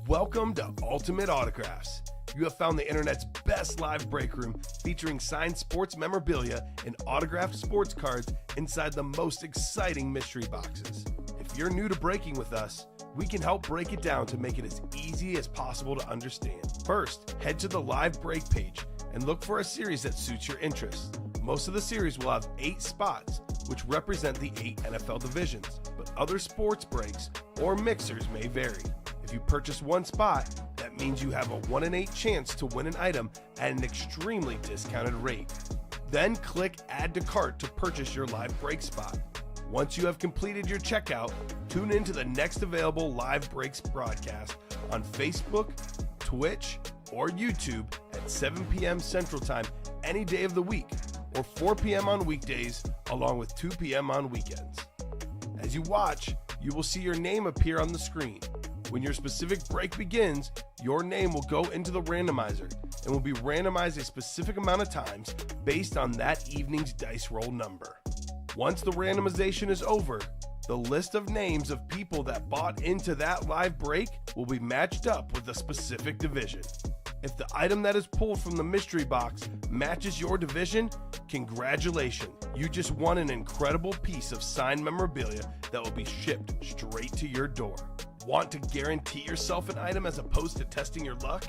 Welcome to Ultimate Autographs. You have found the internet's best live break room featuring signed sports memorabilia and autographed sports cards inside the most exciting mystery boxes. If you're new to breaking with us, we can help break it down to make it as easy as possible to understand. First, head to the live break page and look for a series that suits your interests. Most of the series will have 8 spots, which represent the 8 NFL divisions, but other sports breaks or mixers may vary. If you purchase one spot, that means you have a 1 in 8 chance to win an item at an extremely discounted rate. Then click Add to Cart to purchase your live break spot. Once you have completed your checkout, tune into the next available live breaks broadcast on Facebook, Twitch, or YouTube at 7 p.m. Central Time any day of the week, or 4 p.m. on weekdays, along with 2 p.m. on weekends. As you watch, you will see your name appear on the screen. When your specific break begins, your name will go into the randomizer and will be randomized a specific amount of times based on that evening's dice roll number. Once the randomization is over, the list of names of people that bought into that live break will be matched up with a specific division. If the item that is pulled from the mystery box matches your division, congratulations, you just won an incredible piece of signed memorabilia that will be shipped straight to your door. Want to guarantee yourself an item as opposed to testing your luck?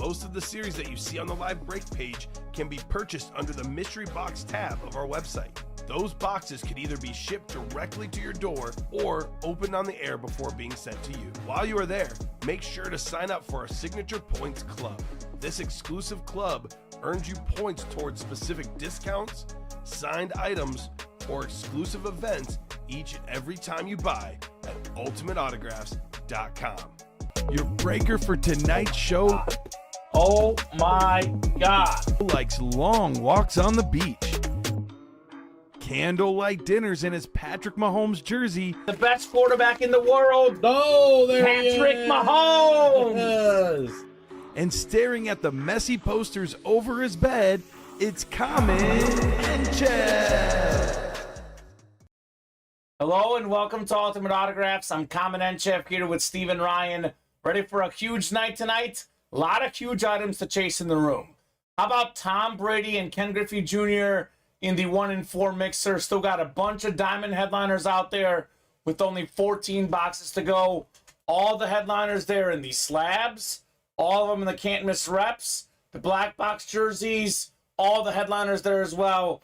Most of the series that you see on the live break page can be purchased under the mystery box tab of our website. Those boxes could either be shipped directly to your door or opened on the air before being sent to you. While you are there, make sure to sign up for our Signature Points Club. This exclusive club earns you points towards specific discounts, signed items, or exclusive events each and every time you buy at ultimateautographs.com. Your breaker for tonight's show, Oh my God. likes long walks on the beach, candlelight dinners in his Patrick Mahomes jersey, The best quarterback in the world, Oh, there Patrick he is. Mahomes. Yes. and staring at the messy posters over his bed, it's Kamen Entchev. Hello and welcome to Ultimate Autographs. I'm Kamen Entchev here with Steven Ryan. Ready for a huge night tonight? A lot of huge items to chase in the room. How about Tom Brady and Ken Griffey Jr. in the 1 in 4 mixer? Still got a bunch of diamond headliners out there with only 14 boxes to go. All the headliners there in the slabs, all of them in the can't miss reps, the black box jerseys, all the headliners there as well.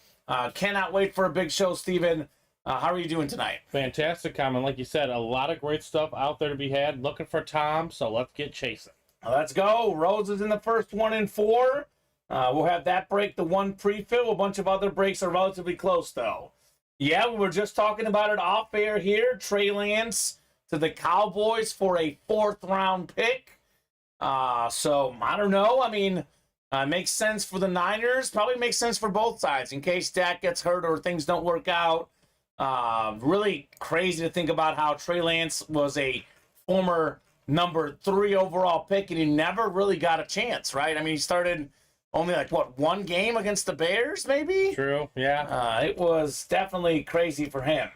Cannot wait for a big show, Steven. How are you doing tonight? Fantastic comment. Like you said, a lot of great stuff out there to be had. Looking for Tom, so let's get chasing. Let's go. Rose is in the first 1 in 4. We'll have that break, the one pre-fill. A bunch of other breaks are relatively close, though. Yeah, we were just talking about it off air here. Trey Lance to the Cowboys for a 4th-round pick. So, I don't know. I mean, makes sense for the Niners. Probably makes sense for both sides in case Dak gets hurt or things don't work out. Really crazy to think about how Trey Lance was a former number 3 overall pick and he never really got a chance, right? I mean, he started only like, what, 1 game against the Bears, maybe? True, yeah. It was definitely crazy for him.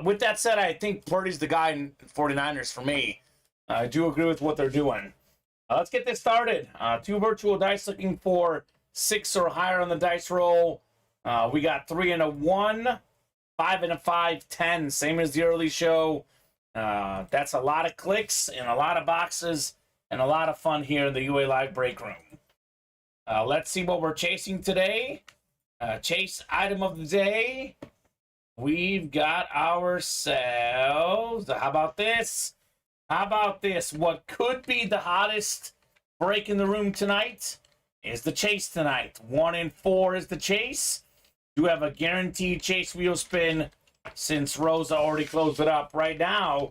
With that said, I think Purdy's the guy in 49ers for me. I do agree with what they're doing. Let's get this started. 2 virtual dice looking for 6 or higher on the dice roll. We got 3 and a 1. 5 and a 5, 10, same as the early show. That's a lot of clicks and a lot of boxes and a lot of fun here in the UA Live break room. Let's see what we're chasing today. Chase item of the day. We've got ourselves. How about this? How about this? What could be the hottest break in the room tonight is the chase tonight. 1 in 4 is the chase. Do have a guaranteed chase wheel spin since Rosa already closed it up right now.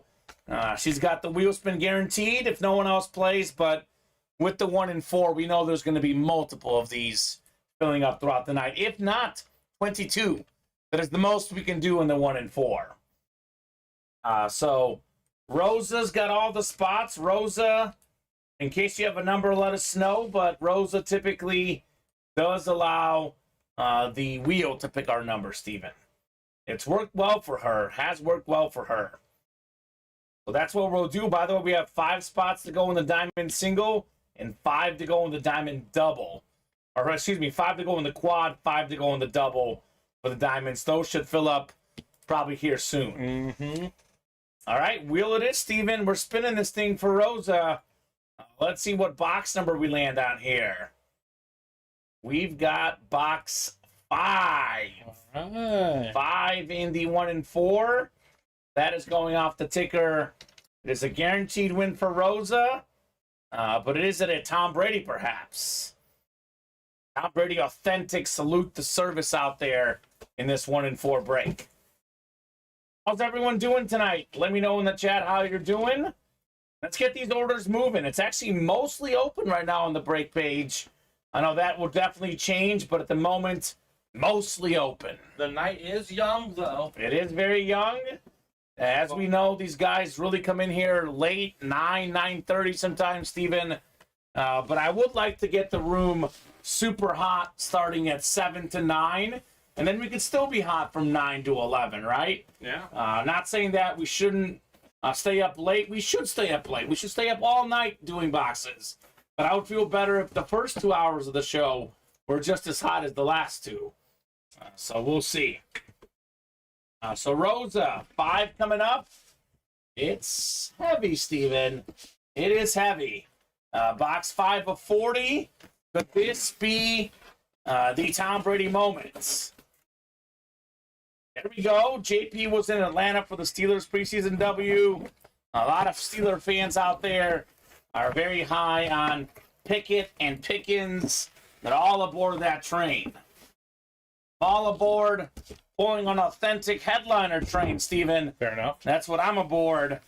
She's got the wheel spin guaranteed if no one else plays, but with the 1 in 4, we know there's going to be multiple of these filling up throughout the night. If not, 22. That is the most we can do in the 1 in 4. So Rosa's got all the spots. Rosa, in case you have a number, let us know, but Rosa typically does allow the wheel to pick our number, Steven. It's worked well for her, has worked well for her. So that's what we'll do. By the way, we have 5 spots to go in the diamond single and 5 to go in the diamond double. Or excuse me, 5 to go in the quad, 5 to go in the double for the diamonds. Those should fill up probably here soon. All right, wheel it is, Steven. We're spinning this thing for Rosa. Let's see what box number we land on here. We've got box 5. All right. 5 in the 1 and 4. That is going off the ticker. It is a guaranteed win for Rosa, but it is at a Tom Brady, perhaps. Tom Brady authentic salute the service out there in this 1 and 4 break. How's everyone doing tonight? Let me know in the chat how you're doing. Let's get these orders moving. It's actually mostly open right now on the break page. I know that will definitely change, but at the moment, mostly open. The night is young, though. It is very young. As we know, these guys really come in here late, 9:30 sometimes, Steven. But I would like to get the room super hot starting at 7 to 9. And then we could still be hot from 9 to 11, right? Yeah. Not saying that we shouldn't stay up late. We should stay up late. We should stay up all night doing boxes. But I would feel better if the first 2 hours of the show were just as hot as the last 2. So we'll see. So Rosa, 5 coming up. It's heavy, Steven. It is heavy. Box 5 of 40. Could this be the Tom Brady moments? There we go. JP was in Atlanta for the Steelers preseason W. A lot of Steeler fans out there are very high on Pickett and Pickens. They're all aboard that train. All aboard, pulling an authentic headliner train, Steven. Fair enough. That's what I'm aboard.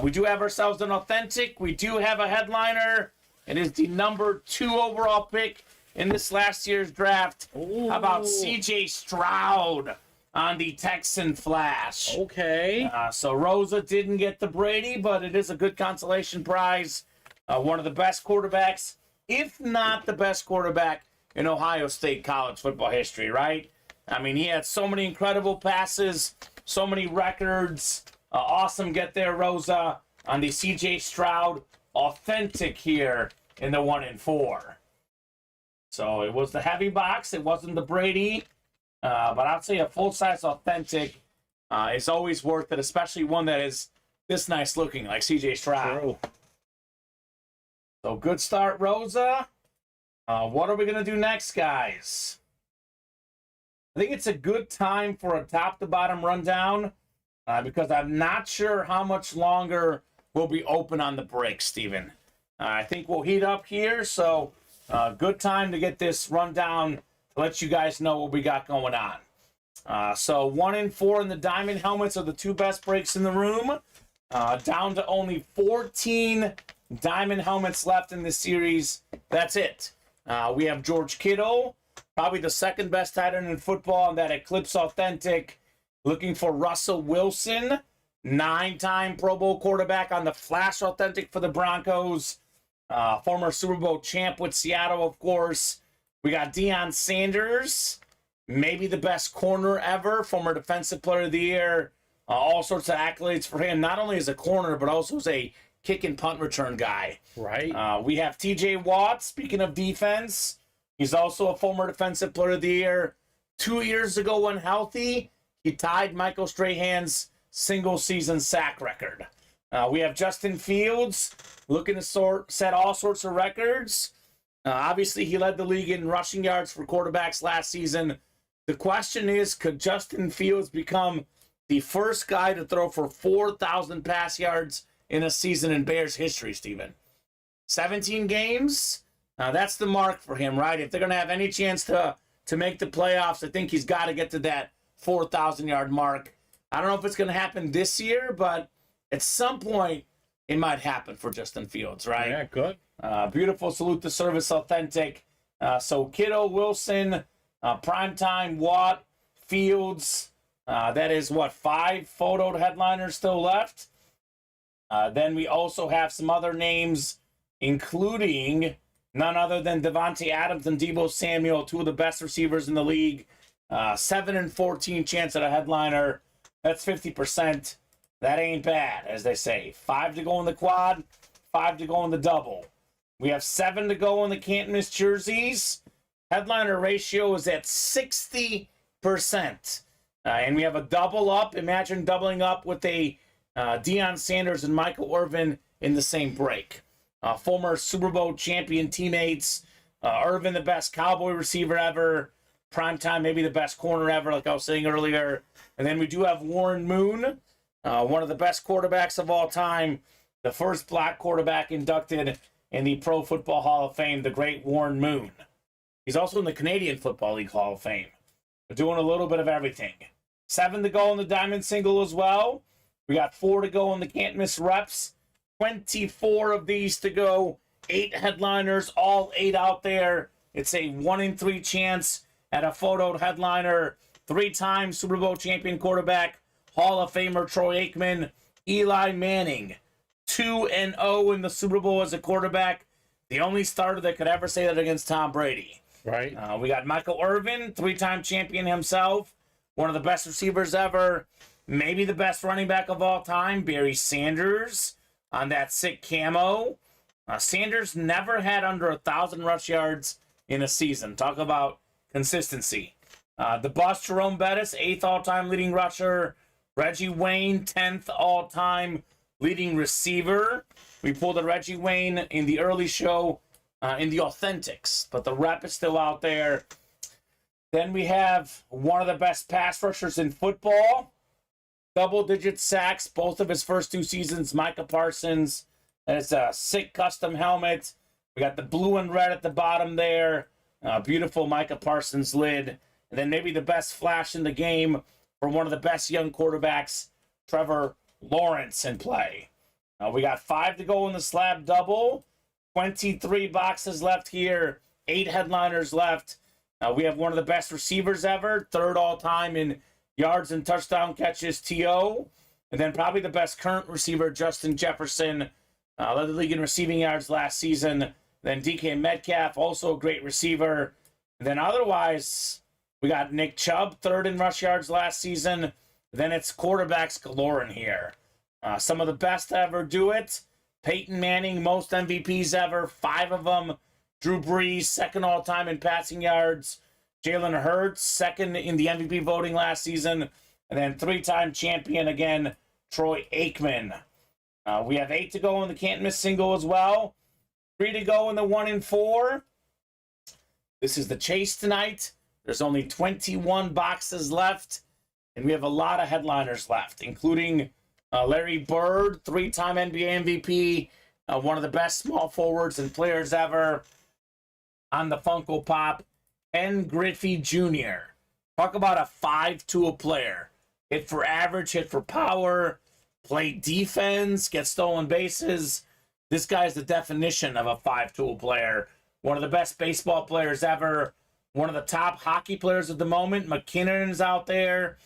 We do have ourselves an authentic. We do have a headliner. It is the number 2 overall pick in this last year's draft. Ooh. How about C.J. Stroud on the Texan Flash? Okay. So Rosa didn't get the Brady, but it is a good consolation prize. One of the best quarterbacks, if not the best quarterback in Ohio State college football history, right? I mean, he had so many incredible passes, so many records. Awesome get there, Rosa, on the C.J. Stroud authentic here in the 1 and 4. So it was the heavy box. It wasn't the Brady. But I'd say a full-size authentic is always worth it, especially one that is this nice looking, like C.J. Stroud. True. So good start, Rosa. What are we going to do next, guys? I think it's a good time for a top-to-bottom rundown because I'm not sure how much longer we'll be open on the break, Steven. I think we'll heat up here, so good time to get this rundown to let you guys know what we got going on. So 1 and 4 in the diamond helmets are the 2 best breaks in the room. Down to only 14 diamond helmets left in this series. That's it. We have George Kittle, probably the 2nd best tight end in football, and that Eclipse authentic. Looking for Russell Wilson, 9-time Pro Bowl quarterback on the Flash authentic for the Broncos. Former Super Bowl champ with Seattle, of course. We got Deion Sanders, maybe the best corner ever, former Defensive Player of the Year. All sorts of accolades for him, not only as a corner, but also as a kick and punt return guy. Right. We have TJ Watt, speaking of defense. He's also a former Defensive Player of the Year. 2 years ago, when healthy, he tied Michael Strahan's single-season sack record. We have Justin Fields looking to set all sorts of records. Obviously, he led the league in rushing yards for quarterbacks last season. The question is, could Justin Fields become the first guy to throw for 4,000 pass yards in a season in Bears history, Steven? 17 games? That's the mark for him, right? If they're going to have any chance to make the playoffs, I think he's got to get to that 4,000-yard mark. I don't know if it's going to happen this year, but at some point, it might happen for Justin Fields, right? Yeah, good. Beautiful salute to service authentic. So Kittle, Wilson, Primetime, Watt, Fields. That is, 5 photoed headliners still left. Then we also have some other names, including none other than Devontae Adams and Deebo Samuel, 2 of the best receivers in the league. 7 and 14 chance at a headliner. That's 50%. That ain't bad, as they say. 5 to go in the quad, 5 to go in the double. We have 7 to go in the can't miss jerseys. Headliner ratio is at 60%. And we have a double up. Imagine doubling up with a Deion Sanders and Michael Irvin in the same break. Former Super Bowl champion teammates. Irvin, the best Cowboy receiver ever. Primetime, maybe the best corner ever, like I was saying earlier. And then we do have Warren Moon, one of the best quarterbacks of all time. The first black quarterback inducted in the Pro Football Hall of Fame, the great Warren Moon. He's also in the Canadian Football League Hall of Fame. We're doing a little bit of everything. 7 to go in the diamond single as well. We got 4 to go in the can't miss reps. 24 of these to go. 8 headliners, all 8 out there. It's a 1 in 3 chance at a photoed headliner. 3-time Super Bowl champion quarterback, Hall of Famer Troy Aikman, Eli Manning, 2-0 in the Super Bowl as a quarterback. The only starter that could ever say that against Tom Brady. Right. We got Michael Irvin, 3-time champion himself, one of the best receivers ever, maybe the best running back of all time, Barry Sanders on that sick camo. Sanders never had under 1,000 rush yards in a season. Talk about consistency. The bust, Jerome Bettis, 8th all-time leading rusher. Reggie Wayne, 10th all-time leading receiver. We pulled a Reggie Wayne in the early show in the Authentics, but the rep is still out there. Then we have one of the best pass rushers in football. Double-digit sacks, both of his first 2 seasons, Micah Parsons. And it's a sick custom helmet. We got the blue and red at the bottom there. Beautiful Micah Parsons lid. And then maybe the best flash in the game for one of the best young quarterbacks, Trevor Lawrence, in play. We got 5 to go in the slab double. 23 boxes left here. 8 headliners left. We have one of the best receivers ever. 3rd all-time in yards and touchdown catches, T.O. And then probably the best current receiver, Justin Jefferson. Led the league in receiving yards last season. Then DK Metcalf, also a great receiver. And then otherwise, we got Nick Chubb, 3rd in rush yards last season. Then it's quarterbacks galore in here. Some of the best to ever do it. Peyton Manning, most MVPs ever, 5 of them. Drew Brees, 2nd all-time in passing yards. Jalen Hurts, 2nd in the MVP voting last season. And then 3-time champion again, Troy Aikman. We have 8 to go in the can't miss single as well. 3 to go in the 1 in 4. This is the chase tonight. There's only 21 boxes left. And we have a lot of headliners left, including Larry Bird, 3-time NBA MVP, one of the best small forwards and players ever. On the Funko Pop, Ken Griffey Jr. Talk about a 5-tool player. Hit for average, hit for power, play defense, get stolen bases. This guy's the definition of a 5-tool player. One of the best baseball players ever. One of the top hockey players at the moment. McKinnon's out there.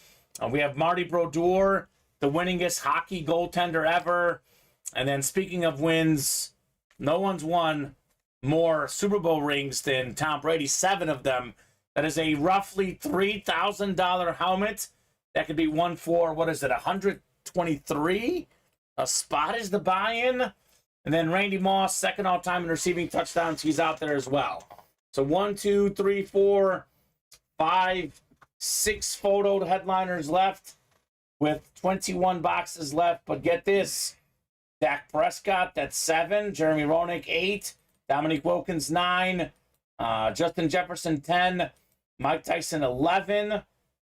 We have Marty Brodeur, the winningest hockey goaltender ever. And then speaking of wins, no one's won more Super Bowl rings than Tom Brady, 7 of them. That is a roughly $3,000 helmet. That could be one for, what is it, 123? A spot is the buy-in. And then Randy Moss, 2nd all-time in receiving touchdowns. He's out there as well. So 1, 2, 3, 4, 5, 6 photoed headliners left with 21 boxes left. But get this. Dak Prescott, that's 7. Jeremy Roenick, 8. Dominique Wilkins, 9. Justin Jefferson, 10. Mike Tyson, 11.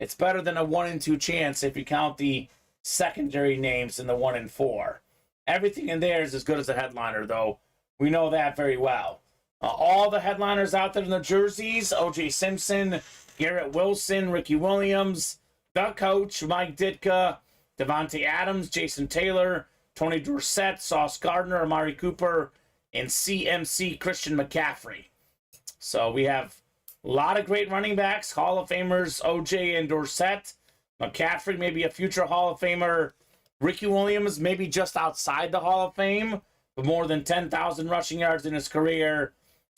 It's better than a 1 in 2 chance if you count the secondary names in the 1 in 4. Everything in there is as good as a headliner, though. We know that very well. All the headliners out there in the jerseys: O.J. Simpson, Garrett Wilson, Ricky Williams, the coach, Mike Ditka, Devontae Adams, Jason Taylor, Tony Dorsett, Sauce Gardner, Amari Cooper, and CMC Christian McCaffrey. So we have a lot of great running backs, Hall of Famers, O.J. and Dorsett. McCaffrey, maybe a future Hall of Famer. Ricky Williams, maybe just outside the Hall of Fame, but more than 10,000 rushing yards in his career.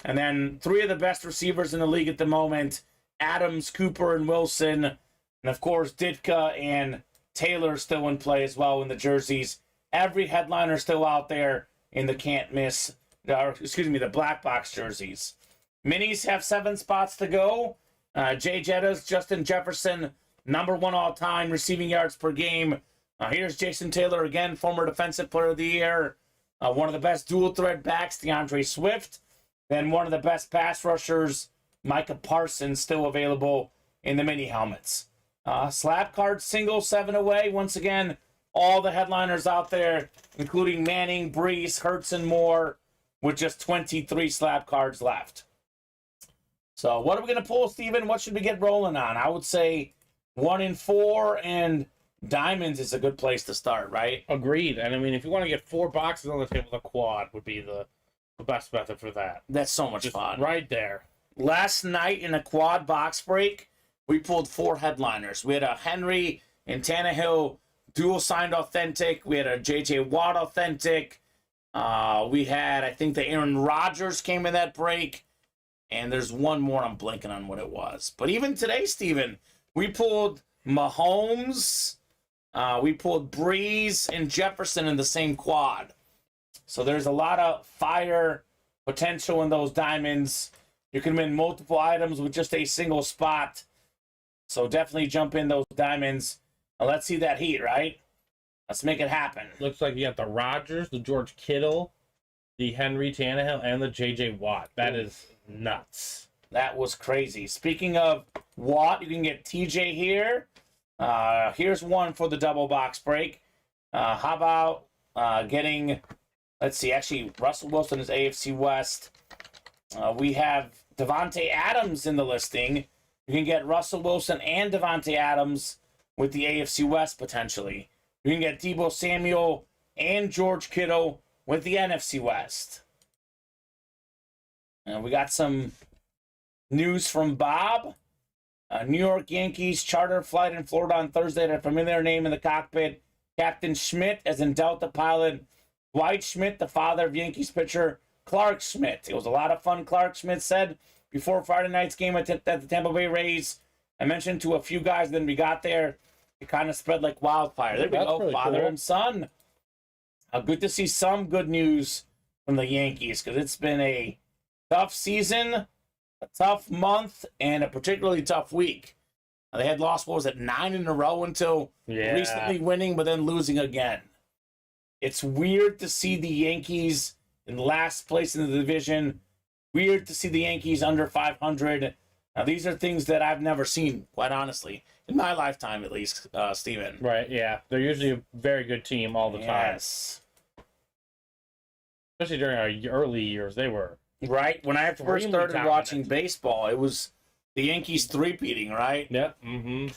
And then 3 of the best receivers in the league at the moment, Adams, Cooper, and Wilson. And, of course, Ditka and Taylor still in play as well in the jerseys. Every headliner still out there in the can't miss, the black box jerseys. Minis have 7 spots to go. Jay Jettas, Justin Jefferson, #1 all-time receiving yards per game. Here's Jason Taylor again, former Defensive Player of the Year. One of the best dual-threat backs, DeAndre Swift. Then one of the best pass rushers, Micah Parsons, still available in the mini helmets. Slab card single, 7 away. Once again, all the headliners out there, including Manning, Brees, Hurts, and more, with just 23 slab cards left. So what are we going to pull, Steven? What should we get rolling on? I would say 1 in 4 and diamonds is a good place to start, right? Agreed. And I mean, if you want to get 4 boxes on the table, the quad would be the best method for that. That's so much Just fun. right there. Last night in a quad box break, we pulled 4 headliners. We had a Henry and Tannehill dual signed authentic. We had a J.J. Watt authentic. We had, I think, the Aaron Rodgers came in that break. And there's one more, I'm blanking on what it was. But even today, Steven, we pulled Mahomes, we pulled Breeze and Jefferson in the same quad. So there's a lot of fire potential in those diamonds. You can win multiple items with just a single spot. So definitely jump in those diamonds. Now let's see that heat, right? Let's make it happen. Looks like you got the Rodgers, the George Kittle, the Henry Tannehill, and the J.J. Watt. That is nuts. That was crazy. Speaking of Watt, you can get TJ here. Here's one for the double box break. How about getting, let's see, actually, Russell Wilson is AFC West. We have Devontae Adams in the listing. You can get Russell Wilson and Devontae Adams with the AFC West potentially. You can get Deebo Samuel and George Kittle with the NFC West. And we got some news from Bob. New York Yankees charter flight in Florida on Thursday had a familiar name in the cockpit. Captain Schmidt, as in Delta pilot. Dwight Schmidt, the father of Yankees pitcher Clark Schmidt. It was a lot of fun, Clark Schmidt said, before Friday night's game at the Tampa Bay Rays. I mentioned to a few guys, then we got there. It kind of spread like wildfire. There we go, really father cool. and son. Good to see some good news from the Yankees, because it's been a tough season, a tough month, and a particularly tough week. They had lost, 9 in a row until recently winning, but then losing again. It's weird to see the Yankees in last place in the division. Weird to see the Yankees under 500. Now, these are things that I've never seen, quite honestly, in my lifetime at least, Steven. Right, yeah. They're usually a very good team all the time. Yes. Especially during our early years, they were. Right? When I first started watching baseball, it was the Yankees three-peating, right? Yep. Mm-hmm.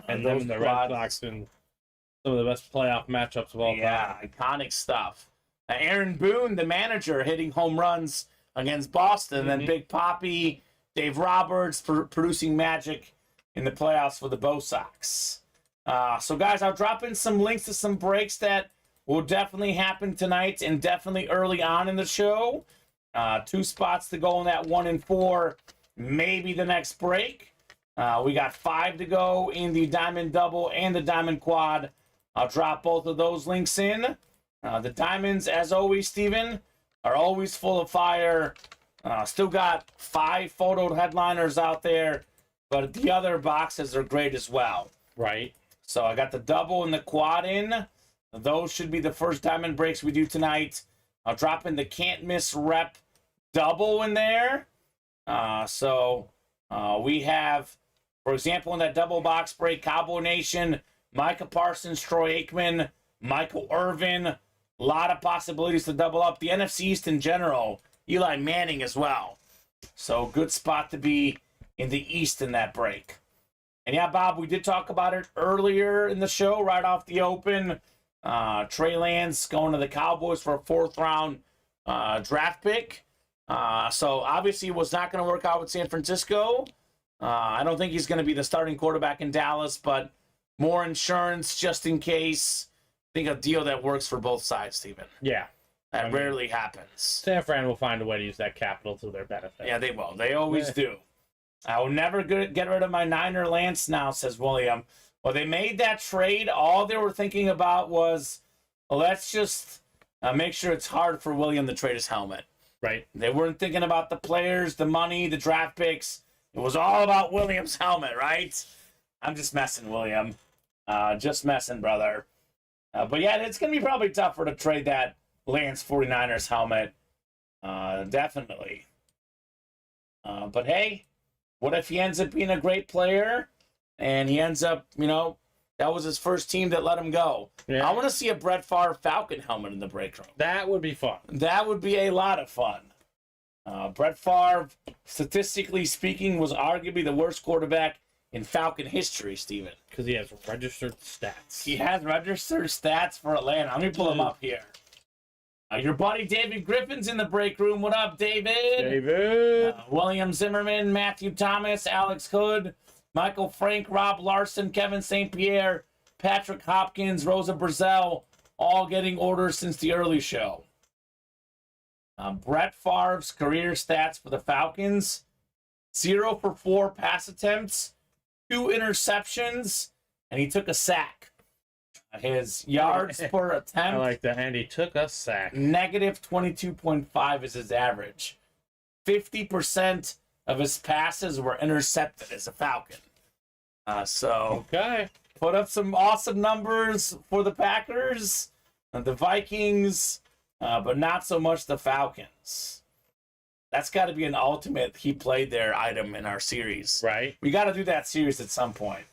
And those then the Red Sox and some of the best playoff matchups of all time. Yeah, iconic stuff. Aaron Boone, the manager, hitting home runs against Boston. Then Big Papi, Dave Roberts producing magic in the playoffs for the Bo Sox. So, guys, I'll drop in some links to some breaks that will definitely happen tonight and definitely early on in the show. 2 spots to go in that 1 in 4, maybe the next break. We got 5 to go in the Diamond Double and the Diamond Quad. I'll drop both of those links in. The Diamonds, as always, Steven, are always full of fire. Still got 5 photoed headliners out there, but the other boxes are great as well. Right. So I got the double and the quad in. Those should be the first diamond breaks we do tonight. I'll drop in the can't miss rep double in there. We have, for example, in that double box break, Cowboy Nation, Micah Parsons, Troy Aikman, Michael Irvin. A lot of possibilities to double up. The NFC East in general, Eli Manning as well. So good spot to be in the East in that break. And yeah, Bob, we did talk about it earlier in the show, right off the open. Trey Lance going to the Cowboys for a 4th round draft pick. So obviously it was not going to work out with San Francisco. I don't think he's going to be the starting quarterback in Dallas, but more insurance just in case. I think a deal that works for both sides, Steven. Yeah. That rarely happens. San Fran will find a way to use that capital to their benefit. Yeah, they will. They always do. I will never get rid of my Niner Lance now, says William. Well, they made that trade. All they were thinking about was, well, let's just make sure it's hard for William to trade his helmet. Right. They weren't thinking about the players, the money, the draft picks. It was all about William's helmet, right? I'm just messing, William. Just messing, brother. But yeah, it's going to be probably tougher to trade that Lance 49ers helmet. Definitely. But hey, what if he ends up being a great player and he ends up, that was his first team that let him go. Yeah. I want to see a Brett Favre Falcon helmet in the break room. That would be fun. That would be a lot of fun. Brett Favre, statistically speaking, was arguably the worst quarterback in Falcon history, Steven. Because he has registered stats. He has registered stats for Atlanta. Let me pull him up here. Your buddy David Griffin's in the break room. What up, David? David. William Zimmerman, Matthew Thomas, Alex Hood, Michael Frank, Rob Larson, Kevin St. Pierre, Patrick Hopkins, Rosa Brazell, all getting orders since the early show. Brett Favre's career stats for the Falcons: 0 for 4 pass attempts, 2 interceptions, and he took a sack. His yards per attempt, I like that. And he took a sack. negative 22.5 is his average. 50% of his passes were intercepted as a Falcon. So Okay. put up some awesome numbers for the Packers and the Vikings, but not so much the Falcons. That's got to be an ultimate he played there item in our series. Right. We got to do that series at some point.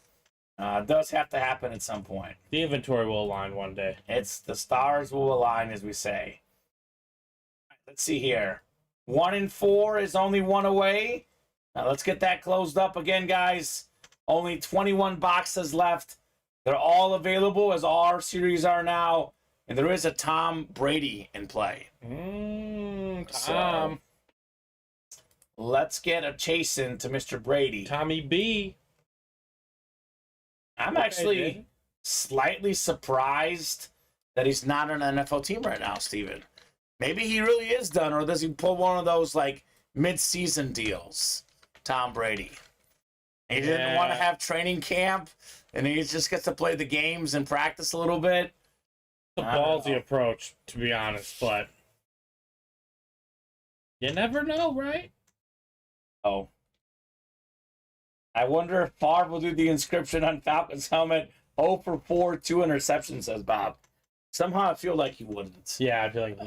It does have to happen at some point. The inventory will align one day. It's the stars will align, as we say. Let's see here. 1-4 is only one away. Now let's get that closed up again, guys. Only 21 boxes left. They're all available, as all our series are now. And there is a Tom Brady in play. Tom. So, let's get a chase in to Mr. Brady. Tommy B. I'm actually slightly surprised that he's not on an NFL team right now, Steven. Maybe he really is done, or does he pull one of those like mid-season deals? Tom Brady. He didn't want to have training camp, and he just gets to play the games and practice a little bit. The ballsy approach, to be honest, but you never know, right? Oh. I wonder if Favre will do the inscription on Falcons helmet. 0 for 4, 2 interceptions, says Bob. Somehow I feel like he wouldn't. Yeah, I feel like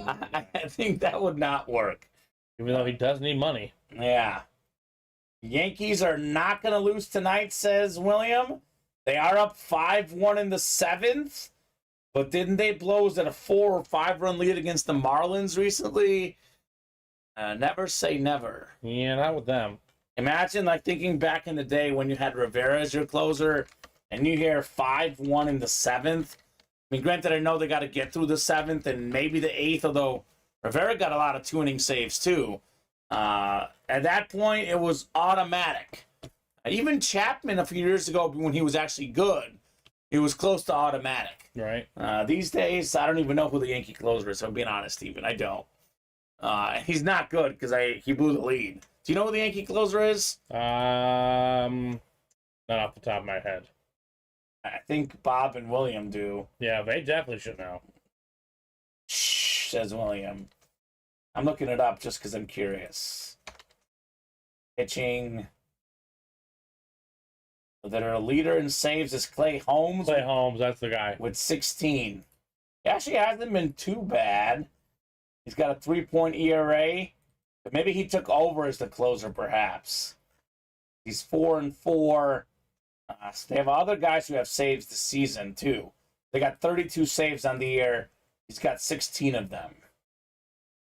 I think that would not work. even though he does need money. Yeah. Yankees are not going to lose tonight, says William. They are up 5-1 in the 7th. But didn't they blow? Was it a 4 or 5 run lead against the Marlins recently? Never say never. Yeah, not with them. Imagine, like, thinking back in the day when you had Rivera as your closer and you hear 5-1 in the 7th. I mean, granted, I know they got to get through the 7th and maybe the 8th, although Rivera got a lot of 2-inning saves, too. At that point, it was automatic. Even Chapman a few years ago, when he was actually good, it was close to automatic. Right. These days, I don't even know who the Yankee closer is, if I'm being honest, Steven. I don't. He's not good because he blew the lead. Do you know who the Yankee closer is? Not off the top of my head. I think Bob and William do. Yeah, they definitely should know. Shh, says William. I'm looking it up just because I'm curious. Pitching. Their leader in saves is Clay Holmes. Clay Holmes, that's the guy. With 16. He actually hasn't been too bad. He's got a 3-point ERA. But maybe he took over as the closer, perhaps. He's 4-4. So they have other guys who have saves this season, too. They got 32 saves on the year. He's got 16 of them.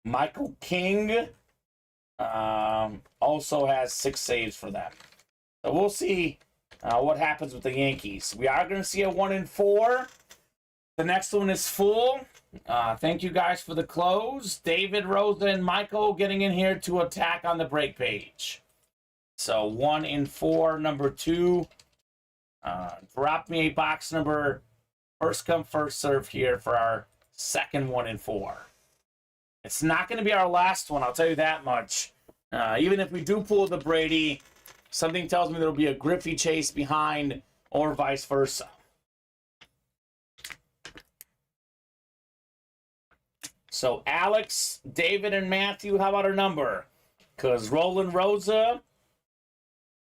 Michael King also has 6 saves for them. So we'll see what happens with the Yankees. We are going to see a 1-4. The next one is full. Thank you guys for the close. David, Rosa, and Michael getting in here to attack on the break page. So 1-4, number 2. Drop me a box number. First come, first serve here for our second 1-4. It's not going to be our last one, I'll tell you that much. Even if we do pull the Brady, something tells me there will be a Griffey chase behind or vice versa. So Alex, David, and Matthew, how about our number? Because Roland Rosa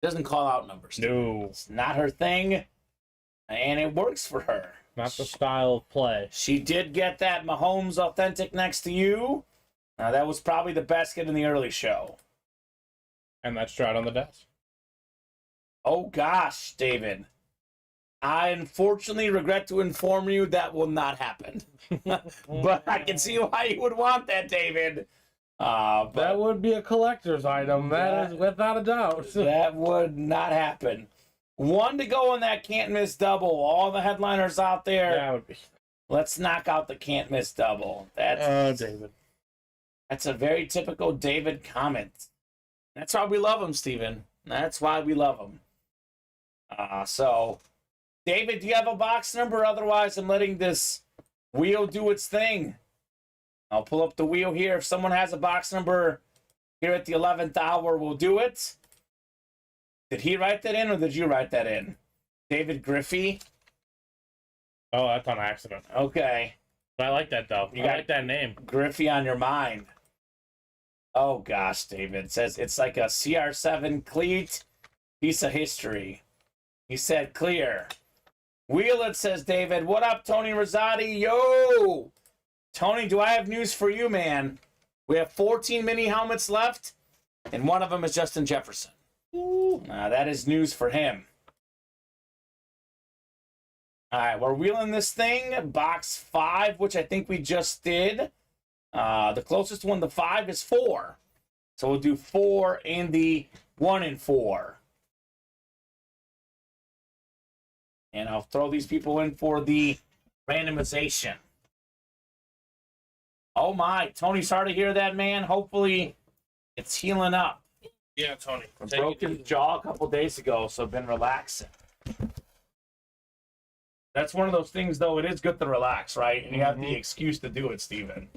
doesn't call out numbers. No. It's not her thing, and it works for her. Not the style of play. She did get that Mahomes Authentic Next to You. That was probably the best hit in the early show. And that's right on the desk. Oh, gosh, David. I unfortunately regret to inform you that will not happen. But I can see why you would want that, David. But That would be a collector's item. That is without a doubt. that would not happen. One to go in that can't miss double. All the headliners out there, That would be. let's knock out the can't miss double. That's David. That's a very typical David comment. That's why we love him, Steven. That's why we love him. So, David, do you have a box number? Otherwise, I'm letting this wheel do its thing. I'll pull up the wheel here. If someone has a box number here at the 11th hour, we'll do it. Did he write that in, or did you write that in? David Griffey? Oh, that's on accident. Okay. But I like that, though. You I got- like that name. Griffey on your mind. Oh, gosh, David. It says it's like a CR7 cleat piece of history. He said clear. Wheel it, says David. What up, Tony Rosati? Yo! Tony, do I have news for you, man? We have 14 mini helmets left, and one of them is Justin Jefferson. That is news for him. All right, we're wheeling this thing. Box 5, which I think we just did. The closest one to 5 is 4. So we'll do 4 in the 1 and 4. And I'll throw these people in for the randomization. Oh my, Tony, sorry to hear that, man. Hopefully it's healing up. Yeah, Tony. I broke his jaw a couple days ago, so I've been relaxing. That's one of those things, though. It is good to relax, right? And you have the excuse to do it, Steven.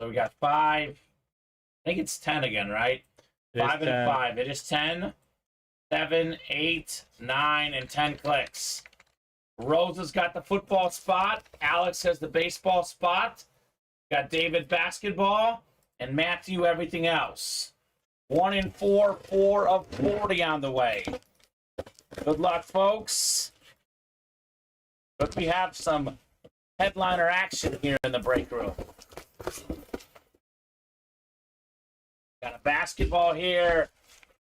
So we got 5. I think it's 10 again, right? 5 and 10. 5. It is 10, 7, 8, 9, and 10 clicks. Rosa's got the football spot. Alex has the baseball spot. Got David basketball. And Matthew everything else. 1 and 4, 4 of 40 on the way. Good luck, folks. But we have some headliner action here in the break room. Got a basketball here.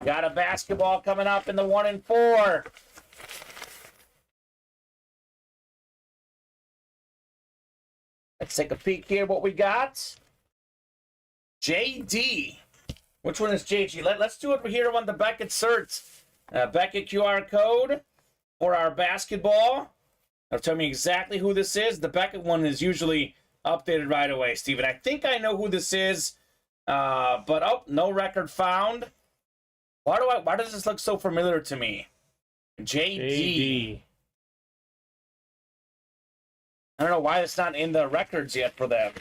Got a basketball coming up in the 1 and 4. Let's take a peek here what we got. JD. Which one is JG? Let's do it here on the Beckett cert. Beckett QR code for our basketball. Now tell me exactly who this is. The Beckett one is usually updated right away, Steven. I think I know who this is. But oh, no record found. Why does this look so familiar to me? JD. I don't know why it's not in the records yet for them.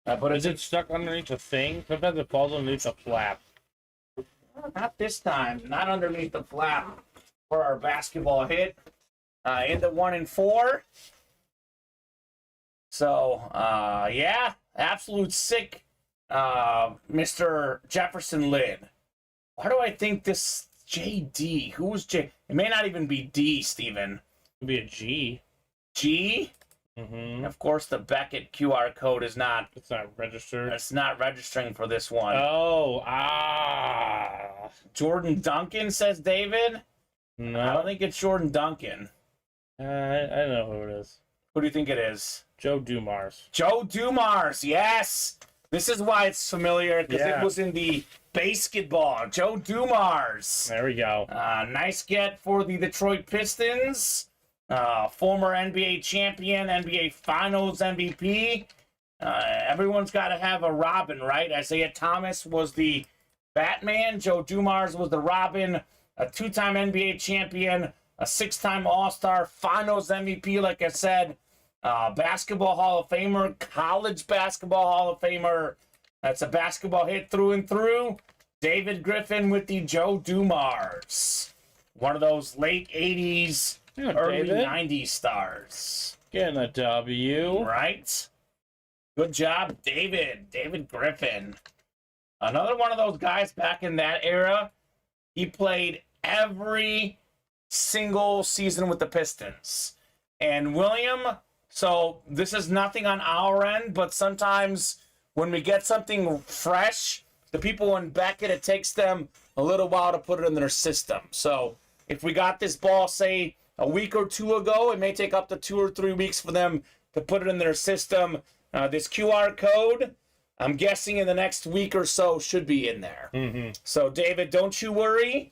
But Is it stuck underneath a thing? Sometimes it falls underneath a flap. not this time. Not underneath the flap for our basketball hit. In the 1 and 4. So, yeah, absolute sick Mr. Jefferson lid. Why do I think this JD? Who's J? It may not even be D, Steven. It could be a G. G? Mm-hmm. Of course, the Beckett QR code is not. It's not registered. It's not registering for this one. Oh, Jordan Duncan, says David. I no. don't think it's Jordan Duncan. I know who it is. Who do you think it is? Joe Dumars. Joe Dumars, yes. This is why it's familiar, because Yeah. it was in the basketball. Joe Dumars. There we go. Nice get for the Detroit Pistons. Former NBA champion, NBA Finals MVP. Everyone's got to have a Robin, right? Isaiah Thomas was the Batman. Joe Dumars was the Robin. A 2-time NBA champion. A 6-time All-Star. Finals MVP, like I said. Basketball Hall of Famer. College Basketball Hall of Famer. That's a basketball hit through and through. David Griffin with the Joe Dumars. One of those late 80s, Yeah, early David. 90s stars. Getting a W. Right? Good job, David. David Griffin. Another one of those guys back in that era. He played every single season with the Pistons. And William, so this is nothing on our end, but sometimes when we get something fresh, the people in Beckett, it takes them a little while to put it in their system. So if we got this ball, say, a week or two ago, it may take up to 2 or 3 weeks for them to put it in their system. This QR code, I'm guessing in the next week or so, should be in there. Mm-hmm. So, David, don't you worry.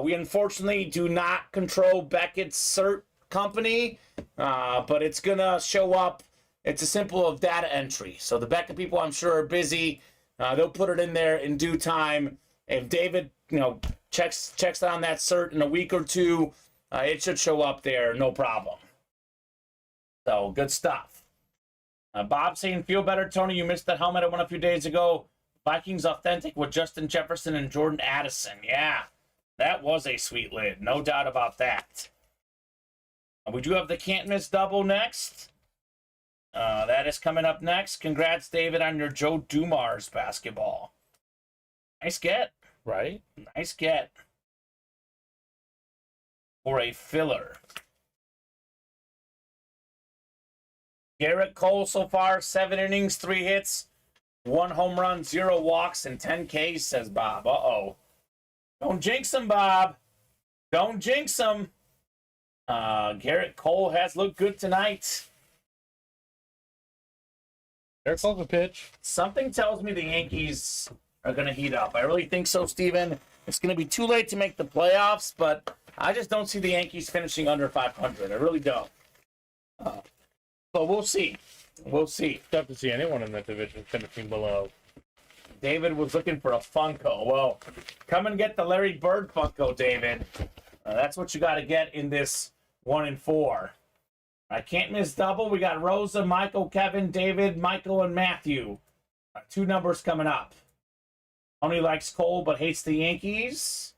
We unfortunately do not control Beckett's cert company, but it's going to show up. It's a simple of data entry. So the Beckett people, I'm sure, are busy. They'll put it in there in due time. If David, checks on that cert in a week or two, it should show up there, no problem. So, good stuff. Bob saying, feel better, Tony. You missed that helmet I won a few days ago. Vikings Authentic with Justin Jefferson and Jordan Addison. Yeah, that was a sweet lid. No doubt about that. We do have the can't miss double next. That is coming up next. Congrats, David, on your Joe Dumars basketball. Nice get. Right? Nice get. For a filler. Garrett Cole so far, 7 innings, 3 hits, 1 home run, 0 walks, and 10 Ks, says Bob. Uh-oh. Don't jinx him, Bob. Don't jinx him. Garrett Cole has looked good tonight. Garrett Cole's a pitch. Something tells me the Yankees are going to heat up. I really think so, Steven. It's going to be too late to make the playoffs, but I just don't see the Yankees finishing under 500. I really don't. But we'll see. We'll see. Tough to see anyone in that division finishing below. David was looking for a Funko. Well, come and get the Larry Bird Funko, David. That's what you got to get in this 1 and 4. I can't miss double. We got Rosa, Michael, Kevin, David, Michael, and Matthew. 2 numbers coming up. Tony likes Cole but hates the Yankees.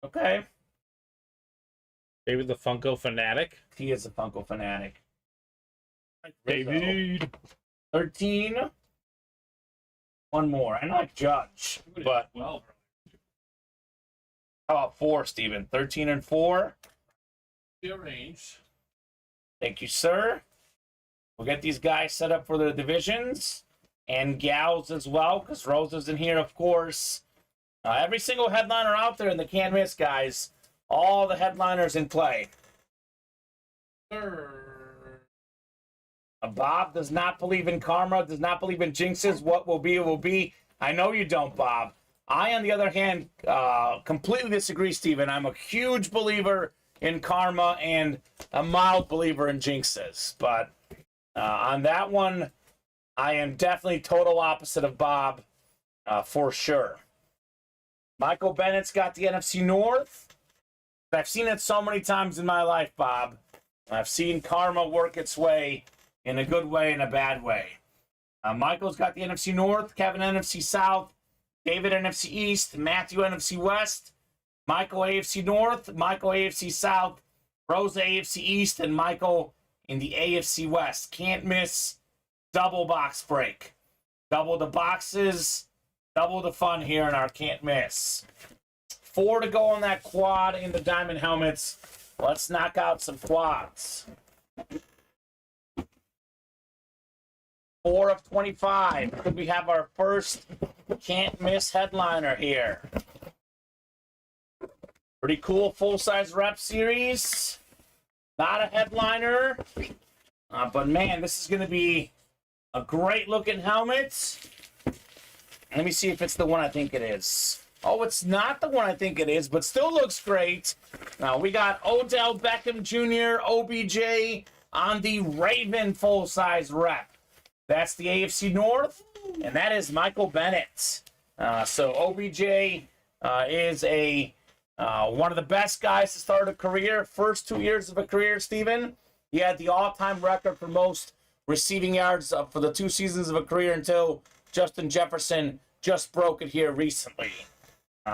Okay. David the Funko fanatic. He is a Funko fanatic. David. 13. One more. I like Judge, but Well, how about 4, Steven? 13 and 4. arranged. Thank you, sir. We'll get these guys set up for their divisions and gals as well, because Rosa's in here, of course. Every single headliner out there in the can't miss, guys. All the headliners in play. Bob does not believe in karma, does not believe in jinxes. What will be, will be. I know you don't, Bob. I, on the other hand, completely disagree, Steven. I'm a huge believer in karma and a mild believer in jinxes. But on that one, I am definitely total opposite of Bob, for sure. Michael Bennett's got the NFC North. I've seen it so many times in my life, Bob. I've seen karma work its way in a good way and a bad way. Michael's got the NFC North, Kevin NFC South, David NFC East, Matthew NFC West, Michael AFC North, Michael AFC South, Rosa AFC East, and Michael in the AFC West. Can't miss double box break. Double the boxes, double the fun here in our can't miss. 4 to go on that quad in the diamond helmets. Let's knock out some quads. 4 of 25. Could we have our first can't miss headliner here? Pretty cool full-size rep series. Not a headliner. But man, this is going to be a great looking helmet. Let me see if it's the one I think it is. Oh, it's not the one I think it is, but still looks great. Now, we got Odell Beckham Jr., OBJ on the Raven full-size rep. That's the AFC North, and that is Michael Bennett. So OBJ is one of the best guys to start a career. First 2 years of a career, Steven, he had the all-time record for most receiving yards for the 2 seasons of a career until Justin Jefferson just broke it here recently.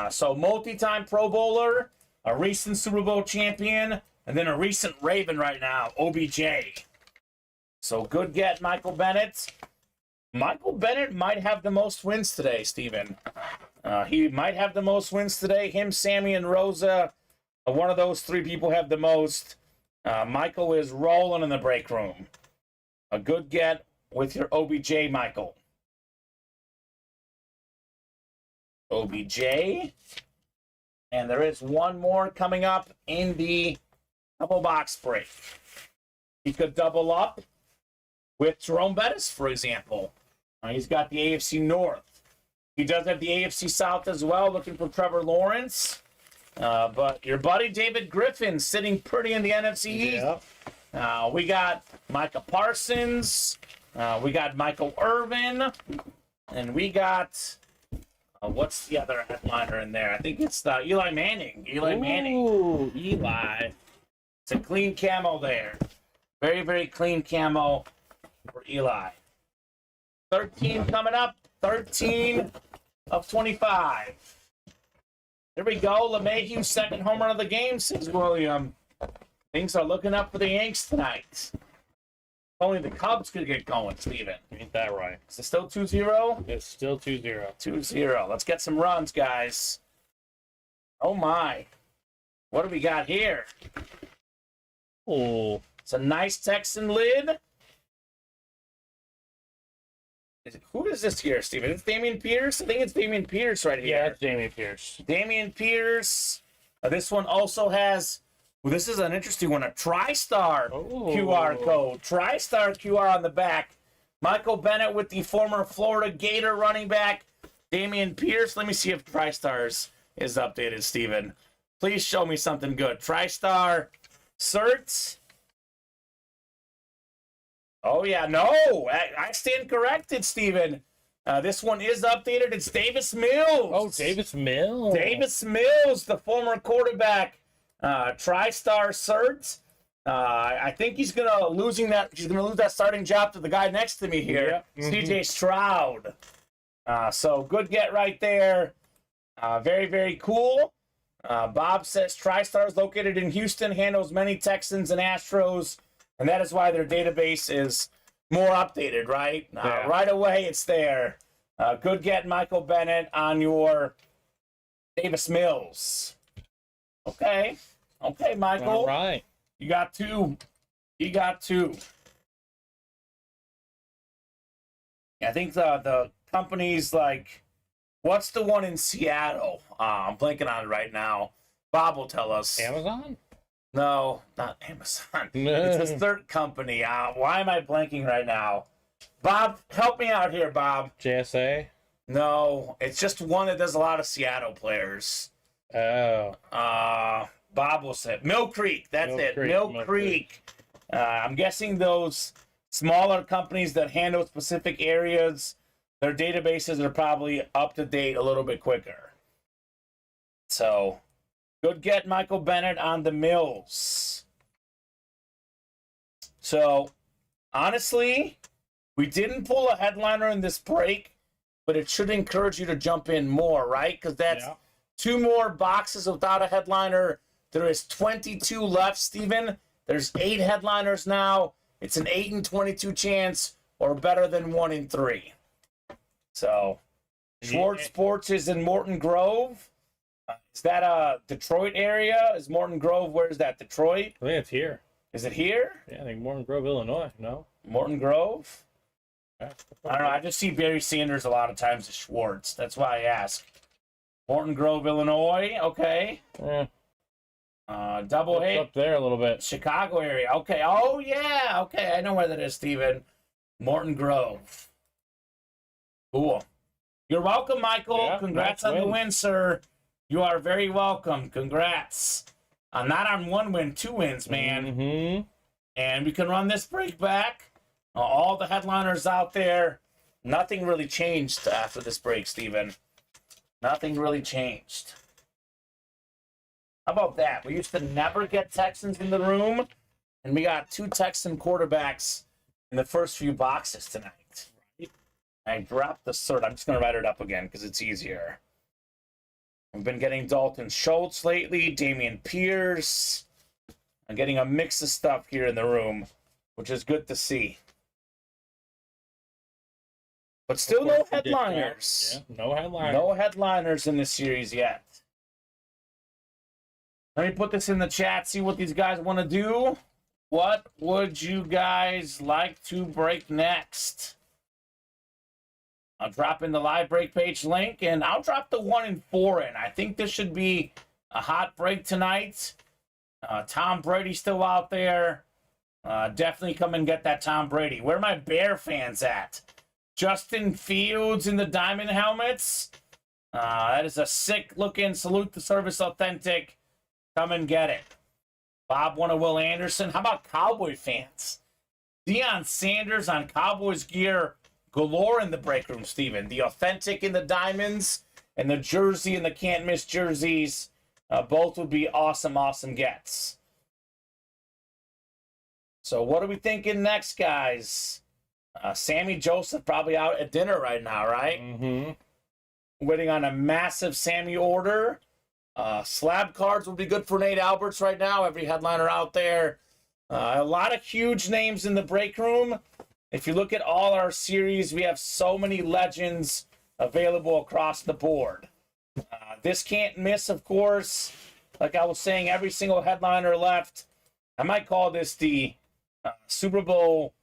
So multi-time Pro Bowler, a recent Super Bowl champion, and then a recent Raven right now, OBJ. So good get, Michael Bennett. Michael Bennett might have the most wins today, Steven. He might have the most wins today. Him, Sammy, and Rosa. One of those three people have the most. Michael is rolling in the break room. A good get with your OBJ, Michael. OBJ. And there is one more coming up in the double box break. He could double up with Jerome Bettis, for example. He's got the AFC North. He does have the AFC South as well, looking for Trevor Lawrence. But your buddy David Griffin sitting pretty in the NFC East. Yeah. We got Micah Parsons. We got Michael Irvin. And we got, what's the other headliner in there? I think it's Eli Manning. Eli Manning. Ooh, Eli. It's a clean camo there. Very, very clean camo for Eli. 13 coming up. 13 of 25. There we go. LeMahieu's second home run of the game, says William. Things are looking up for the Yanks tonight. Only the Cubs could get going, Steven. Ain't that right? Is it still 2-0? It's still 2-0. 2-0. Let's get some runs, guys. Oh, my. What do we got here? Oh, It's a nice Texan lid. Who is this here, Steven? It's Damian Pierce? I think it's Damian Pierce right here. yeah, it's Jamie Pierce. Damian Pierce. This one also has, well, this is an interesting one, a TriStar QR code. TriStar QR on the back. Michael Bennett with the former Florida Gator running back, Damian Pierce. Let me see if TriStar is updated, Steven. Please show me something good. TriStar certs. Oh, yeah, no. I stand corrected, Steven. This one is updated. It's Davis Mills. Oh, Davis Mills. Davis Mills, the former quarterback. TriStar cert. I think he's gonna lose that starting job to the guy next to me here, Yeah. CJ Stroud. So good get right there. Very, very cool. Bob says TriStar is located in Houston, handles many Texans and Astros, and that is why their database is more updated, right? Yeah. Right away, it's there. Good get, Michael Bennett, on your Davis Mills. Okay, Michael. All right. You got two. You got two. I think the company's like, what's the one in Seattle? I'm blanking on it right now. Bob will tell us. Amazon? No, not Amazon. It's a third company. Why am I blanking right now? Bob, help me out here, Bob. JSA? No, it's just one that does a lot of Seattle players. Oh. Bob will say Mill Creek. That's Mill it. Creek, Mill Mill Creek. I'm guessing those smaller companies that handle specific areas, their databases are probably up to date a little bit quicker. So, good get, Michael Bennett, on the Mills. So, honestly, we didn't pull a headliner in this break, but it should encourage you to jump in more, right? Because that's two more boxes without a headliner. There is 22 left, Steven. There's 8 headliners now. It's an 8 in 22 chance, or better than 1 in 3. So, Schwartz Sports is in Morton Grove. Is that a Detroit area? Is Morton Grove, where is that? Detroit? I think it's here. Is it here? Yeah, I think Morton Grove, Illinois. No? Morton Grove? Yeah. I don't know. I just see Barry Sanders a lot of times as Schwartz. That's why I ask. Morton Grove, Illinois. Okay. Yeah. Double It's A. up there a little bit. Chicago area. Okay. Oh, yeah. Okay. I know where that is, Steven. Morton Grove. Cool. You're welcome, Michael. Yeah, Congrats nice on the win. win, sir. You are very welcome. Congrats. Not on 1 win, 2 wins, man. Mm-hmm. And we can run this break back. All the headliners out there. Nothing really changed after this break, Steven. Nothing really changed. How about that? We used to never get Texans in the room, and we got 2 Texan quarterbacks in the first few boxes tonight. I dropped the cert. I'm just going to write it up again because it's easier. We've been getting Dalton Schultz lately, Damian Pierce. I'm getting a mix of stuff here in the room, which is good to see. But still no headliners. Yeah, no headliners. No headliners in this series yet. Let me put this in the chat, see what these guys want to do. What would you guys like to break next? I'll drop in the live break page link, and I'll drop the 1 and 4 in. I think this should be a hot break tonight. Tom Brady still out there. Definitely come and get that Tom Brady. Where are my Bear fans at? Justin Fields in the diamond helmets. That is a sick-looking Salute the Service Authentic. Come and get it. Bob wanted Will Anderson. How about Cowboy fans? Deion Sanders on Cowboys gear galore in the break room, Steven. The authentic in the diamonds and the jersey and the can't-miss jerseys. Both would be awesome, awesome gets. So what are we thinking next, guys? Sammy Joseph probably out at dinner right now, right? Mm-hmm. Waiting on a massive Sammy order. Slab cards would be good for Nate Alberts right now. Every headliner out there. A lot of huge names in the break room. If you look at all our series, we have so many legends available across the board. This can't miss, of course. Like I was saying, every single headliner left. I might call this the Super Bowl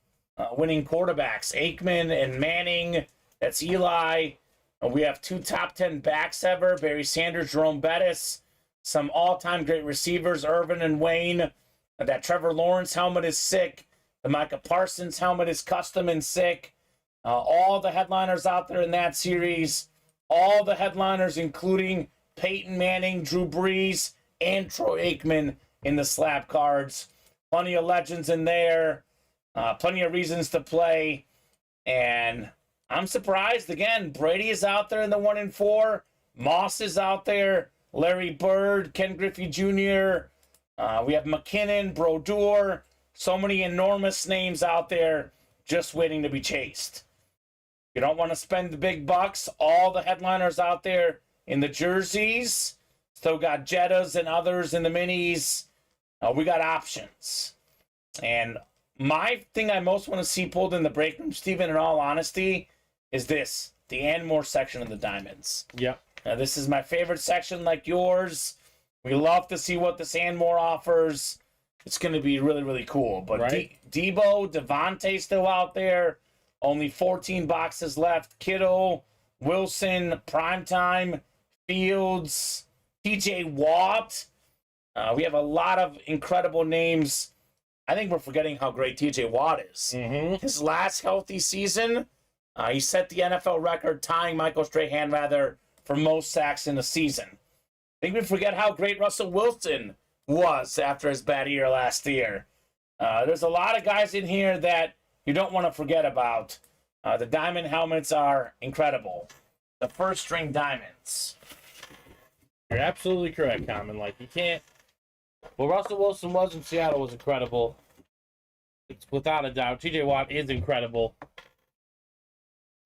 winning quarterbacks. Aikman and Manning. That's Eli. We have 2 top 10 backs ever. Barry Sanders, Jerome Bettis. Some all-time great receivers, Irvin and Wayne. That Trevor Lawrence helmet is sick. The Micah Parsons helmet is custom and sick. All the headliners out there in that series. All the headliners, including Peyton Manning, Drew Brees, and Troy Aikman in the slab cards. Plenty of legends in there. Plenty of reasons to play. And I'm surprised, again, Brady is out there in the 1 and 4. Moss is out there. Larry Bird, Ken Griffey Jr. We have McKinnon, Brodeur. So many enormous names out there just waiting to be chased. You don't want to spend the big bucks. All the headliners out there in the jerseys. Still got Jettas and others in the minis. We got options. And my thing I most want to see pulled in the break room, Steven, in all honesty, is this. The Anmore section of the diamonds. Yep. This is my favorite section, like yours. We love to see what this Anmore offers. It's going to be really, really cool. But right. Debo, Devontae still out there. Only 14 boxes left. Kittle, Wilson, Primetime, Fields, TJ Watt. We have a lot of incredible names. I think we're forgetting how great TJ Watt is. Mm-hmm. His last healthy season, he set the NFL record, tying Michael Strahan, rather, for most sacks in a season. I think we forget how great Russell Wilson was after his bad year last year. There's a lot of guys in here that you don't want to forget about. The diamond helmets are incredible. The first string diamonds. You're absolutely correct, Kamen. Like, you can't... What Russell Wilson was in Seattle was incredible. It's without a doubt. TJ Watt is incredible.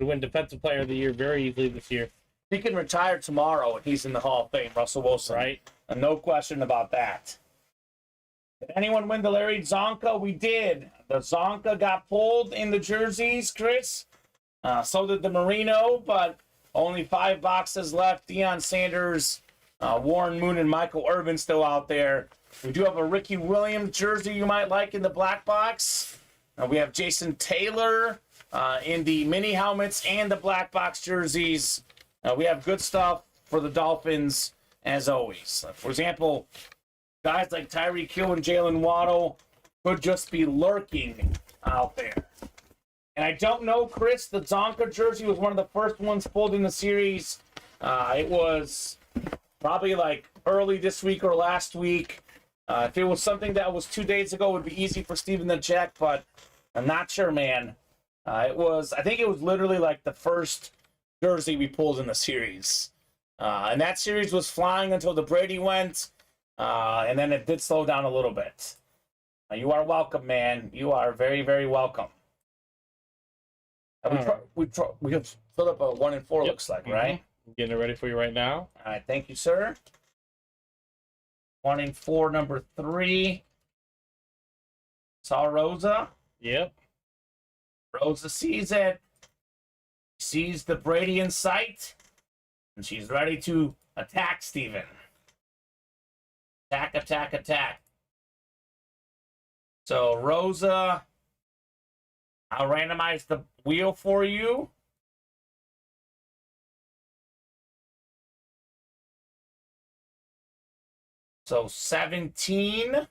To win Defensive Player of the Year very easily this year. He can retire tomorrow and he's in the Hall of Fame, Russell Wilson. Right. And no question about that. Did anyone win the Larry Zonka? We did. The Zonka got pulled in the jerseys, Chris. So did the Merino, but only 5 boxes left. Deion Sanders, Warren Moon, and Michael Irvin still out there. We do have a Ricky Williams jersey you might like in the black box. We have Jason Taylor in the mini helmets and the black box jerseys. We have good stuff for the Dolphins, as always. For example, guys like Tyreek Hill and Jalen Waddle could just be lurking out there. And I don't know, Chris, the Zonka jersey was one of the first ones pulled in the series. It was probably like early this week or last week. If it was something that was 2 days ago, it would be easy for Steven to check, but I'm not sure, man. I think it was literally like the first jersey we pulled in the series. And that series was flying until the Brady went, and then it did slow down a little bit. You are welcome, man. You are very, very welcome. We have filled up a 1 and 4, Yep. looks like, right? I'm getting it ready for you right now. All right, thank you, sir. 1 in 4, number 3. Saw Rosa. Yep. Rosa sees it. Sees the Brady in sight. And she's ready to attack Steven. Attack, attack, attack. So, Rosa, I'll randomize the wheel for you. So, 17.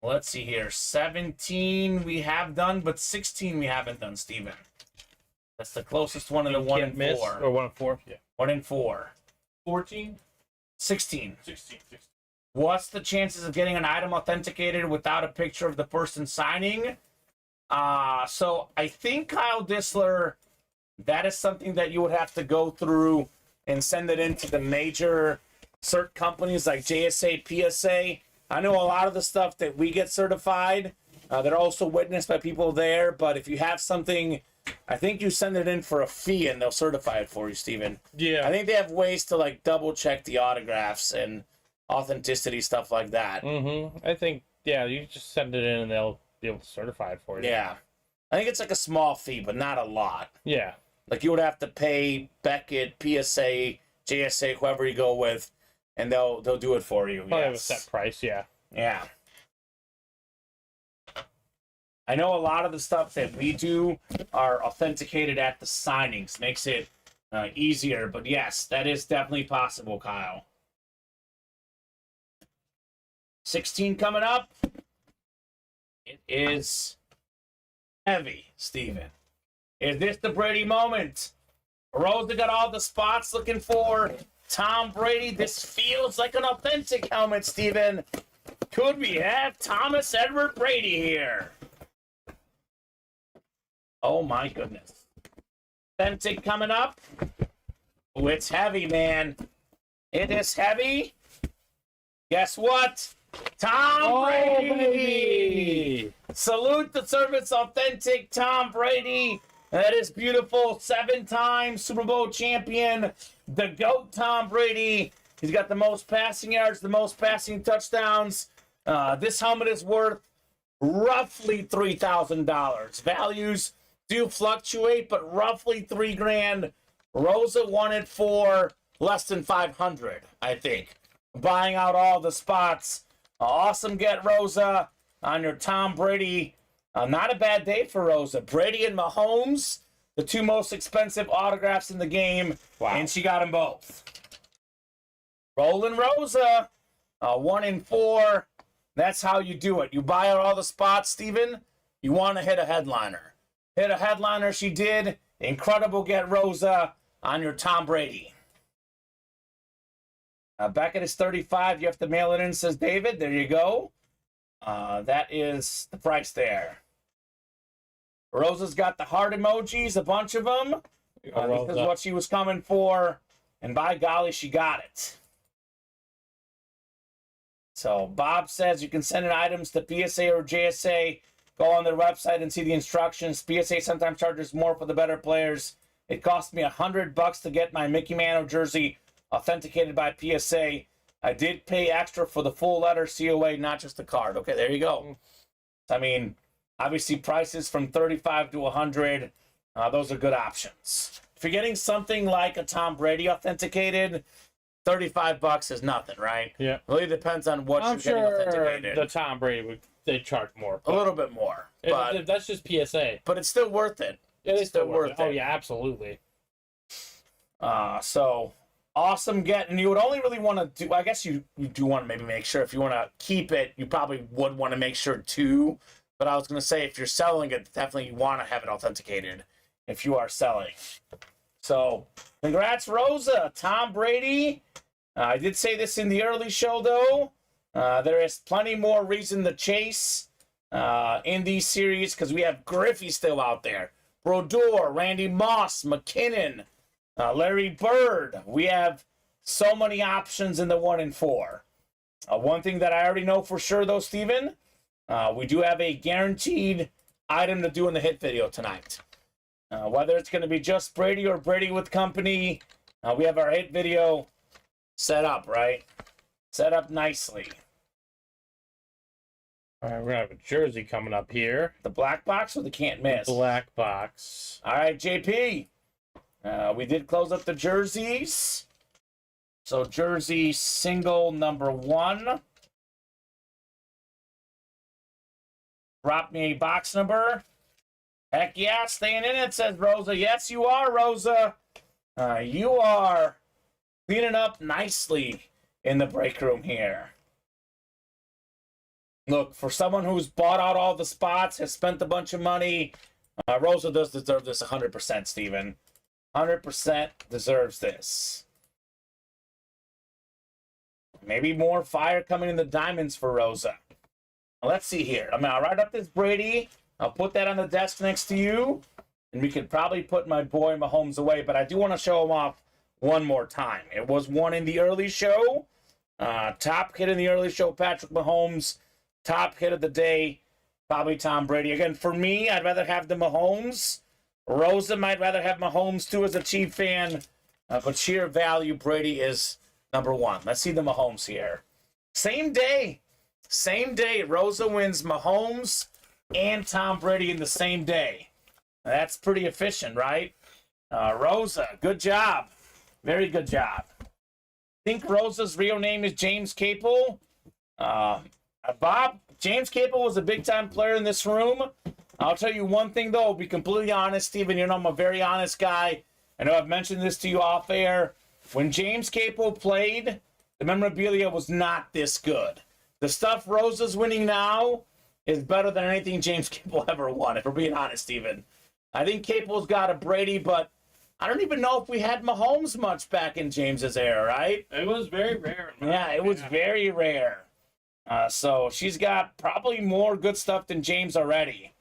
Let's see here. 17 we have done, but 16 we haven't done, Steven. That's the closest one in the 1 in 4. Or 1 in 4, yeah. 1 in 4. 14? 16. 16. What's the chances of getting an item authenticated without a picture of the person signing? So I think, Kyle Dissler, that is something that you would have to go through and send it into the major cert companies like JSA, PSA. I know a lot of the stuff that we get certified, they're also witnessed by people there, but if you have something, I think you send it in for a fee and they'll certify it for you, Steven. Yeah. I think they have ways to like double check the autographs and authenticity, stuff like that. Mm-hmm. I think, yeah, you just send it in and they'll be able to certify it for you. Yeah. I think it's like a small fee, but not a lot. Yeah. Like you would have to pay Beckett, PSA, JSA, whoever you go with, and they'll do it for you. Probably have a set price, yeah. Yeah. I know a lot of the stuff that we do are authenticated at the signings. Makes it easier, but yes, that is definitely possible, Kyle. 16 coming up. It is heavy, Steven. Is this the Brady moment? Rosa got all the spots looking for Tom Brady. This feels like an authentic helmet, Steven. Could we have Thomas Edward Brady here? Oh my goodness. Authentic coming up. Oh, it's heavy, man. It is heavy. Guess what? Tom Brady! Salute the service, authentic Tom Brady. That is beautiful. 7-time Super Bowl champion. The GOAT Tom Brady. He's got the most passing yards, the most passing touchdowns. This helmet is worth roughly $3,000. Values do fluctuate, but roughly $3,000. Rosa won it for less than $500, I think. Buying out all the spots. Awesome get, Rosa, on your Tom Brady. Not a bad day for Rosa. Brady and Mahomes, the 2 most expensive autographs in the game. Wow. And she got them both. Rolling Rosa, 1 in 4. That's how you do it. You buy out all the spots, Steven. You want to hit a headliner. Hit a headliner, she did. Incredible get, Rosa, on your Tom Brady. Beckett is 35. You have to mail it in, says David. There you go. That is the price there. Rosa's got the heart emojis, a bunch of them. This is what she was coming for. And by golly, she got it. So Bob says you can send in items to PSA or JSA. Go on their website and see the instructions. PSA sometimes charges more for the better players. It cost me $100 to get my Mickey Mantle jersey authenticated by PSA. I did pay extra for the full letter COA, not just the card. Okay, there you go. I mean, obviously prices from $35 to $100. Those are good options. If you're getting something like a Tom Brady authenticated, $35 is nothing, right? Yeah. It really depends on what I'm you're getting sure authenticated. the Tom Brady they charge more. A little bit more, but that's just PSA. But it's still worth it. Yeah, it's still worth it. Oh yeah, absolutely. So awesome get, and you would only really want to do. I guess you do want to maybe make sure if you want to keep it, you probably would want to make sure too. But I was going to say if you're selling it, definitely you want to have it authenticated if you are selling. So congrats, Rosa, Tom Brady. I did say this in the early show though. There is plenty more reason to chase in these series because we have Griffey still out there. Brodeur, Randy Moss, McKinnon, Larry Bird. We have so many options in the 1 in 4. One thing that I already know for sure though, Steven, we do have a guaranteed item to do in the hit video tonight. Whether it's going to be just Brady or Brady with company, We have our hit video set up, right? Set up nicely. All right, we're gonna have a jersey coming up here. The black box or the can't miss? Black box. All right, JP. We did close up the jerseys. So jersey single number 1. Drop me a box number. Heck yeah, staying in it, says Rosa. Yes, you are, Rosa. You are cleaning up nicely in the break room here. Look, for someone who's bought out all the spots, has spent a bunch of money, Rosa does deserve this 100%, Steven. 100% deserves this. Maybe more fire coming in the diamonds for Rosa. Let's see here. I'm going to write up this Brady. I'll put that on the desk next to you. And we could probably put my boy Mahomes away. But I do want to show him off one more time. It was one in the early show. Top hit in the early show, Patrick Mahomes. Top hit of the day, probably Tom Brady. Again, for me, I'd rather have the Mahomes. Rosa might rather have Mahomes, too, as a Chief fan. But sheer value, Brady is number 1. Let's see the Mahomes here. Same day. Same day. Rosa wins Mahomes and Tom Brady in the same day. That's pretty efficient, right? Rosa, good job. Very good job. I think Rosa's real name is James Capel. Bob, James Capel was a big-time player in this room. I'll tell you one thing, though. I'll be completely honest, Steven. You know I'm a very honest guy. I know I've mentioned this to you off air. When James Capel played, the memorabilia was not this good. The stuff Rosa's winning now is better than anything James Capel ever won, if we're being honest, Steven. I think Capel's got a Brady, but I don't even know if we had Mahomes much back in James's era, right? It was very rare. Yeah, it was very rare. So she's got probably more good stuff than James already.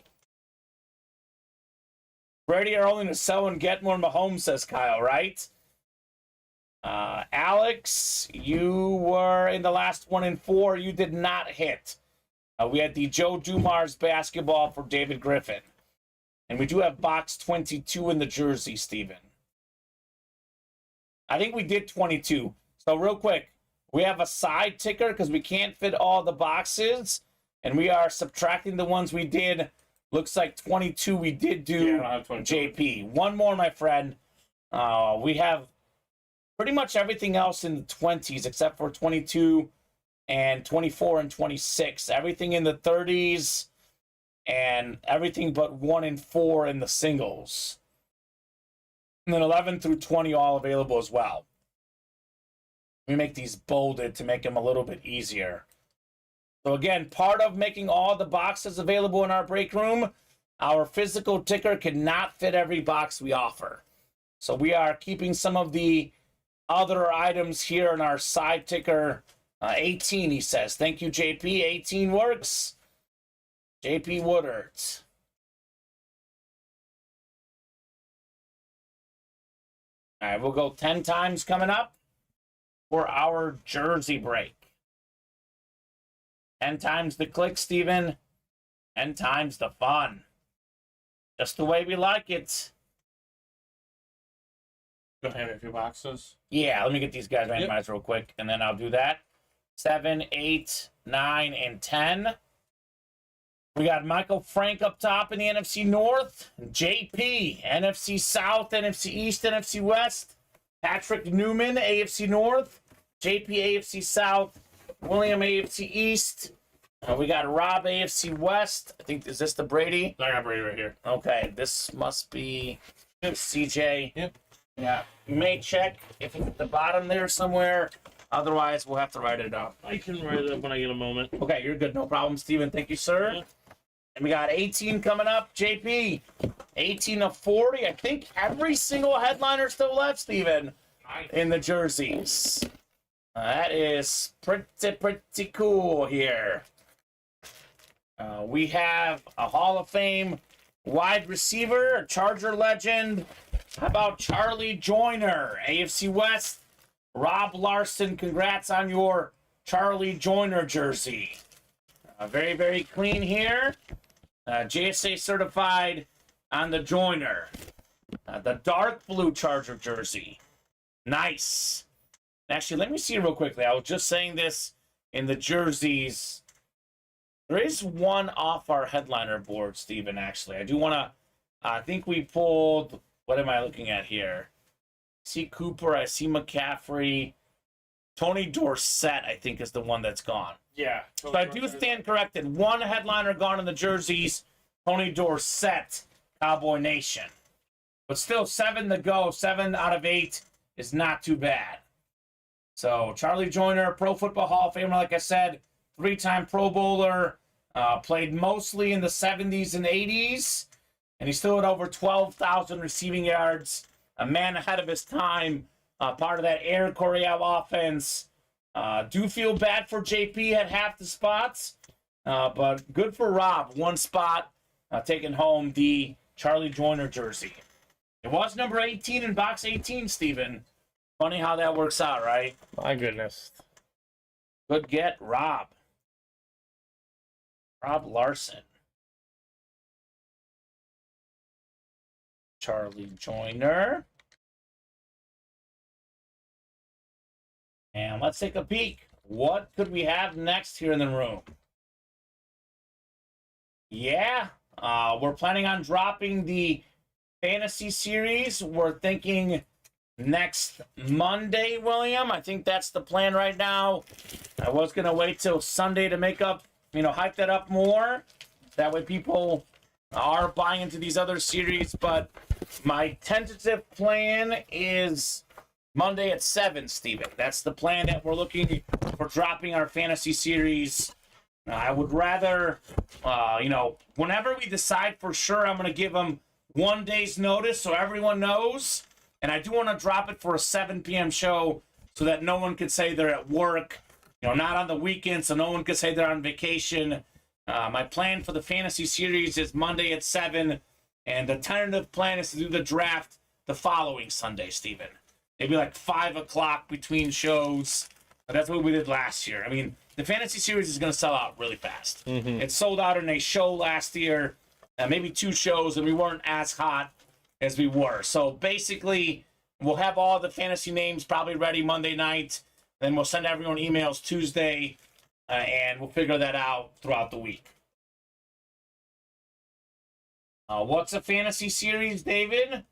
Brady are only to sell and get more Mahomes, says Kyle, right? Alex, you were in the last 1 in 4. You did not hit. We had the Joe Dumars basketball for David Griffin. And we do have box 22 in the jersey, Steven. I think we did 22. So real quick, we have a side ticker because we can't fit all the boxes. And we are subtracting the ones we did. Looks like 22 we did do, Yeah, JP. One more, my friend. We have pretty much everything else in the 20s except for 22 and 24 and 26. Everything in the 30s and everything but 1 in 4 in the singles. And then 11 through 20 all available as well. We make these bolded to make them a little bit easier. So again, part of making all the boxes available in our break room, our physical ticker cannot fit every box we offer. So we are keeping some of the other items here in our side ticker. 18, he says. Thank you, JP. 18 works. JP Woodard. All right, we'll go 10 times coming up for our jersey break. 10 times the click, Steven. 10 times the fun. Just the way we like it. Go ahead, a few boxes. Yeah, let me get these guys randomized real quick, and then I'll do that. 7, 8, 9, and 10. We got Michael Frank up top in the NFC North. JP, NFC South, NFC East, NFC West. Patrick Newman, AFC North. JP, AFC South. William, AFC East. We got Rob, AFC West. I think, is this the Brady? I got Brady right here. Okay, this must be CJ. Yep. Yeah, you may check if it's at the bottom there somewhere. Otherwise, we'll have to write it up. I can write it up when I get a moment. Okay, you're good. No problem, Steven. Thank you, sir. Yeah. And we got 18 coming up. JP, 18 of 40. I think every single headliner still left, Steven, in the jerseys. That is pretty cool here. We have a Hall of Fame wide receiver, a Charger legend. How about Charlie Joyner, AFC West? Rob Larson, congrats on your Charlie Joyner jersey. Very, very clean here. JSA certified on the Joyner. The dark blue Charger jersey. Nice. Actually, let me see real quickly. I was just saying this in the jerseys. There is one off our headliner board, Steven, actually. I do want to, I think we pulled, what am I looking at here? I see Cooper, I see McCaffrey. Tony Dorsett, I think, is the one that's gone. Yeah. So I do stand corrected. One headliner gone in the jerseys. Tony Dorsett, Cowboy Nation. But still, 7 to go. 7 out of 8 is not too bad. So Charlie Joyner, Pro Football Hall of Famer, like I said, 3-time Pro Bowler, played mostly in the 70s and 80s, and he still had over 12,000 receiving yards. A man ahead of his time, part of that Air Coryell offense. Do feel bad for JP at half the spots, but good for Rob. One spot, taking home the Charlie Joyner jersey. It was number 18 in box 18, Steven. Funny how that works out, right? My goodness. Good get, Rob. Rob Larson. Charlie Joyner. And let's take a peek. What could we have next here in the room? Yeah, we're planning on dropping the fantasy series. We're thinking next Monday, William. I think that's the plan right now. I was going to wait till Sunday to make up, hype that up more. That way people are buying into these other series. But my tentative plan is Monday at 7, Steven. That's the plan that we're looking for dropping our fantasy series. I would rather, whenever we decide for sure, I'm going to give them 1 day's notice so everyone knows. And I do want to drop it for a 7 p.m. show so that no one could say they're at work, not on the weekend, so no one could say they're on vacation. My plan for the fantasy series is Monday at 7, and the tentative plan is to do the draft the following Sunday, Steven. Maybe like 5 o'clock between shows. But that's what we did last year. I mean, the fantasy series is going to sell out really fast. Mm-hmm. It sold out in a show last year, maybe 2 shows, and we weren't as hot as we were. So basically, we'll have all the fantasy names probably ready Monday night. Then we'll send everyone emails Tuesday, and we'll figure that out throughout the week. What's a fantasy series, David?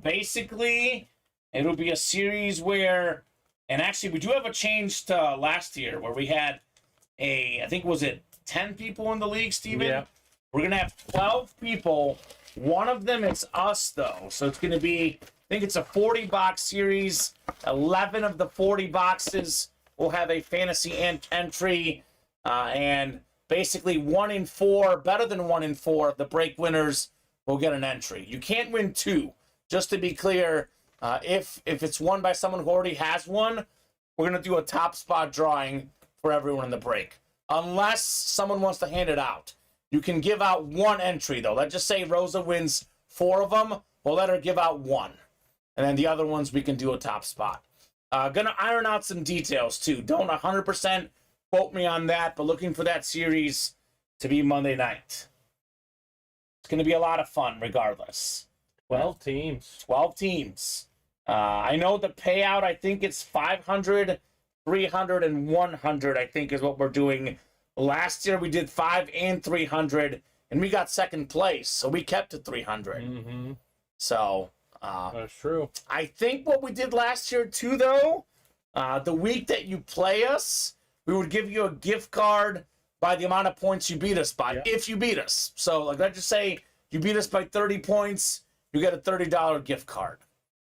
Basically, it'll be a series where, and actually we do have a change to last year where we had I think, was it 10 people in the league, Steven? Yeah. We're going to have 12 people. One of them is us, though. So it's going to be, I think it's a 40-box series. 11 of the 40 boxes will have a fantasy entry. And basically 1 in 4, better than 1 in 4 of the break winners will get an entry. You can't win 2. Just to be clear, if it's won by someone who already has one, we're going to do a top spot drawing for everyone in the break. Unless someone wants to hand it out. You can give out 1 entry, though. Let's just say Rosa wins 4 of them. We'll let her give out 1. And then the other ones, we can do a top spot. Gonna iron out some details, too. Don't 100% quote me on that, but looking for that series to be Monday night. It's going to be a lot of fun, regardless. 12 teams. 12 teams. I know the payout, I think it's 500, 300, and 100, I think is what we're doing. Last year we did 5 and 300, and we got second place, so we kept it 300. Mm-hmm. So that's true. I think what we did last year too, though, the week that you play us, we would give you a gift card by the amount of points you beat us by, if you beat us. So like, let's just say you beat us by 30 points, you get a $30 gift card.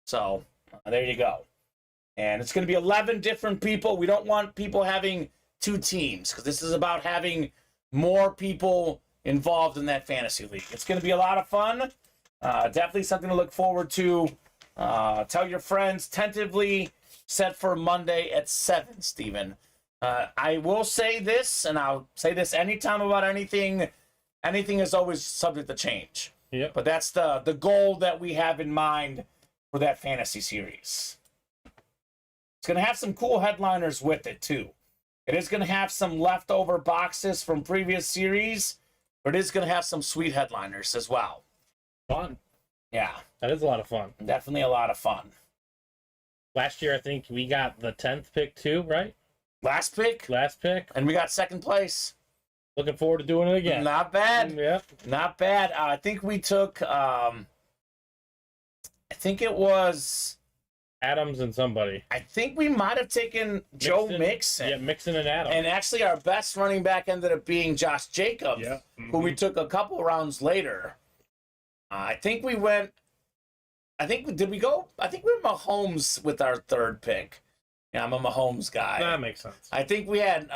So there you go. And it's going to be 11 different people. We don't want people having 2 teams because this is about having more people involved in that fantasy league. It's going to be a lot of fun. Definitely something to look forward to. Tell your friends. Tentatively set for Monday at 7, Steven. I will say this, and I'll say this anytime about anything. Anything is always subject to change. Yep. But that's the goal that we have in mind for that fantasy series. It's going to have some cool headliners with it, too. It is going to have some leftover boxes from previous series, but it is going to have some sweet headliners as well. Fun. Yeah. That is a lot of fun. Definitely a lot of fun. Last year, I think we got the 10th pick too, right? Last pick, and we got second place. Looking forward to doing it again. Not bad. Yeah. Not bad. I think we took, I think it was Adams and somebody. I think we might have taken Joe Mixon. Yeah, Mixon and Adams. And actually, our best running back ended up being Josh Jacobs, Yeah. who we took a couple rounds later. I think we went. Did we go? I think we were Mahomes with our third pick. Yeah, I'm a Mahomes guy. That makes sense. I think we had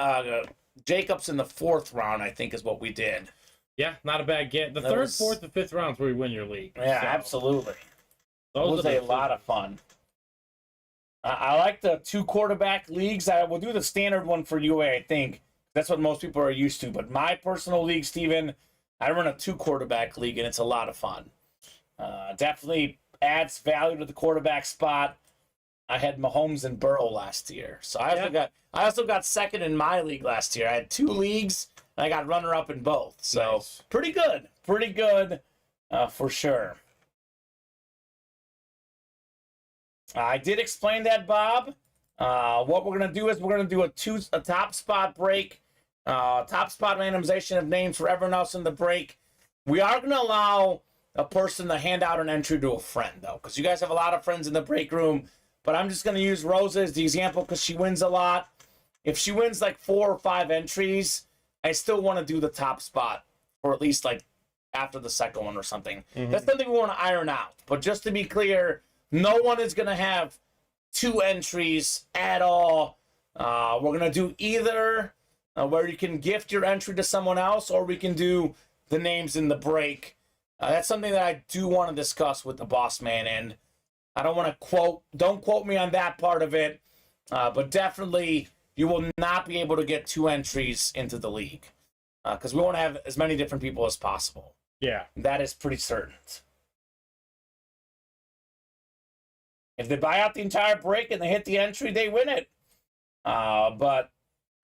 Jacobs in the 4th round, I think is what we did. Yeah, not a bad get. The third, 4th, and 5th rounds where you win your league. Yeah, So, absolutely. Those was are a lot of fun. I like the 2 quarterback leagues. I will do the standard one for UA, I think. That's what most people are used to. But my personal league, Steven, I run a 2 quarterback league, and it's a lot of fun. Definitely adds value to the quarterback spot. I had Mahomes and Burrow last year. So I also got second in my league last year. I had 2 leagues, and I got runner-up in both. So Nice. pretty good. Pretty good for sure. I did explain that, Bob. What we're going to do is we're going to do a top spot break, top spot randomization of names for everyone else in the break. We are going to allow a person to hand out an entry to a friend, though, because you guys have a lot of friends in the break room. But I'm just going to use Rosa as the example because she wins a lot. If she wins like 4 or 5 entries, I still want to do the top spot, or at least like after the second one or something. Mhm. That's something we want to iron out. But just to be clear, no one is going to have 2 entries at all. We're going to do either where you can gift your entry to someone else, or we can do the names in the break. That's something that I do want to discuss with the boss man, and I don't want to don't quote me on that part of it, but definitely you will not be able to get 2 entries into the league because we want to have as many different people as possible. Yeah. That is pretty certain. If they buy out the entire break and they hit the entry, they win it. But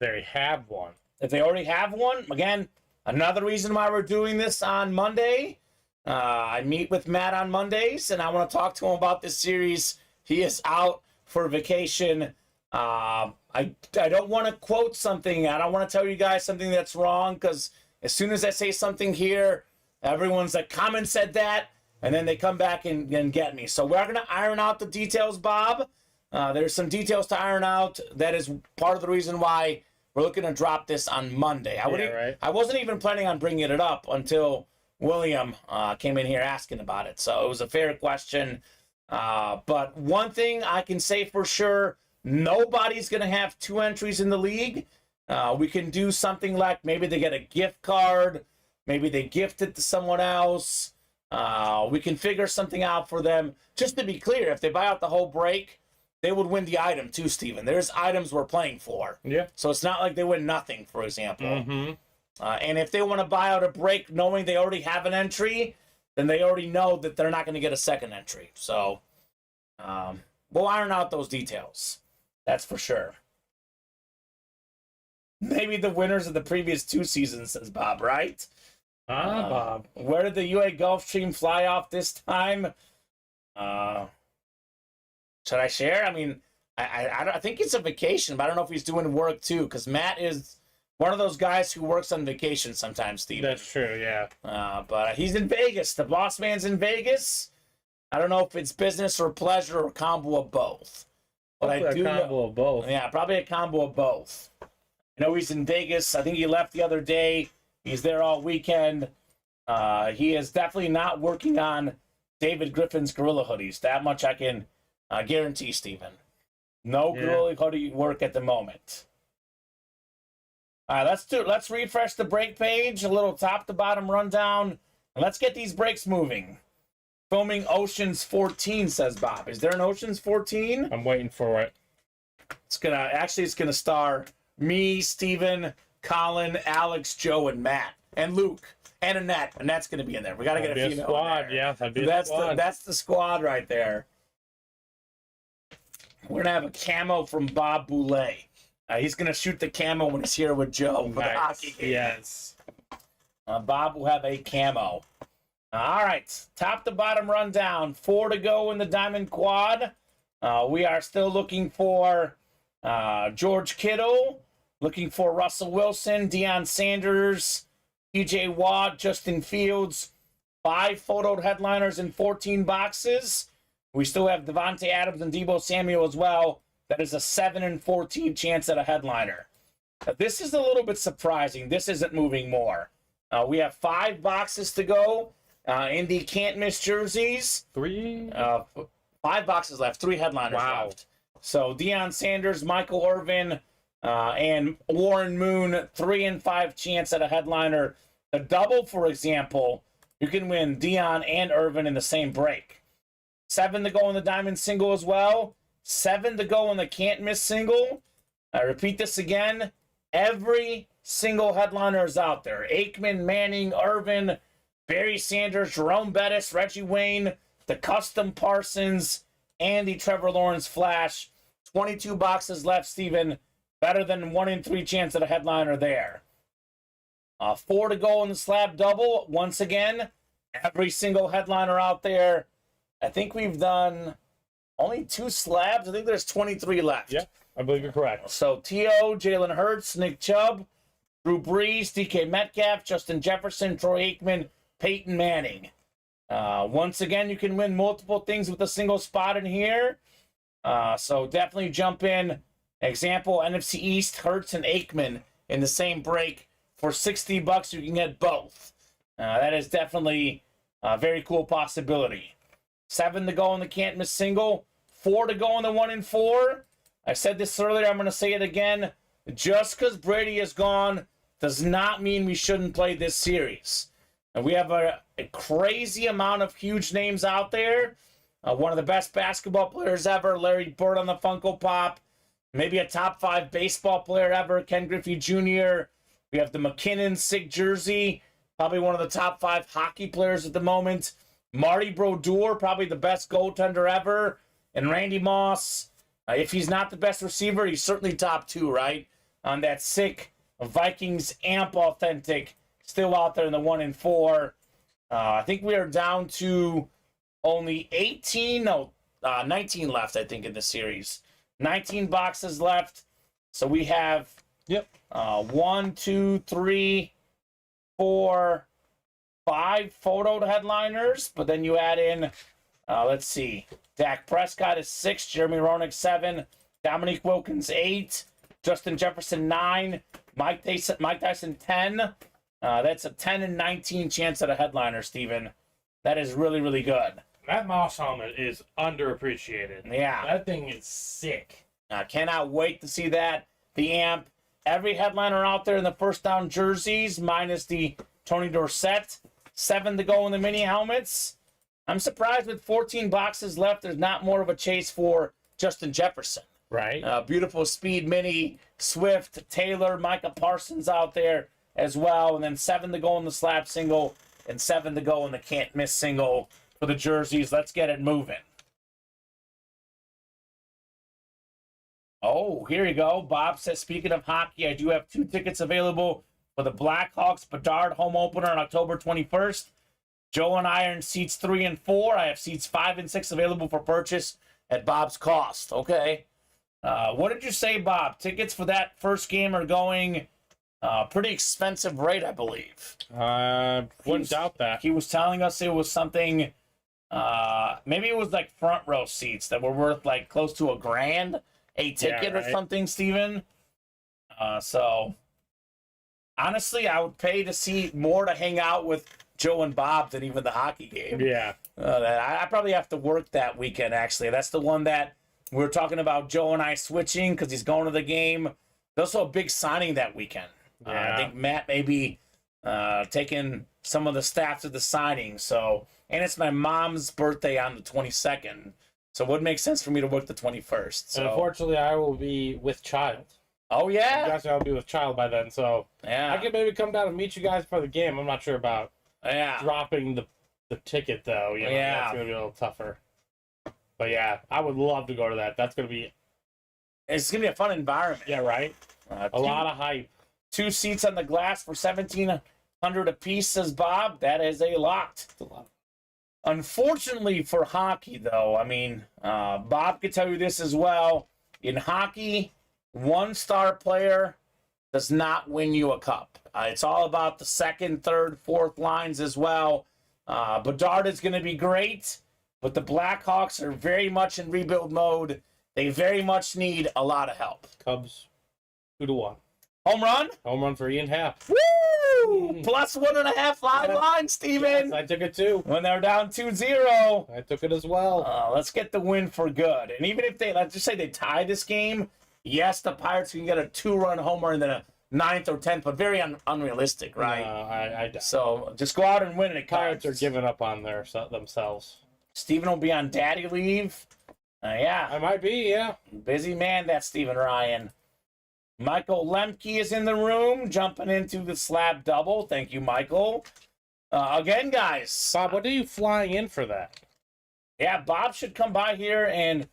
They have one. if they already have one, again, another reason why we're doing this on Monday. I meet with Matt on Mondays, and I want to talk to him about this series. He is out for vacation. I don't want to quote something. I don't want to tell you guys something that's wrong, because as soon as I say something here, everyone's like, Kamen said that, and then they come back and get me. So we're going to iron out the details, Bob. There's some details to iron out. That is part of the reason why we're looking to drop this on Monday. I wasn't even planning on bringing it up until William came in here asking about it. So it was a fair question. But one thing I can say for sure, nobody's going to have 2 entries in the league. We can do something like maybe they get a gift card. Maybe they gift it to someone else. We can figure something out for them. Just to be clear, if they buy out the whole break, they would win the item too, Steven. There's items we're playing for. Yeah. So it's not like they win nothing, for example. Mm-hmm. And if they want to buy out a break knowing they already have an entry, then they already know that they're not going to get a second entry. So we'll iron out those details. That's for sure. Maybe the winners of the previous 2 seasons, says Bob, right? Bob. Where did the UA Golf Stream fly off this time? Should I share? I mean, I think it's a vacation, but I don't know if he's doing work too, because Matt is one of those guys who works on vacation sometimes, Steven. That's true, yeah. But he's in Vegas. The boss man's in Vegas. I don't know if it's business or pleasure or a combo of both. But Hopefully I do a combo of both. Yeah, probably a combo of both. I know he's in Vegas. I think he left the other day. He's there all weekend. He is definitely not working on David Griffin's Gorilla hoodies. That much I can guarantee, Steven. No Gorilla hoodie work at the moment. All right, let's refresh the break page, a little top to bottom rundown, and let's get these breaks moving. Filming Oceans 14, says Bob. Is there an Oceans 14? I'm waiting for it. It's gonna star me, Steven, Colin, Alex, Joe, and Matt, and Luke, and Annette. Annette's gonna be in there. We gotta get a female squad, in there. yeah. That'd be a squad. That's the squad right there. We're gonna have a camo from Bob Boulay. He's gonna shoot the camo when he's here with Joe for the hockey game. Yes. Bob will have a camo. All right, top to bottom rundown. 4 to go in the Diamond Quad. We are still looking for George Kittle, looking for Russell Wilson, Deion Sanders, TJ Watt, Justin Fields. 5 photoed headliners in 14 boxes. We still have Devontae Adams and Deebo Samuel as well. That is a 7 in 14 chance at a headliner. This is a little bit surprising. This isn't moving more. We have 5 boxes to go in the can't miss jerseys. 3? 5 boxes left. 3 headliners left. So Deion Sanders, Michael Irvin, and Warren Moon, 3 in 5 chance at a headliner. The double, for example, you can win Deion and Irvin in the same break. 7 to go in the diamond single as well. 7 to go in the can't miss single. I repeat this again. Every single headliner is out there. Aikman, Manning, Irvin, Barry Sanders, Jerome Bettis, Reggie Wayne, the Custom Parsons, and the Trevor Lawrence Flash. 22 boxes left, Steven. Better than 1 in 3 chance at a headliner there. 4 to go in the slab double. Once again, every single headliner out there. I think we've done only 2 slabs. I think there's 23 left. Yeah, I believe you're correct. So T.O., Jalen Hurts, Nick Chubb, Drew Brees, DK Metcalf, Justin Jefferson, Troy Aikman, Peyton Manning. Once again, you can win multiple things with a single spot in here. So definitely jump in. Example, NFC East, Hurts and Aikman in the same break. For $60, you can get both. That is definitely a very cool possibility. 7 to go in the can't miss single. 4 to go in the 1 in 4. I said this earlier, I'm going to say it again. Just because Brady is gone does not mean we shouldn't play this series. And we have a crazy amount of huge names out there. One of the best basketball players ever, Larry Bird on the Funko Pop. Maybe a top 5 baseball player ever, Ken Griffey Jr. We have the McKinnon SIG jersey, probably one of the top 5 hockey players at the moment. Marty Brodeur, probably the best goaltender ever. And Randy Moss, if he's not the best receiver, he's certainly top 2, right? On that sick Vikings amp authentic, still out there in the 1 in 4. I think we are down to only 19 left, I think, in the series. 19 boxes left. So we have 1, 2, 3, 4, 5 photoed headliners, but then you add in, let's see, Dak Prescott is 6, Jeremy Roenick 7, Dominique Wilkins 8, Justin Jefferson 9, Mike Tyson 10. That's a 10 and 19 chance at a headliner, Steven. That is really, really good. That Moss helmet is underappreciated. Yeah. That thing is sick. I cannot wait to see that. The amp. Every headliner out there in the first down jerseys, minus the Tony Dorsett. 7 to go in the mini helmets. I'm surprised with 14 boxes left, there's not more of a chase for Justin Jefferson. Right. Beautiful speed mini, Swift, Taylor, Micah Parsons out there as well. And then 7 to go in the slab single and 7 to go in the can't miss single for the jerseys. Let's get it moving. Oh, here you go. Bob says, speaking of hockey, I do have 2 tickets available for the Blackhawks Bedard home opener on October 21st. Joe and I are in seats 3 and 4. I have seats 5 and 6 available for purchase at Bob's cost. Okay. What did you say, Bob? Tickets for that first game are going pretty expensive rate, I believe. Wouldn't doubt that. He was telling us it was something, maybe it was like front row seats that were worth like close to $1,000 a ticket or something, Steven. So honestly, I would pay to see more to hang out with Joe and Bob than even the hockey game. Yeah. I probably have to work that weekend, actually. That's the one that we were talking about Joe and I switching because he's going to the game. There's also a big signing that weekend. I think Matt may be taking some of the staff to the signing. So, and it's my mom's birthday on the 22nd. So it would make sense for me to work the 21st. So. And unfortunately, I will be with child. Oh, yeah? Actually, I'll be with child by then. So yeah, I could maybe come down and meet you guys for the game. I'm not sure about dropping the ticket, though. You know, that's going to be a little tougher. But yeah, I would love to go to that. That's going to be... It's going to be a fun environment. Yeah, right? A lot of hype. 2 seats on the glass for $1,700 a piece, says Bob. That is a lot. That's a lot. Unfortunately for hockey, though, I mean, Bob could tell you this as well. In hockey, one-star player does not win you a cup. It's all about the second, third, fourth lines as well. Bedard is going to be great, but the Blackhawks are very much in rebuild mode. They very much need a lot of help. Cubs 2-1. Home run? Home run for Ian Happ. Woo! Plus 1.5 live line, Steven. Yes, I took it too. When they're down 2-0. I took it as well. Let's get the win for good. And even if let's just say they tie this game, yes, the Pirates can get a 2-run homer in the 9th or 10th, but very unrealistic, right? I So just go out and win it. Pirates are giving up on themselves. Steven will be on daddy leave. Yeah. I might be, yeah. Busy man, that's Steven Ryan. Michael Lemke is in the room, jumping into the slab double. Thank you, Michael. Again, guys. Bob, what are you flying in for that? Yeah, Bob should come by here and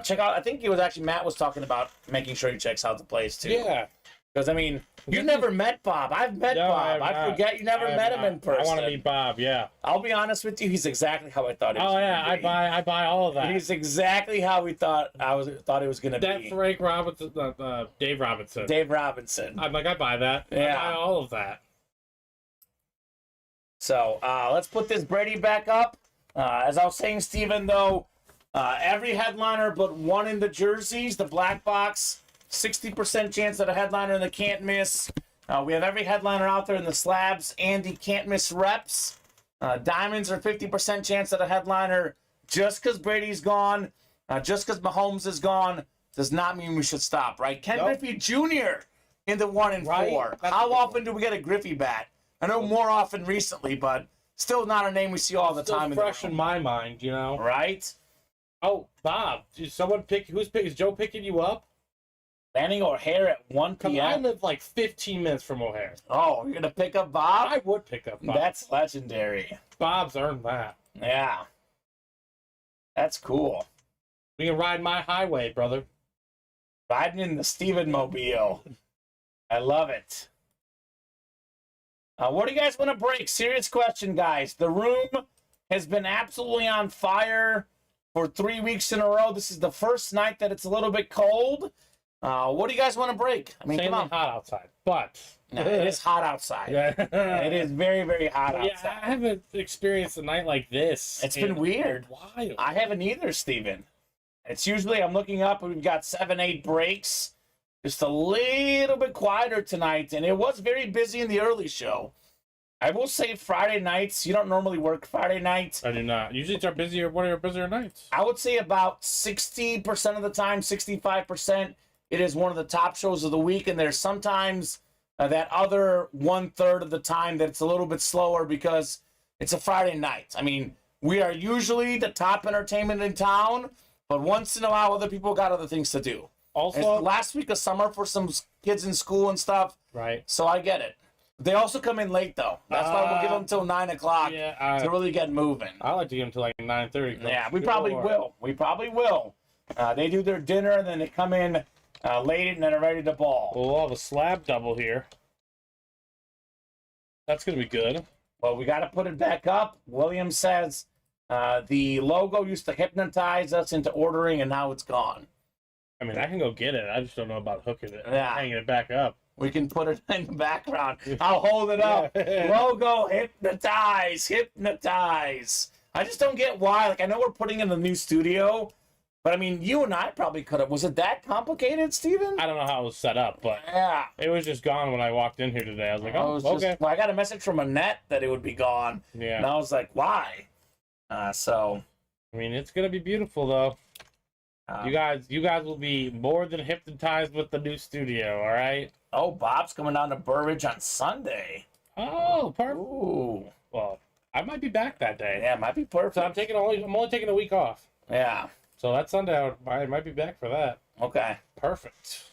check out. I think it was actually Matt was talking about making sure he checks out the place, too. Yeah. Because, I mean, you've never met Bob. I've met Bob. I forget you never met him in person. I want to meet Bob, yeah. I'll be honest with you. He's exactly how I thought he was. Oh, yeah. I buy all of that. He's exactly how we thought he was going to be. That's Frank Robinson, Dave Robinson. Dave Robinson. I'm like, I buy that. Yeah. I buy all of that. So let's put this Brady back up. As I was saying, Steven, though, every headliner but one in the jerseys, the black box, 60% chance at a headliner in the can't miss. We have every headliner out there in the slabs and the can't miss reps. Diamonds are 50% chance at a headliner. Just because Brady's gone, just because Mahomes is gone, does not mean we should stop, right? Ken Griffey Jr. in the 1 and 4. How often do we get a Griffey bat? I know more often recently, but still not a name we see all the time. Fresh in my mind, you know. Right? Oh, Bob, did someone pick? Is Joe picking you up? Landing O'Hare at 1 p.m. I live like 15 minutes from O'Hare. Oh, you're gonna pick up Bob? I would pick up Bob. That's legendary. Bob's earned that. Yeah. That's cool. We can ride my highway, brother. Riding in the Steven Mobile. I love it. What do you guys want to break? Serious question, guys. The room has been absolutely on fire for 3 weeks in a row. This is the first night that it's a little bit cold. What do you guys want to break? I mean, come on. Hot outside, but no, it is hot outside. It is very, very hot outside. Yeah, I haven't experienced a night like this. It's been weird. Wild. I haven't either, Steven. It's usually, I'm looking up and we've got 7, 8 breaks. Just a little bit quieter tonight, and it was very busy in the early show. I will say Friday nights, you don't normally work Friday nights. I do not. Usually it's our busier, one of our busier nights. I would say about 60% of the time, 65%, it is one of the top shows of the week, and there's sometimes that other 1/3 of the time that it's a little bit slower because it's a Friday night. I mean, we are usually the top entertainment in town, but once in a while, other people got other things to do. Also, it's last week of summer for some kids in school and stuff. Right. So I get it. They also come in late, though. That's why we'll give them until 9 o'clock to really get moving. I like to give them until like 9:30. Yeah, we probably will. We probably will. They do their dinner, and then they come in late, and then are ready to ball. Well, we'll have a slab double here. That's going to be good. Well, we got to put it back up. William says the logo used to hypnotize us into ordering, and now it's gone. I mean, I can go get it. I just don't know about hooking it, Yeah. hanging it back up. We can put it in the background. I'll hold it up. Logo, hypnotize, hypnotize. I just don't get why. Like, I know we're putting in the new studio, but I mean, you and I probably could have. Was it that complicated, Steven? I don't know how it was set up, but yeah, it was just gone when I walked in here today. I was like, oh, okay. Well, I got a message from Annette that it would be gone. Yeah. And I was like, why? So. I mean, it's going to be beautiful, though. You guys will be more than hypnotized with the new studio, all right? Oh, Bob's coming down to Burridge on Sunday. Oh, perfect. Ooh. Well, I might be back that day. Yeah, it might be perfect. So I'm only taking a week off. Yeah. So that Sunday I might be back for that. Okay. Perfect.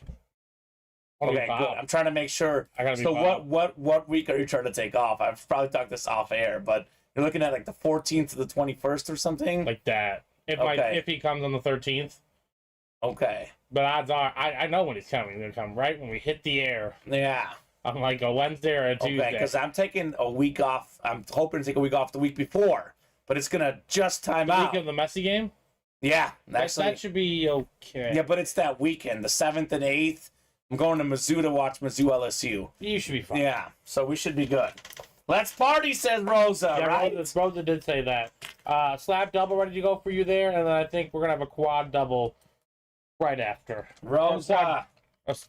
Okay, good. I'm trying to make sure. So what week are you trying to take off? I've probably talked this off air, but you're looking at like the 14th to the 21st or something? Like that. If he comes on the 13th. Okay. But odds are, I know when he's coming. He's going to come right when we hit the air. Yeah. On like a Wednesday or a Tuesday. Okay, because I'm taking a week off. I'm hoping to take a week off the week before. but it's gonna just time The out. week of the Messi game? Yeah, That should be okay. Yeah, but it's that weekend, the 7th and 8th. I'm going to Mizzou to watch Mizzou LSU. You should be fine. Yeah, so we should be good. Let's party, says Rosa, Yeah, right? Rosa did say that. Slab double ready to go for you there, and then I think we're going to have a quad double right after. Rosa.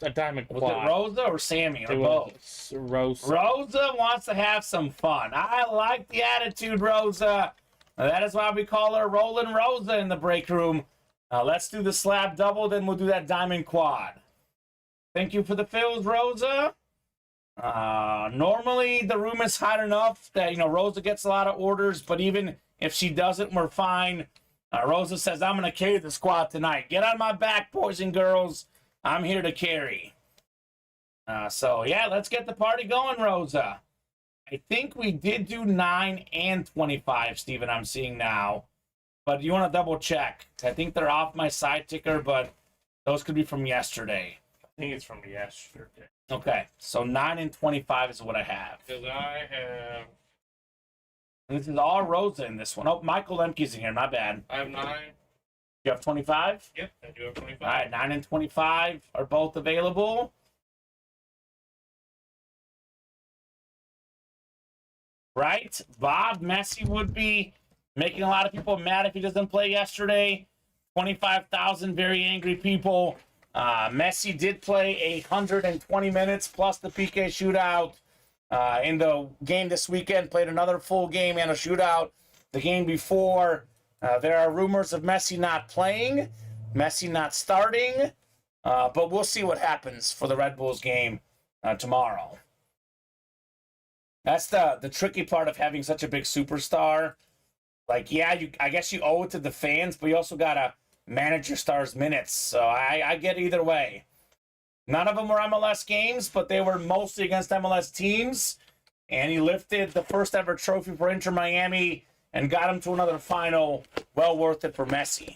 A diamond quad. Was it Rosa or Sammy or It both? was Rosa. Rosa wants to have some fun. I like the attitude, Rosa. That is why we call her Rolling Rosa in the break room. Let's do the slab double, then we'll do that diamond quad. Thank you for the fills, Rosa. Normally, the room is hot enough that, Rosa gets a lot of orders, but even if she doesn't, we're fine. Rosa says, I'm going to carry the squad tonight. Get on my back, boys and girls. I'm here to carry. So, yeah, let's get the party going, Rosa. I think we did do 9 and 25, Steven, I'm seeing now. But you want to double check. I think they're off my side ticker, but those could be from yesterday. I think it's from yesterday. Okay, so 9 and 25 is what I have. Because I have... This is all Rosa in this one. Oh, Michael Lemke's in here, my bad. I have 9. You have 25? Yep, I do have 25. All right, 9 and 25 are both available. Right? Bob Messi would be making a lot of people mad if he doesn't play yesterday. 25,000 very angry people. Messi did play 120 minutes plus the PK shootout in the game this weekend. Played another full game and a shootout the game before. There are rumors of Messi not playing, Messi not starting, but we'll see what happens for the Red Bulls game tomorrow. That's the tricky part of having such a big superstar. Like, yeah, I guess you owe it to the fans, but you also got to manage your stars' minutes. So I get either way. None of them were MLS games, but they were mostly against MLS teams. And he lifted the first ever trophy for Inter Miami and got him to another final. Well worth it for Messi.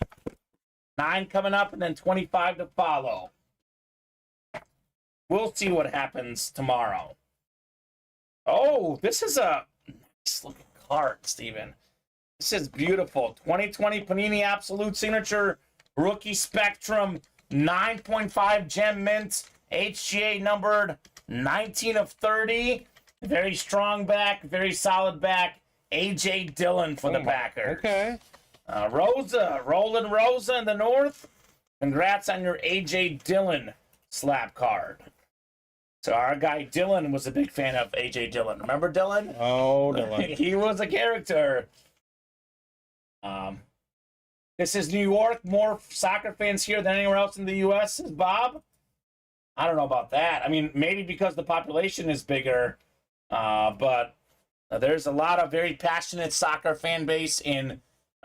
9 coming up and then 25 to follow. We'll see what happens tomorrow. Oh, this is a nice looking card, Steven. This is beautiful. 2020 Panini Absolute Signature Rookie Spectrum 9.5 Gem Mint. HGA numbered 19 of 30. Very strong back, very solid back. AJ Dillon for the Packers. Okay. Rosa, Rolling Rosa in the north. Congrats on your AJ Dillon slab card. So our guy Dylan was a big fan of AJ Dillon. Remember Dylan? Oh, Dylan. He was a character. This is New York. More soccer fans here than anywhere else in the U.S. Is Bob? I don't know about that. I mean, maybe because the population is bigger, but there's a lot of very passionate soccer fan base in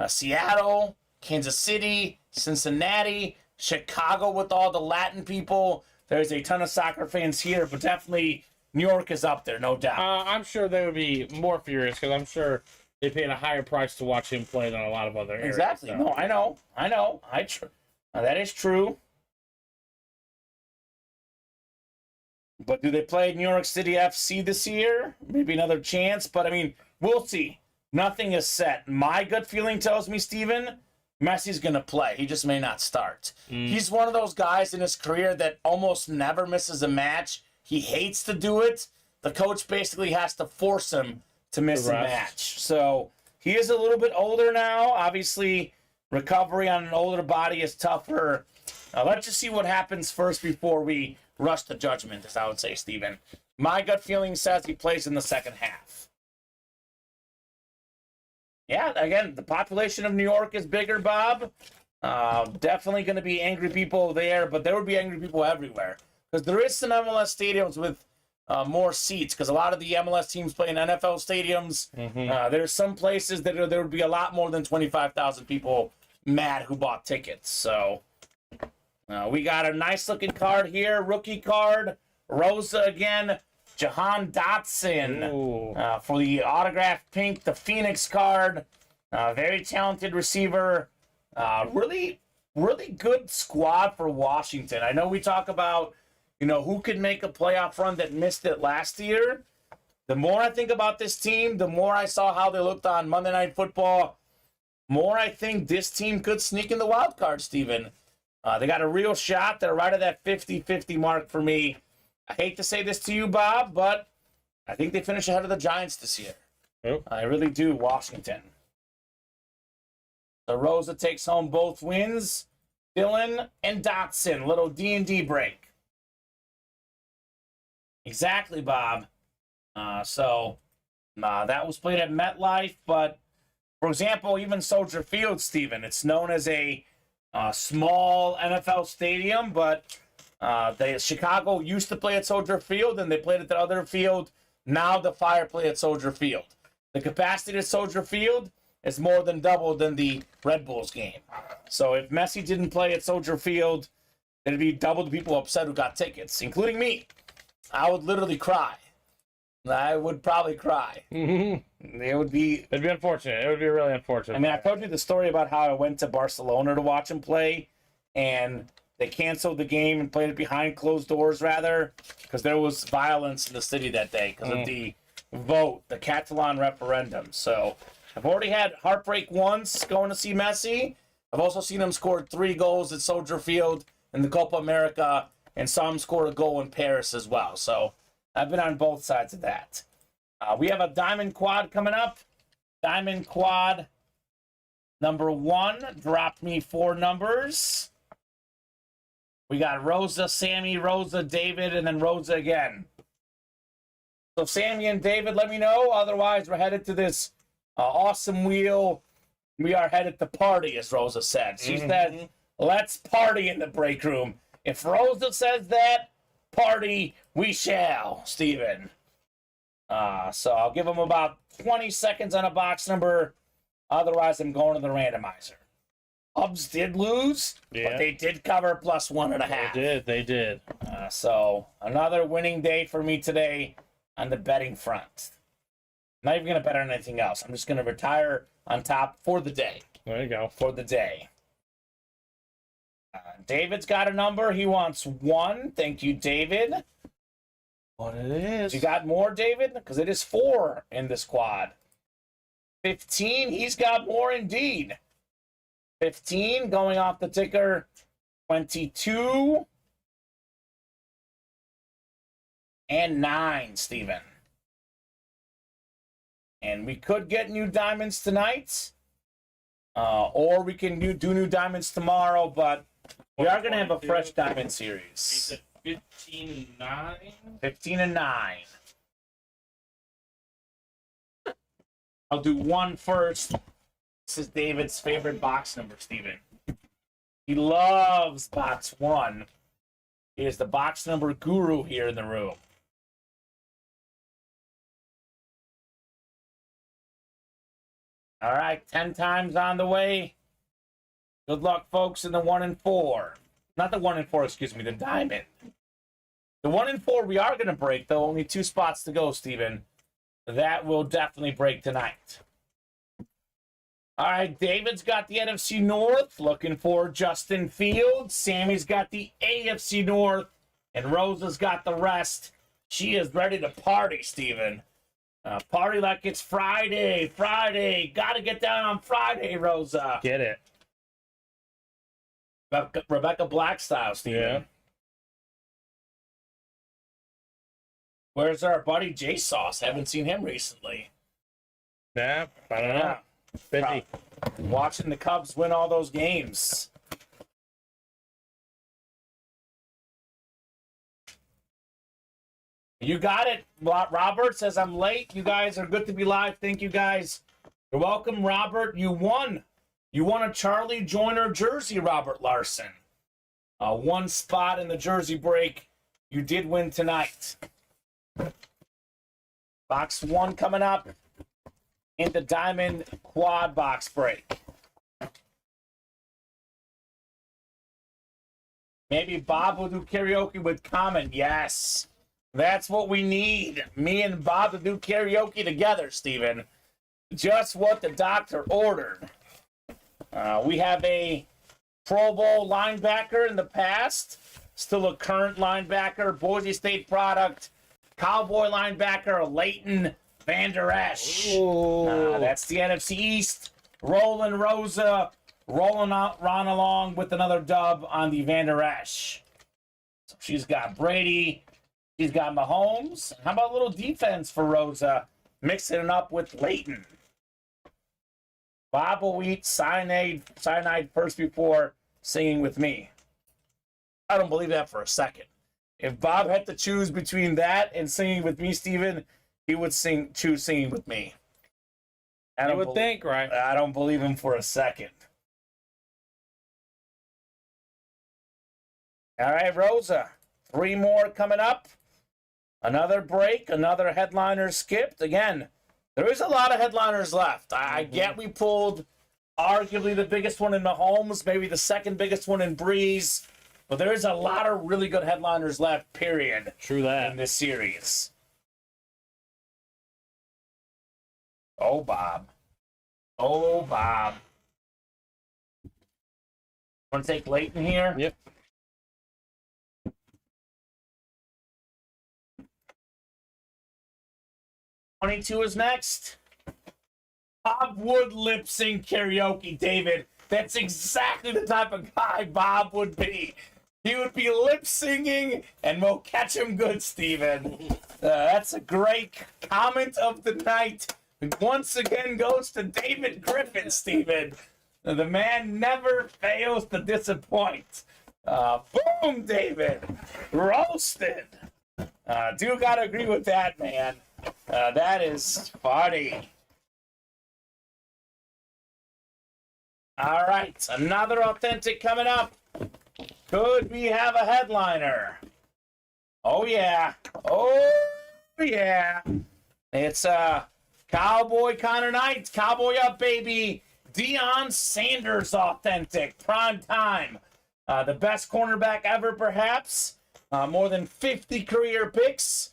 Seattle, Kansas City, Cincinnati, Chicago with all the Latin people. There's a ton of soccer fans here, but definitely New York is up there, no doubt. I'm sure they would be more furious because I'm sure they paid a higher price to watch him play than a lot of other areas. Exactly. So. No, I know. That is true. But do they play New York City FC this year? Maybe another chance, but I mean, we'll see. Nothing is set. My gut feeling tells me, Steven, Messi's going to play. He just may not start. He's one of those guys in his career that almost never misses a match. He hates to do it. The coach basically has to force him to miss a match. So he is a little bit older now. Obviously, recovery on an older body is tougher. Let's just see what happens first before we rush to judgment, as I would say, Steven. My gut feeling says he plays in the second half. Yeah, again, the population of New York is bigger, Bob. Definitely going to be angry people there, but there would be angry people everywhere. Because there is some MLS stadiums with more seats, because a lot of the MLS teams play in NFL stadiums. There's some places that there would be a lot more than 25,000 people mad who bought tickets. So we got a nice-looking card here, rookie card. Rosa again. Jahan Dotson for the autographed pink, the Phoenix card. Very talented receiver. Really good squad for Washington. I know we talk about, who could make a playoff run that missed it last year. The more I think about this team, the more I saw how they looked on Monday Night Football, more I think this team could sneak in the wild card, Steven. They got a real shot. They're right at that 50-50 mark for me. I hate to say this to you, Bob, but I think they finish ahead of the Giants this year. Yep. I really do, Washington. So Rosa takes home both wins. Dylan and Dotson, little D&D break. Exactly, Bob. That was played at MetLife, but for example, even Soldier Field, Steven, it's known as a small NFL stadium, but Chicago used to play at Soldier Field, and they played at the other field. Now the Fire play at Soldier Field. The capacity at Soldier Field is more than double than the Red Bulls game. So if Messi didn't play at Soldier Field, there'd be double the people upset who got tickets, including me. I would literally cry. I would probably cry. Mm-hmm. It'd be unfortunate. It would be really unfortunate. I mean, I told you the story about how I went to Barcelona to watch him play, and they canceled the game and played it behind closed doors, rather, because there was violence in the city that day because of the vote, the Catalan referendum. So I've already had heartbreak once going to see Messi. I've also seen him score 3 goals at Soldier Field in the Copa America, and saw him score a goal in Paris as well. So I've been on both sides of that. We have a Diamond Quad coming up. Diamond Quad number 1 dropped me 4 numbers. We got Rosa, Sammy, Rosa, David, and then Rosa again. So Sammy and David, let me know. Otherwise, we're headed to this awesome wheel. We are headed to party, as Rosa said. She said, let's party in the break room. If Rosa says that, party we shall, Steven. So I'll give them about 20 seconds on a box number. Otherwise, I'm going to the randomizer. Cubs did lose, but they did cover +1.5. They did. So another winning day for me today on the betting front. I'm not even going to bet on anything else. I'm just going to retire on top for the day. There you go. For the day. David's got a number. He wants 1. Thank you, David. What it is? You got more, David? Because it is 4 in this quad. 15. He's got more indeed. 15 going off the ticker. 22. And 9, Steven. And we could get new diamonds tonight. Or we can do new diamonds tomorrow, but we are going to have a fresh diamond series. 15 and 9? 15 and 9. I'll do 1 first. This is David's favorite box number, Steven. He loves box 1. He is the box number guru here in the room. All right, 10 times on the way. Good luck, folks, in the 1 and 4. Not the 1 and 4, excuse me, the diamond. The 1 and 4 we are going to break, though. Only 2 spots to go, Steven. That will definitely break tonight. All right, David's got the NFC North. Looking for Justin Fields. Sammy's got the AFC North. And Rosa's got the rest. She is ready to party, Steven. Party like it's Friday. Friday. Got to get down on Friday, Rosa. Get it. Rebecca Black style, Steven. Yeah. Where's our buddy J Sauce? Haven't seen him recently. Yeah, I don't know. Busy. Watching the Cubs win all those games. You got it. Robert says I'm late. You guys are good to be live. Thank you, guys. You're welcome, Robert. You won. You won a Charlie Joyner jersey, Robert Larson. 1 spot in the jersey break. You did win tonight. Box 1 coming up in the Diamond Quad box break. Maybe Bob will do karaoke with Kamen. Yes. That's what we need. Me and Bob to do karaoke together, Steven. Just what the doctor ordered. We have a Pro Bowl linebacker in the past. Still a current linebacker. Boise State product. Cowboy linebacker Leighton Vander Esch. That's the NFC East. Roland Rosa rolling out, run along with another dub on the Vander Esch. So she's got Brady. She's got Mahomes. How about a little defense for Rosa? Mixing it up with Leighton. Bob will eat cyanide first before singing with me. I don't believe that for a second. If Bob had to choose between that and singing with me, Steven, he would choose singing with me. You would think, right? I don't believe him for a second. All right, Rosa. 3 more coming up. Another break, another headliner skipped. Again, there is a lot of headliners left. I get we pulled arguably the biggest one in Mahomes, maybe the second biggest one in Breeze, but there is a lot of really good headliners left, period. True that. In this series. Oh, Bob. Oh, Bob. Want to take Leighton here? Yep. '22 is next. Bob would lip sync karaoke, David. That's exactly the type of guy Bob would be. He would be lip singing, and we'll catch him good, Steven. That's a great comment of the night. Once again goes to David Griffin, Steven. The man never fails to disappoint. Boom, David. Roasted. Do gotta agree with that, man. That is funny. All right, another authentic coming up. Could we have a headliner? Oh, yeah. Oh, yeah. It's Cowboy Connor Knight. Cowboy up, baby. Deion Sanders authentic. Prime time. The best cornerback ever, perhaps. More than 50 career picks.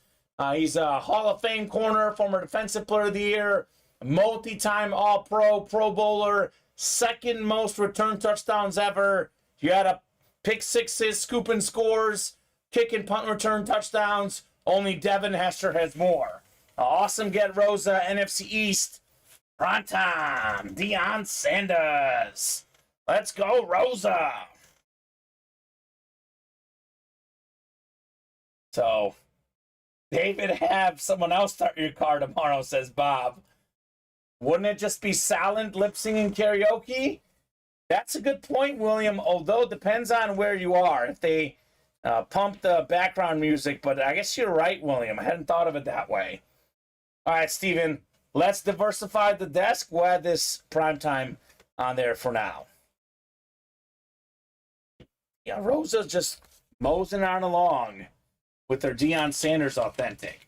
He's a Hall of Fame corner, former Defensive Player of the Year, multi-time All-Pro, Pro Bowler, second most return touchdowns ever. You had a pick sixes, scooping scores, kick and punt return touchdowns. Only Devin Hester has more. Awesome get, Rosa, NFC East. Prime time, Deion Sanders. Let's go, Rosa. So, David, have someone else start your car tomorrow, says Bob. Wouldn't it just be silent lip singing karaoke? That's a good point, William, although it depends on where you are. If they pump the background music, but I guess you're right, William. I hadn't thought of it that way. All right, Steven, let's diversify the desk. We'll add this primetime on there for now. Yeah, Rosa's just moseying on along with their Deion Sanders authentic.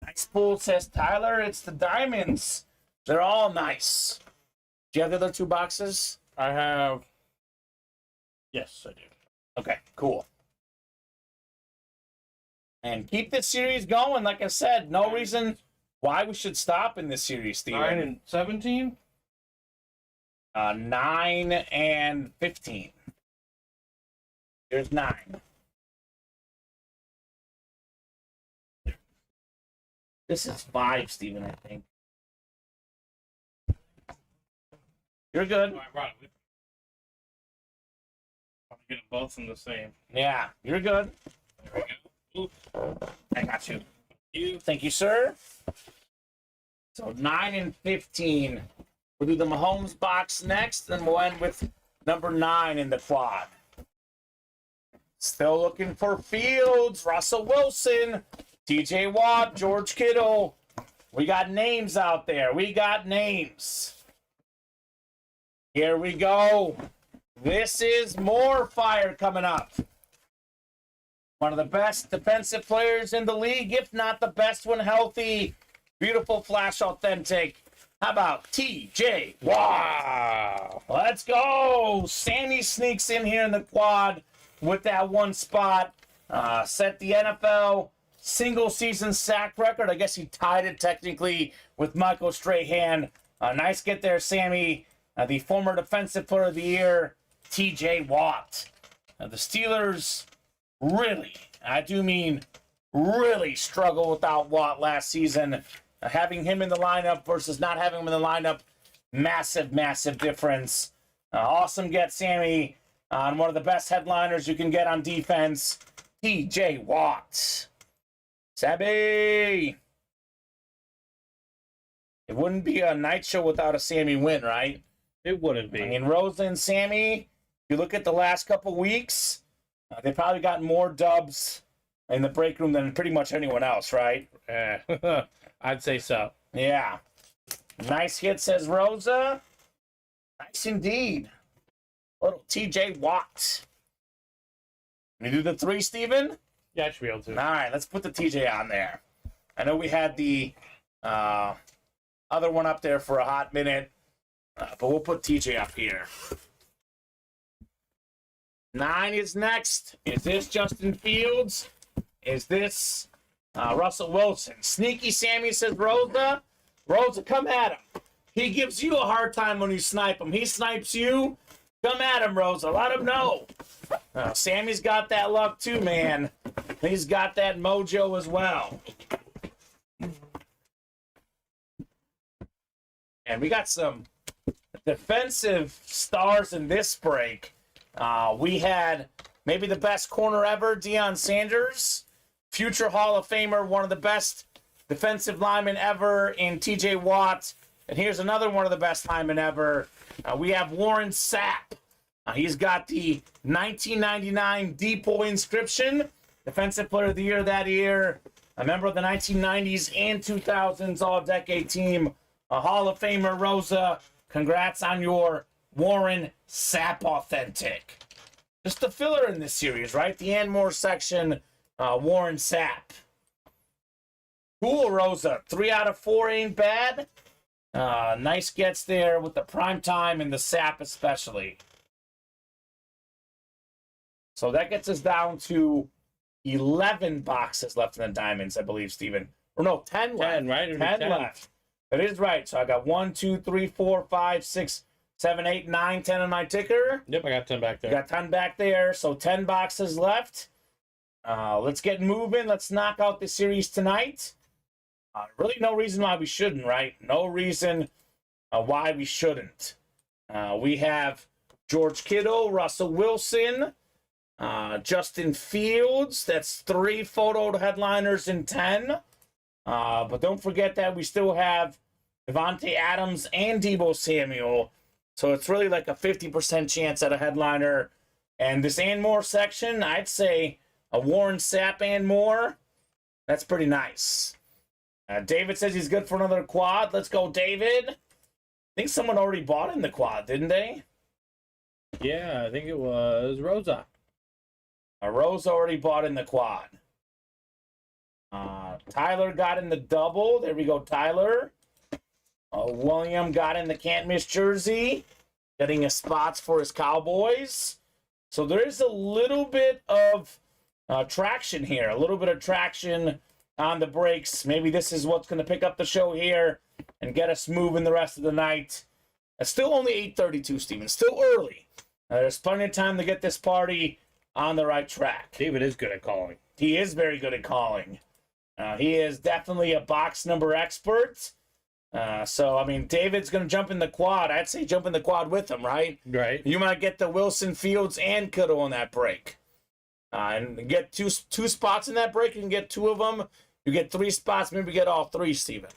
Nice pull, says Tyler. It's the diamonds. They're all nice. Do you have the other 2 boxes? I have. Yes, I do. Okay, cool. And keep this series going. Like I said, no reason why we should stop in this series, Steven. 9 and 17? 9 and 15. Here's 9. This is 5, Steven, I think. You're good. Oh, I brought it. I'm getting both in the same. Yeah, you're good. There we go. I got you. Thank you, sir. So 9 and 15. We'll do the Mahomes box next, and we'll end with number 9 in the quad. Still looking for Fields, Russell Wilson, TJ Watt, George Kittle. We got names out there. We got names. Here we go. This is more fire coming up. One of the best defensive players in the league, if not the best when healthy. Beautiful flash authentic. How about TJ Watt? Wow. Let's go. Sammy sneaks in here in the quad with that 1 spot. Set the NFL single season sack record. I guess he tied it technically with Michael Strahan. Nice get there, Sammy. The former Defensive Player of the Year, TJ Watt. The Steelers really, I do mean really struggled without Watt last season. Having him in the lineup versus not having him in the lineup, massive, massive difference. Awesome get Sammy on one of the best headliners you can get on defense, TJ Watt. Sabby! It wouldn't be a night show without a Sammy win, right? It wouldn't be. I mean, Rosa and Sammy, if you look at the last couple weeks, they probably got more dubs in the break room than pretty much anyone else, right? I'd say so. Yeah. Nice hit, says Rosa. Nice indeed. Little TJ Watt. Can you do the 3, Steven? Yeah, I should be able to. All right, let's put the TJ on there. I know we had the other one up there for a hot minute, but we'll put TJ up here. 9 is next. Is this Justin Fields? Is this Russell Wilson? Sneaky Sammy, says Rosa. Rosa, come at him. He gives you a hard time when you snipe him. He snipes you. Come at him, Rosa. Let him know. Sammy's got that luck too, man. He's got that mojo as well. And we got some defensive stars in this break. We had maybe the best corner ever, Deion Sanders. Future Hall of Famer, one of the best defensive linemen ever in TJ Watt. And here's another one of the best linemen ever. We have Warren Sapp. He's got the 1999 Depoy inscription. Defensive Player of the Year that year. A member of the 1990s and 2000s All-Decade Team. A Hall of Famer, Rosa. Congrats on your Warren Sapp Authentic. Just the filler in this series, right? The Anmore section, Warren Sapp. Cool, Rosa. 3 out of 4 ain't bad. Nice gets there with the prime time and the Sapp especially. So that gets us down to 11 boxes left in the diamonds, I believe, Steven. Or no, 10 left. 10, right? 10 left. That is right. So I got 1, 2, 3, 4, 5, 6, 7, 8, 9, 10 on my ticker. Yep, I got 10 back there. Got 10 back there. So 10 boxes left. Let's get moving. Let's knock out the series tonight. Really no reason why we shouldn't, right? No reason why we shouldn't. We have George Kittle, Russell Wilson, Justin Fields. That's 3 photo headliners in 10. But don't forget that we still have Devontae Adams and Deebo Samuel. So it's really like a 50% chance at a headliner. And this and more section, I'd say a Warren Sapp and more. That's pretty nice. David says he's good for another quad. Let's go, David. I think someone already bought in the quad, didn't they? Yeah, I think it was Rosa. Rosa already bought in the quad. Tyler got in the double. There we go, Tyler. William got in the can't miss jersey, getting his spots for his Cowboys. So there is a little bit of traction here, a little bit of traction on the breaks. Maybe this is what's going to pick up the show here and get us moving the rest of the night. It's still only 8:32, Steven. Still early. There's plenty of time to get this party on the right track. David is good at calling. He is very good at calling. He is definitely a box number expert. So, I mean, David's going to jump in the quad. I'd say jump in the quad with him, right? Right. You might get the Wilson, Fields, and Kittle on that break. And get two spots in that break. You can get 2 of them. You get 3 spots. Maybe get all 3, Steven.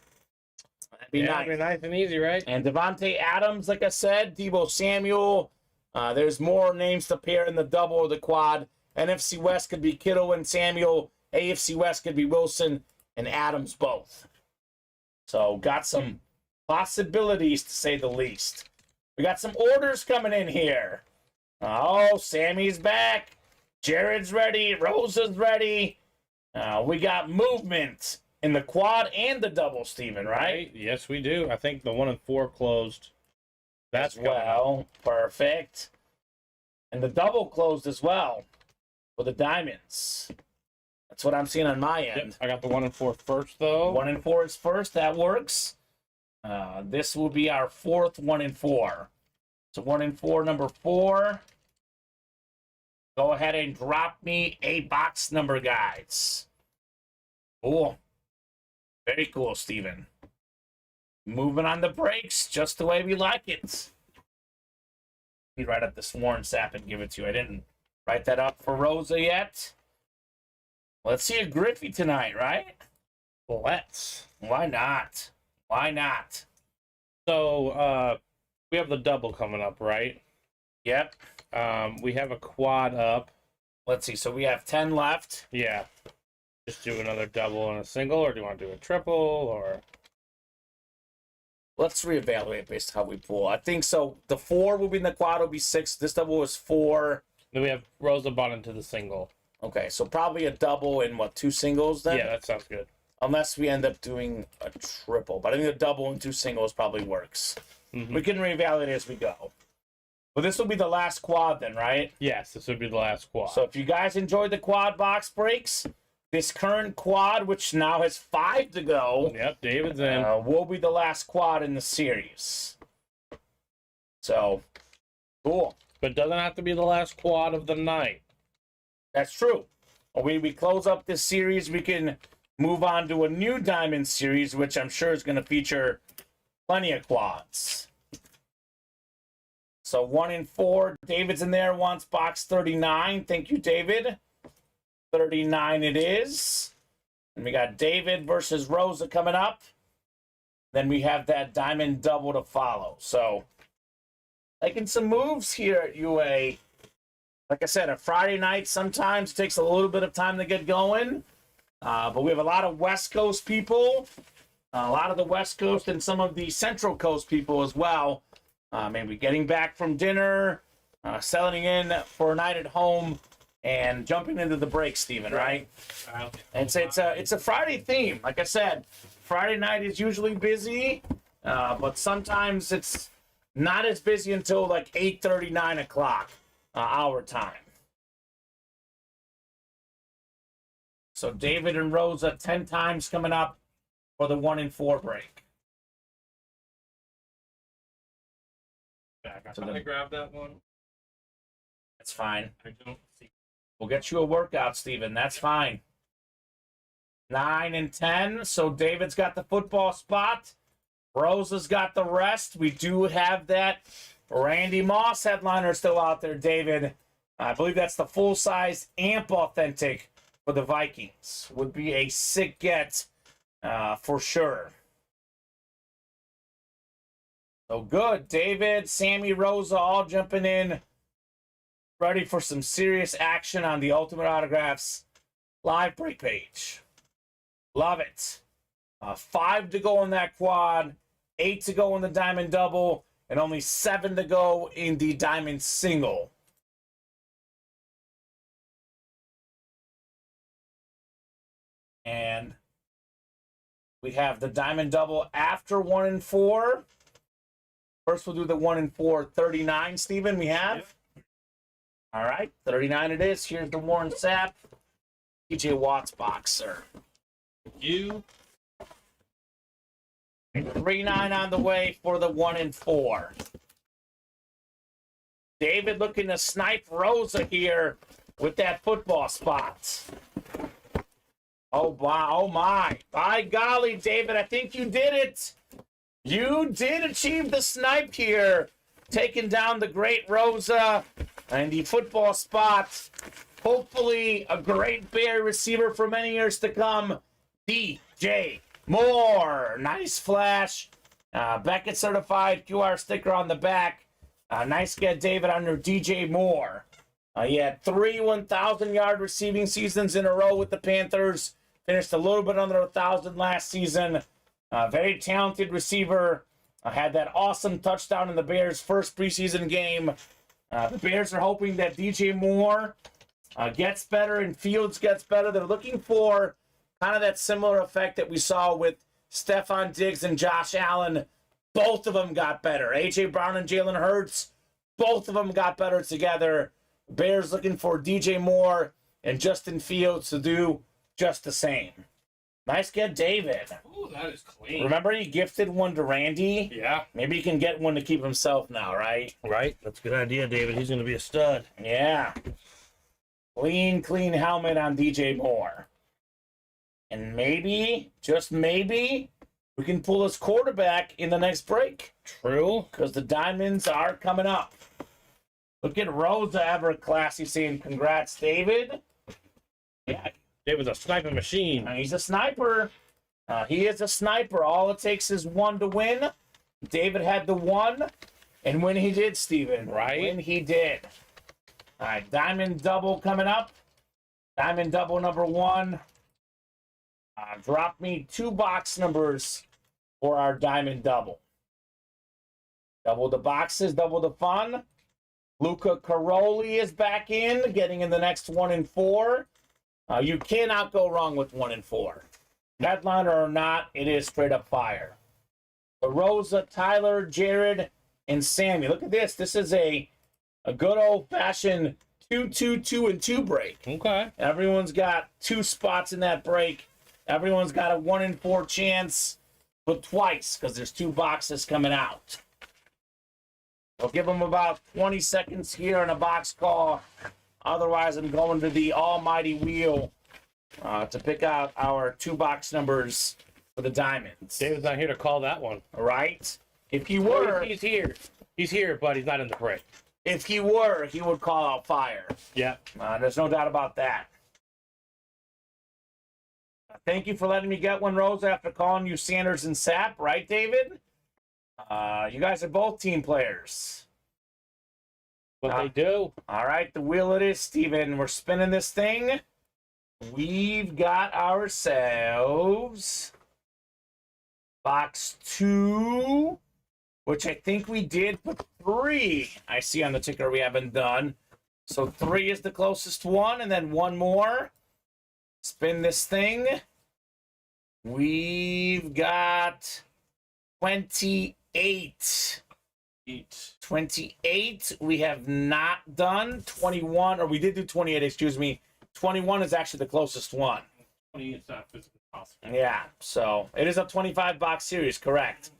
That'd be nice. That'd be nice and easy, right? And Devontae Adams, like I said, Deebo Samuel. There's more names to pair in the double or the quad. NFC West could be Kittle and Samuel. AFC West could be Wilson and Adams both. So got some possibilities, to say the least. We got some orders coming in here. Oh, Sammy's back. Jared's ready. Rosa's ready. We got movement in the quad and the double, Steven, right? Yes, we do. I think the 1 and 4 closed. That's well, perfect. And the double closed as well for the diamonds. That's what I'm seeing on my end. Yep, I got the 1 and 4 first, though. 1 and 4 is first. That works. This will be our 4th 1 and 4. So 1 and 4, number 4. Go ahead and drop me a box number, guys. Cool. Very cool, Steven. Moving on the brakes, just the way we like it. Let me write up the sworn sap and give it to you. I didn't write that up for Rosa yet. Let's see a Griffey tonight, right? Let's. Why not? Why not? So, we have the double coming up, right? Yep. We have a quad up. Let's see. So we have 10 left. Yeah. Just do another double and a single, or do you want to do a triple, or... Let's reevaluate based on how we pull. I think so. The 4 will be in the quad, will be 6. This double was 4. Then we have Rosa bought into the single. Okay, so probably a double and 2 singles then? Yeah, that sounds good. Unless we end up doing a triple. But I think a double and 2 singles probably works. Mm-hmm. We can reevaluate as we go. But this will be the last quad then, right? Yes, this would be the last quad. So if you guys enjoyed the quad box breaks, this current quad, which now has 5 to go, Yep, David's in. will be the last quad in the series. So, cool. But it doesn't have to be the last quad of the night. That's true. When we close up this series, we can move on to a new Diamond series, which I'm sure is going to feature plenty of quads. So 1 and 4, David's in there, wants box 39. Thank you, David. 39 it is. And we got David versus Rosa coming up. Then we have that Diamond double to follow. So, making some moves here at UA. Like I said, a Friday night sometimes takes a little bit of time to get going. But we have a lot of West Coast people. A lot of the West Coast and some of the Central Coast people as well. Maybe getting back from dinner, settling in for a night at home, and jumping into the break, Steven, right? And it's a Friday theme. Like I said, Friday night is usually busy, but sometimes it's not as busy until like 8:30, 9 o'clock our time. So David and Rosa 10 times coming up for the 1 and 4 break. I thought I grabbed that one. That's fine. I don't see. We'll get you a workout, Steven. That's fine. 9 and 10. So David's got the football spot. Rosa's got the rest. We do have that Randy Moss headliner still out there, David. I believe that's the full-size AMP authentic for the Vikings. Would be a sick get for sure. So good. David, Sammy, Rosa all jumping in. Ready for some serious action on the Ultimate Autographs live break page. Love it. 5 to go in that quad, 8 to go in the Diamond double, and only 7 to go in the Diamond single. And we have the Diamond double after 1 and 4. First, we'll do the 1 and 4, 39, Steven, we have. Yep. All right, 39 it is. Here's the Warren Sapp. TJ Watt's box, sir. You. 39 on the way for the 1 and 4. David looking to snipe Rosa here with that football spot. Oh, wow. Oh, my. By golly, David, I think you did it. You did achieve the snipe here, taking down the great Rosa and the football spot. Hopefully, a great Bear receiver for many years to come, DJ Moore. Nice flash. Beckett certified QR sticker on the back. Nice get, David, on your DJ Moore. He had 3 1,000-yard receiving seasons in a row with the Panthers. Finished a little bit under 1,000 last season. Very talented receiver. Had that awesome touchdown in the Bears' first preseason game. The Bears are hoping that DJ Moore gets better and Fields gets better. They're looking for kind of that similar effect that we saw with Stephon Diggs and Josh Allen. Both of them got better. A.J. Brown and Jalen Hurts, both of them got better together. Bears looking for DJ Moore and Justin Fields to do just the same. Nice get, David. Ooh, that is clean. Remember he gifted one to Randy? Yeah. Maybe he can get one to keep himself now, right? Right. That's a good idea, David. He's going to be a stud. Yeah. Clean helmet on DJ Moore. And maybe, just maybe, we can pull this quarterback in the next break. True. Because the Diamonds are coming up. Look at Rosa Everclassy saying, congrats, David. Yeah, David's a sniping machine. He's a sniper. He is a sniper. All it takes is one to win. David had the one. And when he did, Steven. Right. When he did. All right, Diamond Double coming up. Diamond Double number 1. Drop me 2 box numbers for our Diamond Double. Double the boxes, double the fun. Luca Caroli is back in, getting in the next 1 and 4. You cannot go wrong with 1 and 4. Headliner or not, it is straight up fire. Rosa, Tyler, Jared, and Sammy. Look at this. This is a good old-fashioned 2-2-2-2 break. Okay. Everyone's got 2 spots in that break. Everyone's got a 1 in 4 chance, but twice, because there's 2 boxes coming out. I'll give them about 20 seconds here in a box call. Otherwise, I'm going to the almighty wheel to pick out our 2 box numbers for the Diamonds. David's not here to call that one. All right? If he were... He's here. He's here, but he's not in the break. If he were, he would call out fire. Yeah. There's no doubt about that. Thank you for letting me get one, Rose, after calling you Sanders and Sapp, right, David? You guys are both team players. What they do. All right, the wheel it is, Steven. We're spinning this thing. We've got ourselves box 2, which I think we did, but 3 I see on the ticker we haven't done. So 3 is the closest one, and then 1 more. Spin this thing. We've got 28. 28 we have not done. 21, or we did do 28, excuse me. 21 is actually the closest one. 28 is not physically possible. Yeah, so it is a 25 box series, correct.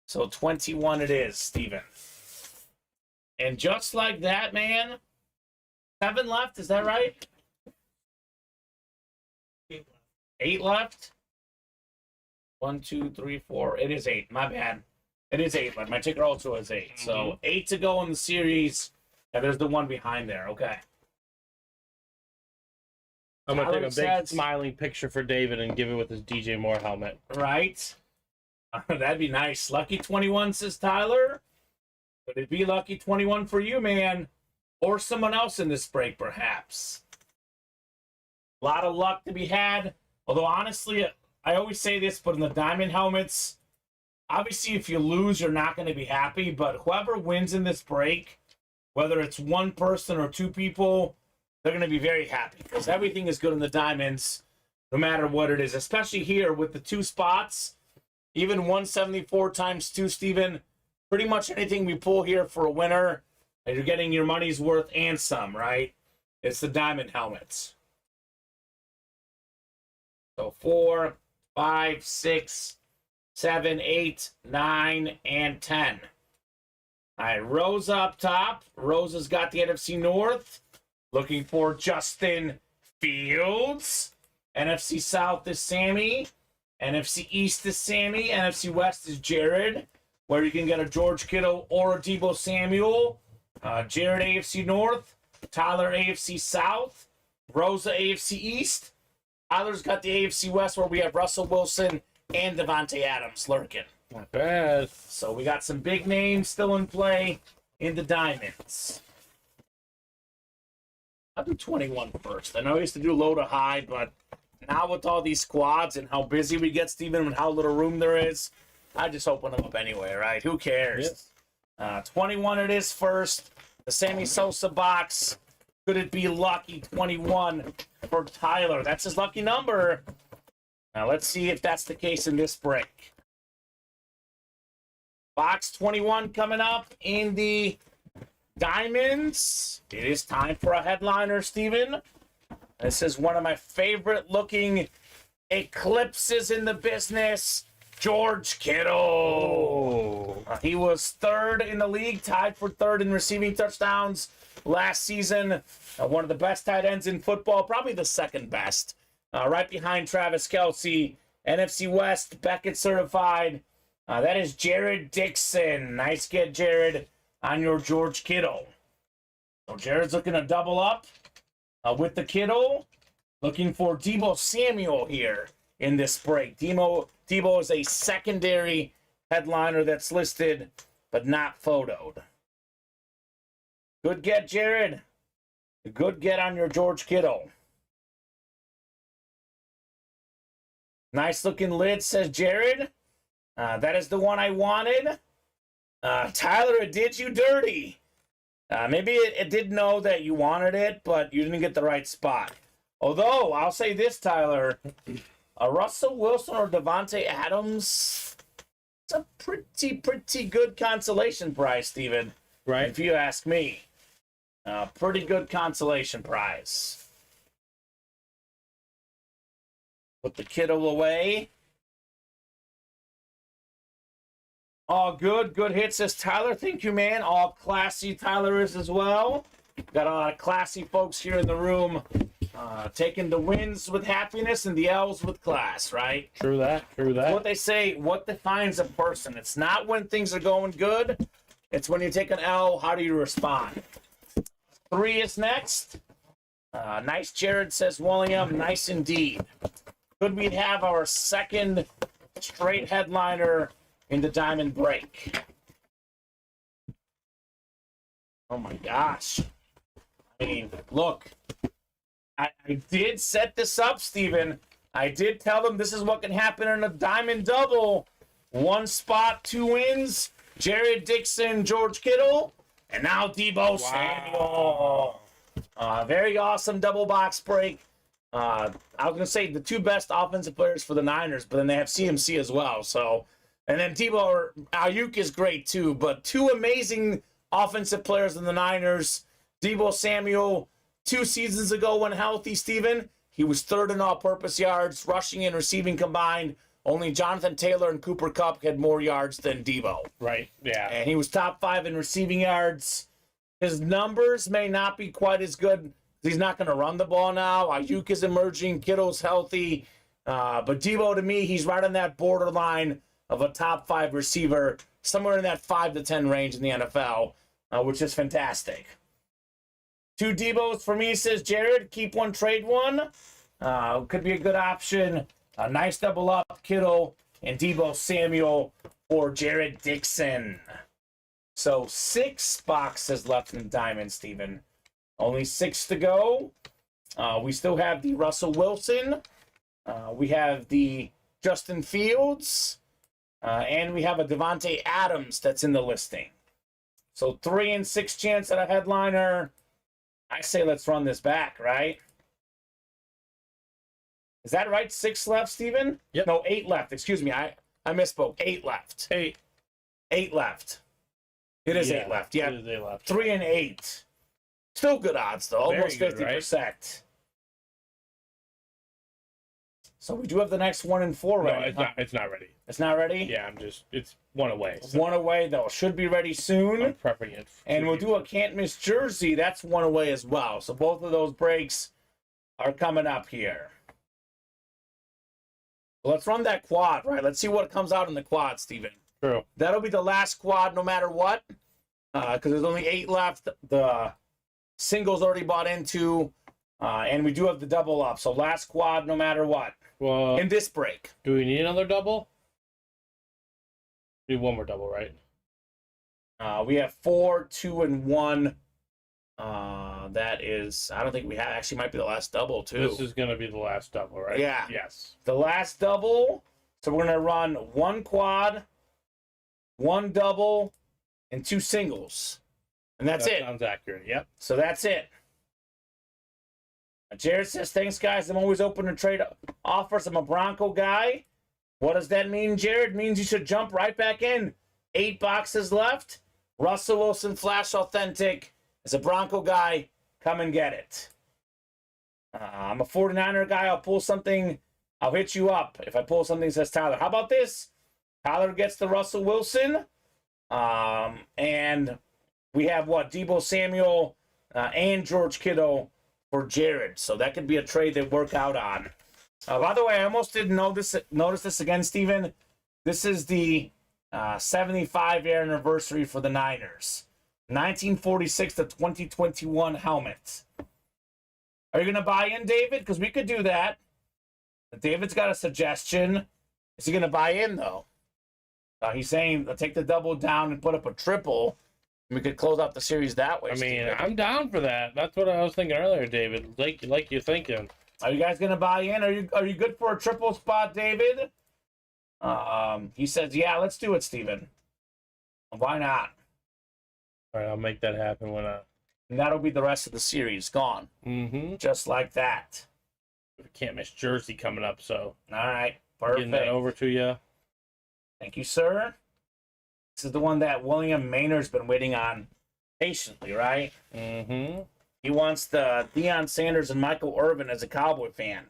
So 21 it is, Steven. And just like that, man, 7 left, is that right? 8 left? 1, 2, 3, 4. It is 8. My bad. It is 8 left. My ticker also has 8. So 8 to go in the series. And there's the one behind there. Okay. I'm going to take a Alex big says- smiling picture for David and give it with his DJ Moore helmet. Right? That'd be nice. Lucky 21, says Tyler. Could it be lucky 21 for you, man? Or someone else in this break, perhaps. A lot of luck to be had. Although, honestly, I always say this, but in the diamond helmets, obviously, if you lose, you're not going to be happy. But whoever wins in this break, whether it's 1 person or 2 people, they're going to be very happy. Because everything is good in the diamonds, no matter what it is. Especially here with the 2 spots. Even 174 times 2, Steven. Pretty much anything we pull here for a winner, and you're getting your money's worth and some, right? It's the diamond helmets. So 4, 5, 6, 7, 8, 9, and 10. All right, Rosa up top. Rosa's got the NFC North. Looking for Justin Fields. NFC South is Sammy. NFC East is Sammy. NFC West is Jared, where you can get a George Kittle or a Deebo Samuel. Jared AFC North. Tyler AFC South. Rosa AFC East. Tyler's got the AFC West, where we have Russell Wilson and Devontae Adams lurking. Not bad. So we got some big names still in play in the Diamonds. I'll do 21 first. I know I used to do low to high, but now with all these squads and how busy we get, Steven, and how little room there is, I just open them up anyway, right? Who cares? 21 it is first. The Sammy Sosa box. Could it be lucky 21 for Tyler? That's his lucky number. Now let's see if that's the case in this break. Box 21 coming up in the Diamonds. It is time for a headliner, Steven. This is one of my favorite looking eclipses in the business. George Kittle. He was 3rd in the league, tied for 3rd in receiving touchdowns last season. One of the best tight ends in football, probably the 2nd best. right behind Travis Kelce. NFC West, Beckett certified. That is Jared Dixon. Nice get, Jared, on your George Kittle. So Jared's looking to double up with the Kittle. Looking for Deebo Samuel here in this break. Deebo is a secondary headliner that's listed but not photoed. Good get, Jared. Good get on your George Kittle. Nice looking lid, says Jared. That is the one I wanted. Tyler, it did you dirty. Maybe it did know that you wanted it, but you didn't get the right spot. Although, I'll say this, Tyler. Russell Wilson or Devontae Adams, it's a pretty good consolation prize, Steven. Right. If you ask me. Pretty good consolation prize. Put the Kittle away. All good. Good hit, says Tyler. Thank you, man. All classy Tyler is as well. Got a lot of classy folks here in the room. Taking the wins with happiness and the L's with class, right? True that. True that. What they say, what defines a person? It's not when things are going good. It's when you take an L, how do you respond? 3 is next. Nice, Jared, says William. Nice indeed. Could we have our second straight headliner in the diamond break? Oh my gosh. I mean, look. I did set this up, Steven. I did tell them this is what can happen in a diamond double. 1 spot, 2 wins. Jared Dixon, George Kittle, and now Deebo Samuel. Very awesome double box break. I was going to say the 2 best offensive players for the Niners, but then they have CMC as well. So, and then Deebo Ayuk is great too, but 2 amazing offensive players in the Niners. Deebo Samuel, 2 seasons ago when healthy, Steven, he was 3rd in all-purpose yards, rushing and receiving combined. Only Jonathan Taylor and Cooper Kupp had more yards than Deebo. Right, yeah. And he was top 5 in receiving yards. His numbers may not be quite as good. He's not going to run the ball now. Ayuk is emerging. Kittle's healthy. But Deebo, to me, he's right on that borderline of a top 5 receiver, somewhere in that 5 to 10 range in the NFL, which is fantastic. 2 Deebos for me, says Jared. Keep 1, trade 1. Could be a good option. A nice double up, Kittle and Deebo Samuel for Jared Dixon. So 6 boxes left in the diamond, Steven. Only 6 to go. We still have the Russell Wilson. We have the Justin Fields. And we have a Devontae Adams that's in the listing. So 3 and 6 chance at a headliner. I say let's run this back, right? Is that right? 6 left, Steven? Yep. No, 8 left. Excuse me. I misspoke. 8 left. 8. 8 left. It is 8 left. Yeah. It is 8 left. 3 and 8. Still good odds, though. Very Almost good, 50%. right? So we do have the next 1 and 4 No, ready. it's not ready. It's not ready? Yeah, it's 1 away. So 1 away, though. Should be ready soon. I'm prepping it. And we'll do a can't miss jersey. That's 1 away as well. So both of those breaks are coming up here. Let's run that quad, right? Let's see what comes out in the quad, Steven. True. That'll be the last quad no matter what. Because there's only 8 left. The singles already bought into. And we do have the double up. So last quad no matter what. Well, In this break. do we need another double? We need 1 more double, right? We have 4, 2, and 1. That is, I don't think we have. Actually, might be the last double too. This is going to be the last double, right? Yeah. Yes. The last double. So we're gonna run 1 quad, 1 double, and 2 singles, and that's it. Sounds accurate. Yep. So that's it. Jared says, "Thanks, guys. I'm always open to trade offers. I'm a Bronco guy." What does that mean, Jared? It means you should jump right back in. 8 boxes left. Russell Wilson Flash Authentic. As a Bronco guy, come and get it. I'm a 49er guy. I'll pull something. I'll hit you up if I pull something that says Tyler. How about this? Tyler gets the Russell Wilson. And we have what? Deebo Samuel and George Kittle for Jared. So that could be a trade they work out on. By the way, I almost didn't notice this again, Steven. This is the 75-year anniversary for the Niners. 1946 to 2021 helmet. Are you going to buy in, David? Because we could do that. David's got a suggestion. Is he going to buy in, though? He's saying take the double down and put up a triple. We could close out the series that way. I mean, Steven. I'm down for that. That's what I was thinking earlier, David. Like you're thinking. Are you guys going to buy in? Are you good for a triple spot, David? He says, yeah, let's do it, Steven. Why not? All right, I'll make that happen when I... And that'll be the rest of the series gone. Mm-hmm. Just like that. Can't miss Jersey coming up, so... All right, perfect. Getting that over to you. Thank you, sir. This is the one that William Maynard's been waiting on patiently, right? Mm-hmm. He wants the Deion Sanders and Michael Irvin as a Cowboy fan.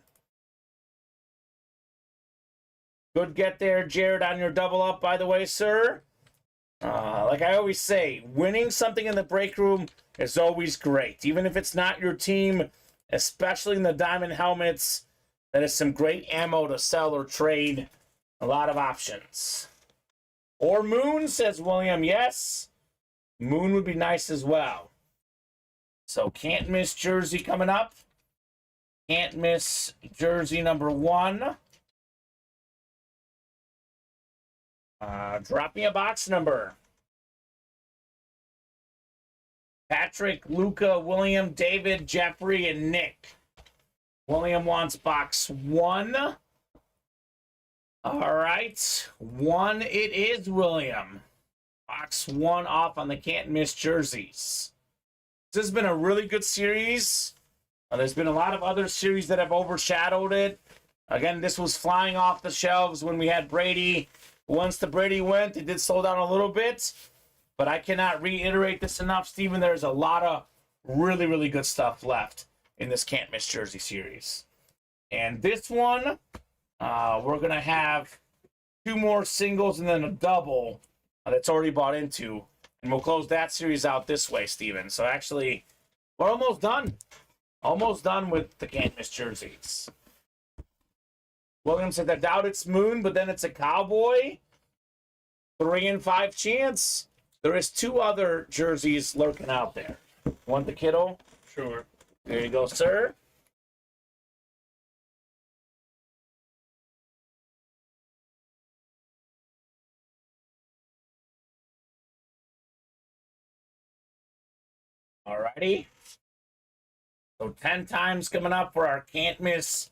Good get there, Jared, on your double up, by the way, sir. Like I always say, winning something in the break room is always great. Even if it's not your team, especially in the diamond helmets, that is some great ammo to sell or trade. A lot of options. Or Moon, says William. Yes, Moon would be nice as well. So can't miss jersey coming up. Can't miss jersey number 1. Drop me a box number. Patrick, Luca, William, David, Jeffrey, and Nick. William wants box 1. All right. 1 it is, William. Box 1 off on the can't miss jerseys. This has been a really good series. There's been a lot of other series that have overshadowed it. Again, this was flying off the shelves when we had Brady. Once the Brady went, it did slow down a little bit. But I cannot reiterate this enough, Steven. There's a lot of really, really good stuff left in this can't miss jersey series. And this one, we're going to have 2 more singles and then a double that's already bought into. And we'll close that series out this way, Steven. So actually, we're almost done. Almost done with the can't miss jerseys. William said, I doubt it's Moon, but then it's a Cowboy. 3 in 5 chance. There is 2 other jerseys lurking out there. Want the kiddo? Sure. There you go, sir. Alrighty. So 10 times coming up for our can't miss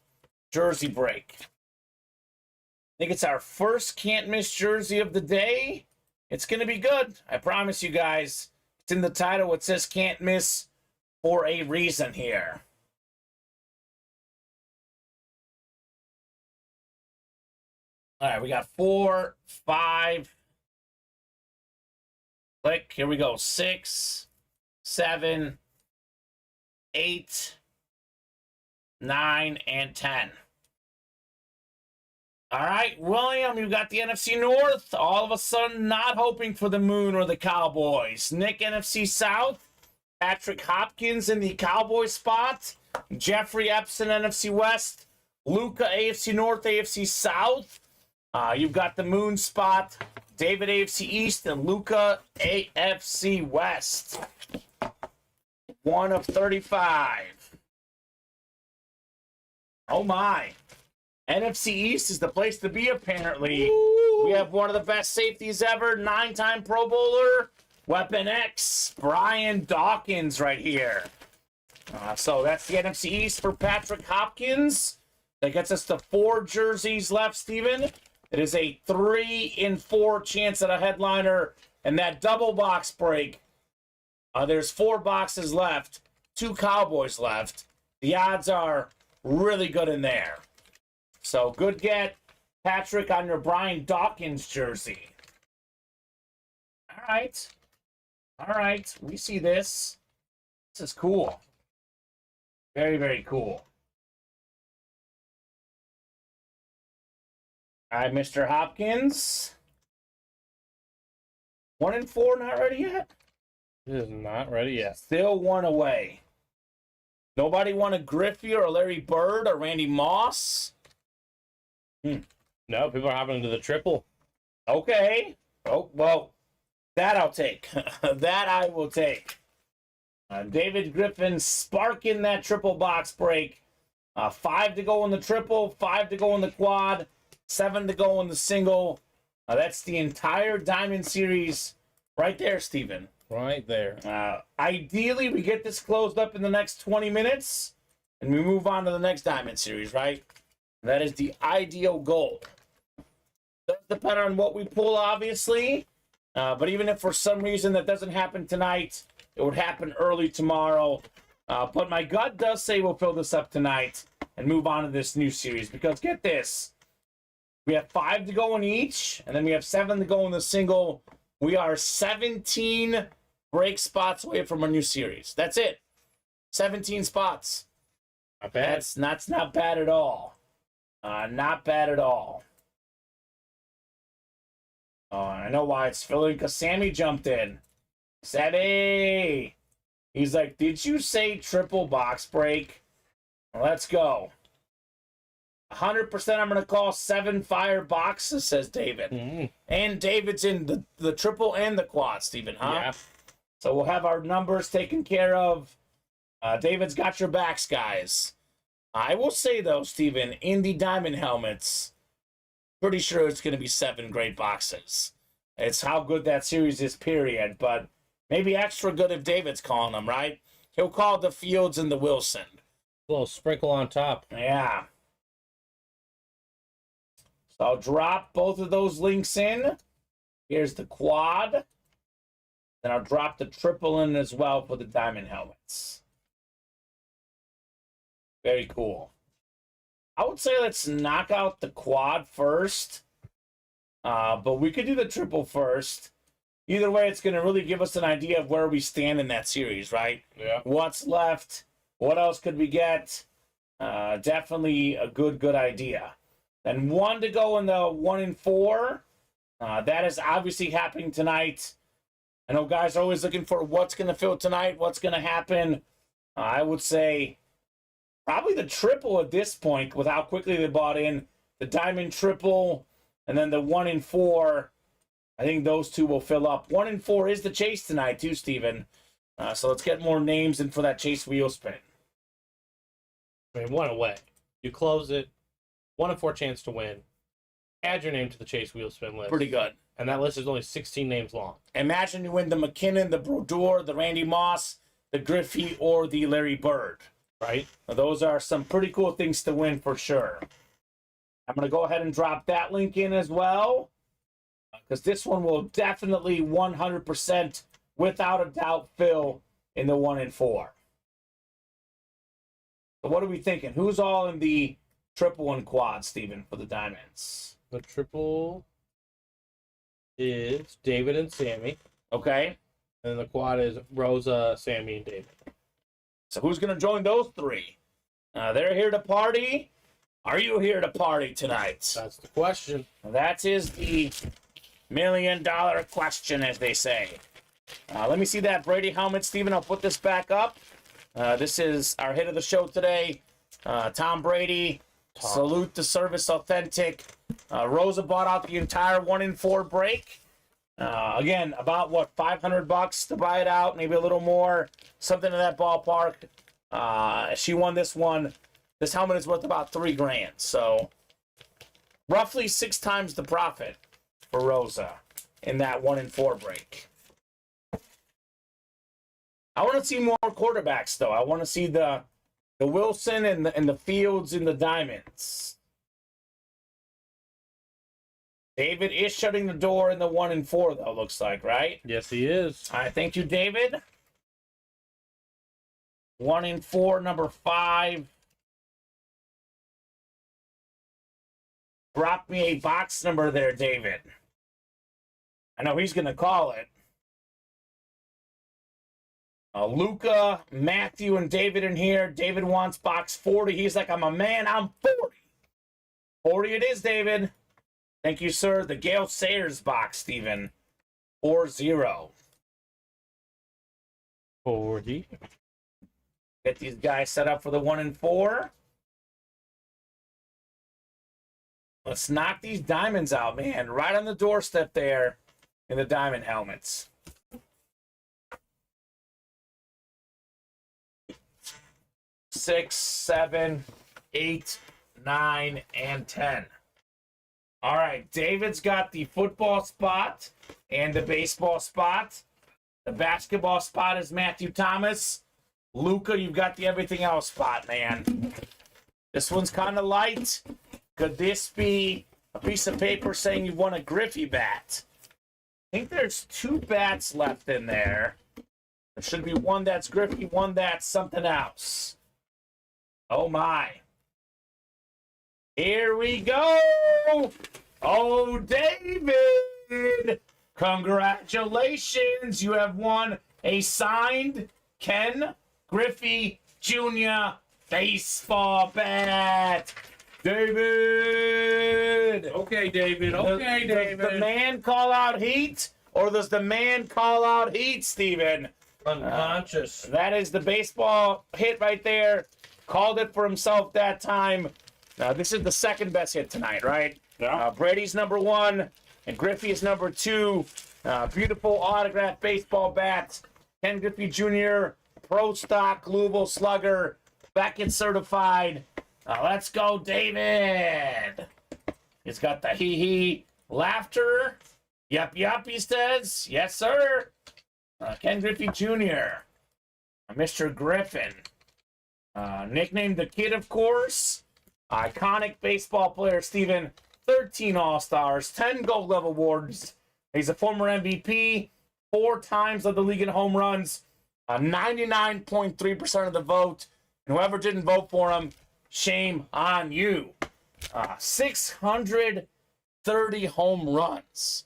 jersey break. I think it's our first can't miss jersey of the day. It's going to be good. I promise you guys. It's in the title. It says can't miss for a reason here. All right, we got 4, 5. Click. Here we go. 6, 7, 8, 9, and 10. All right, William, you got the NFC North. All of a sudden, not hoping for the Moon or the Cowboys. Nick, NFC South. Patrick Hopkins in the Cowboy spot. Jeffrey Epson, NFC West. Luca, AFC North, AFC South. You've got the Moon spot. David, AFC East, and Luca, AFC West. 1 of 35. Oh, my. NFC East is the place to be, apparently. Ooh. We have one of the best safeties ever, 9-time Pro Bowler, Weapon X, Brian Dawkins right here. So that's the NFC East for Patrick Hopkins. That gets us to 4 jerseys left, Steven. It is a 3 in 4 chance at a headliner. And that double box break, there's 4 boxes left, 2 Cowboys left. The odds are really good in there. So good get, Patrick, on your Brian Dawkins jersey. All right. All right. We see this. This is cool. Very, very cool. All right, Mr. Hopkins. 1 in 4, not ready yet? It is not ready yet. Still 1 away. Nobody won a Griffey or a Larry Bird or Randy Moss? No, people are hopping into the triple. Okay. Oh, well, that I'll take. That I will take. David Griffin sparking that triple box break. 5 to go in the triple, 5 to go in the quad, 7 to go in the single. That's the entire Diamond Series right there, Steven. Right there. Ideally, we get this closed up in the next 20 minutes, and we move on to the next Diamond Series, right? That is the ideal goal. Does depend on what we pull, obviously. But even if for some reason that doesn't happen tonight, it would happen early tomorrow. But my gut does say we'll fill this up tonight and move on to this new series. Because get this, we have 5 to go in each, and then we have 7 to go in the single. We are 17 break spots away from our new series. That's it. 17 spots. Not bad. That's not bad at all. Not bad at all. Oh, I know why it's filling, because Sammy jumped in. Sammy! He's like, did you say triple box break? Let's go. 100% I'm going to call 7 fire boxes, says David. Mm-hmm. And David's in the triple and the quad, Steven, huh? Yeah. So we'll have our numbers taken care of. David's got your backs, guys. I will say, though, Steven, in the diamond helmets, pretty sure it's going to be 7 great boxes. It's how good that series is, period. But maybe extra good if David's calling them, right? He'll call the Fields and the Wilson. A little sprinkle on top. Yeah. So I'll drop both of those links in. Here's the quad. Then I'll drop the triple in as well for the diamond helmets. Very cool. I would say let's knock out the quad first. But we could do the triple first. Either way, it's going to really give us an idea of where we stand in that series, right? Yeah. What's left? What else could we get? Definitely a good idea. Then 1 to go in the 1 and 4. That is obviously happening tonight. I know guys are always looking for what's going to fill tonight, what's going to happen. I would say probably the triple at this point with how quickly they bought in. The diamond triple and then the 1 and 4. I think those two will fill up. 1 and 4 is the chase tonight too, Steven. So let's get more names in for that chase wheel spin. I mean, 1 away. You close it. 1 in 4 chance to win. Add your name to the chase wheel spin list. Pretty good. And that list is only 16 names long. Imagine you win the McKinnon, the Brodeur, the Randy Moss, the Griffey, or the Larry Bird. Right? Now, those are some pretty cool things to win for sure. I'm going to go ahead and drop that link in as well, because this one will definitely 100% without a doubt fill in the 1 and 4. So what are we thinking? Who's all in the triple and quad, Steven, for the diamonds? The triple is David and Sammy. Okay. And the quad is Rosa, Sammy, and David. So who's going to join those 3? They're here to party. Are you here to party tonight? That's the question. That is the $1 million question, as they say. Let me see that Brady helmet, Steven. I'll put this back up. This is our hit of the show today. Tom Brady. Salute the service authentic. Rosa bought out the entire 1 in 4 break. Again, about what, $500 to buy it out, maybe a little more, something in that ballpark. She won this one. This helmet is worth about $3,000, so roughly 6 times the profit for Rosa in that 1 in 4 break. I want to see more quarterbacks, though. I want to see the Wilson and the Fields and the Diamonds. David is shutting the door in the 1 and 4, though, looks like, right? Yes, he is. All right, thank you, David. 1 and 4, number 5. Drop me a box number there, David. I know he's going to call it. Luca, Matthew, and David in here. David wants box 40. He's like, I'm a man. I'm 40. 40 it is, David. Thank you, sir. The Gale Sayers box, Steven. 4-0. 40. Get these guys set up for the 1 and 4. Let's knock these diamonds out, man. Right on the doorstep there in the diamond helmets. 6, 7, 8, 9, and 10. All right, David's got the football spot and the baseball spot. The basketball spot is Matthew Thomas. Luca, you've got the everything else spot, man. This one's kind of light. Could this be a piece of paper saying you won a Griffey bat? I think there's 2 bats left in there. There should be one that's Griffey, one that's something else. Oh, my. Here we go. Oh, David. Congratulations. You have won a signed Ken Griffey Jr. baseball bat. David. Okay, David. Okay, David. Does the man call out heat, or does the man call out heat, Steven? Unconscious. That is the baseball hit right there. Called it for himself that time. This is the second best hit tonight, right? Yeah. Brady's number 1, and Griffey is number 2. Beautiful autographed baseball bat. Ken Griffey Jr., Pro Stock, Louisville Slugger, Beckett certified. Let's go, David. He's got the hee-hee laughter. Yup, he says. Yes, sir. Ken Griffey Jr., Mr. Griffin. Nicknamed the Kid, of course. Iconic baseball player, Steven. 13 All-Stars, 10 Gold Glove awards. He's a former MVP, 4 times led the league in home runs, 99.3% of the vote. And whoever didn't vote for him, shame on you. 630 home runs.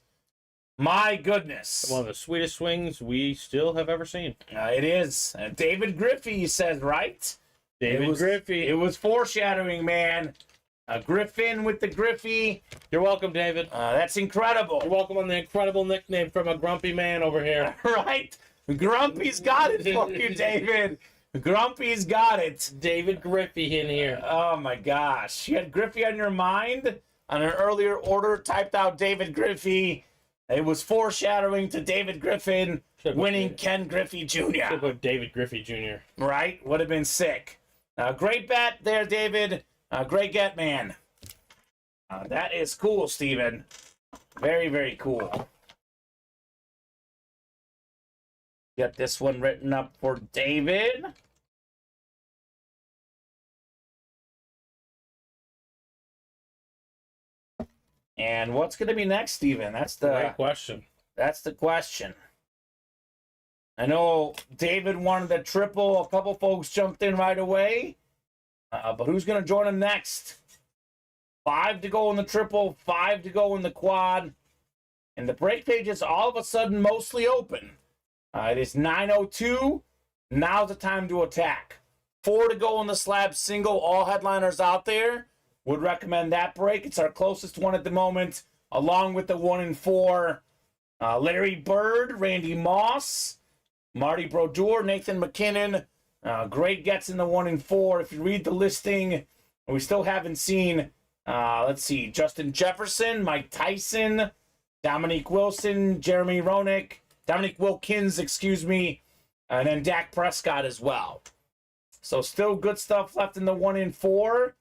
My goodness. One of the sweetest swings we still have ever seen. It is. David Griffey says, right? David Griffey. It was foreshadowing, man. Griffin with the Griffey. You're welcome, David. That's incredible. You're welcome on the incredible nickname from a grumpy man over here. Right? Grumpy's got it for you, David. Grumpy's got it. David Griffey in here. Oh, my gosh. You had Griffey on your mind on an earlier order, typed out David Griffey. It was foreshadowing to David Griffin winning Ken Griffey Jr. Should put David Griffey Jr. Right? Would have been sick. Great bet there, David. Great get, man. That is cool, Steven. Very, very cool. Get this one written up for David. And what's going to be next, Steven? Great question. That's the question. I know David wanted the triple. A couple folks jumped in right away. But who's going to join him next? 5 to go in the triple, 5 to go in the quad. And the break page is all of a sudden mostly open. It is 9:02. Now's the time to attack. 4 to go in the slab single. All headliners out there would recommend that break. It's our closest one at the moment, along with the 1 and 4. Larry Bird, Randy Moss, Marty Brodeur, Nathan McKinnon. Great gets in the 1 and 4. If you read the listing, we still haven't seen, let's see, Justin Jefferson, Mike Tyson, Dominique Wilson, Jeremy Roenick, Dominique Wilkins, excuse me, and then Dak Prescott as well. So still good stuff left in the 1 and 4.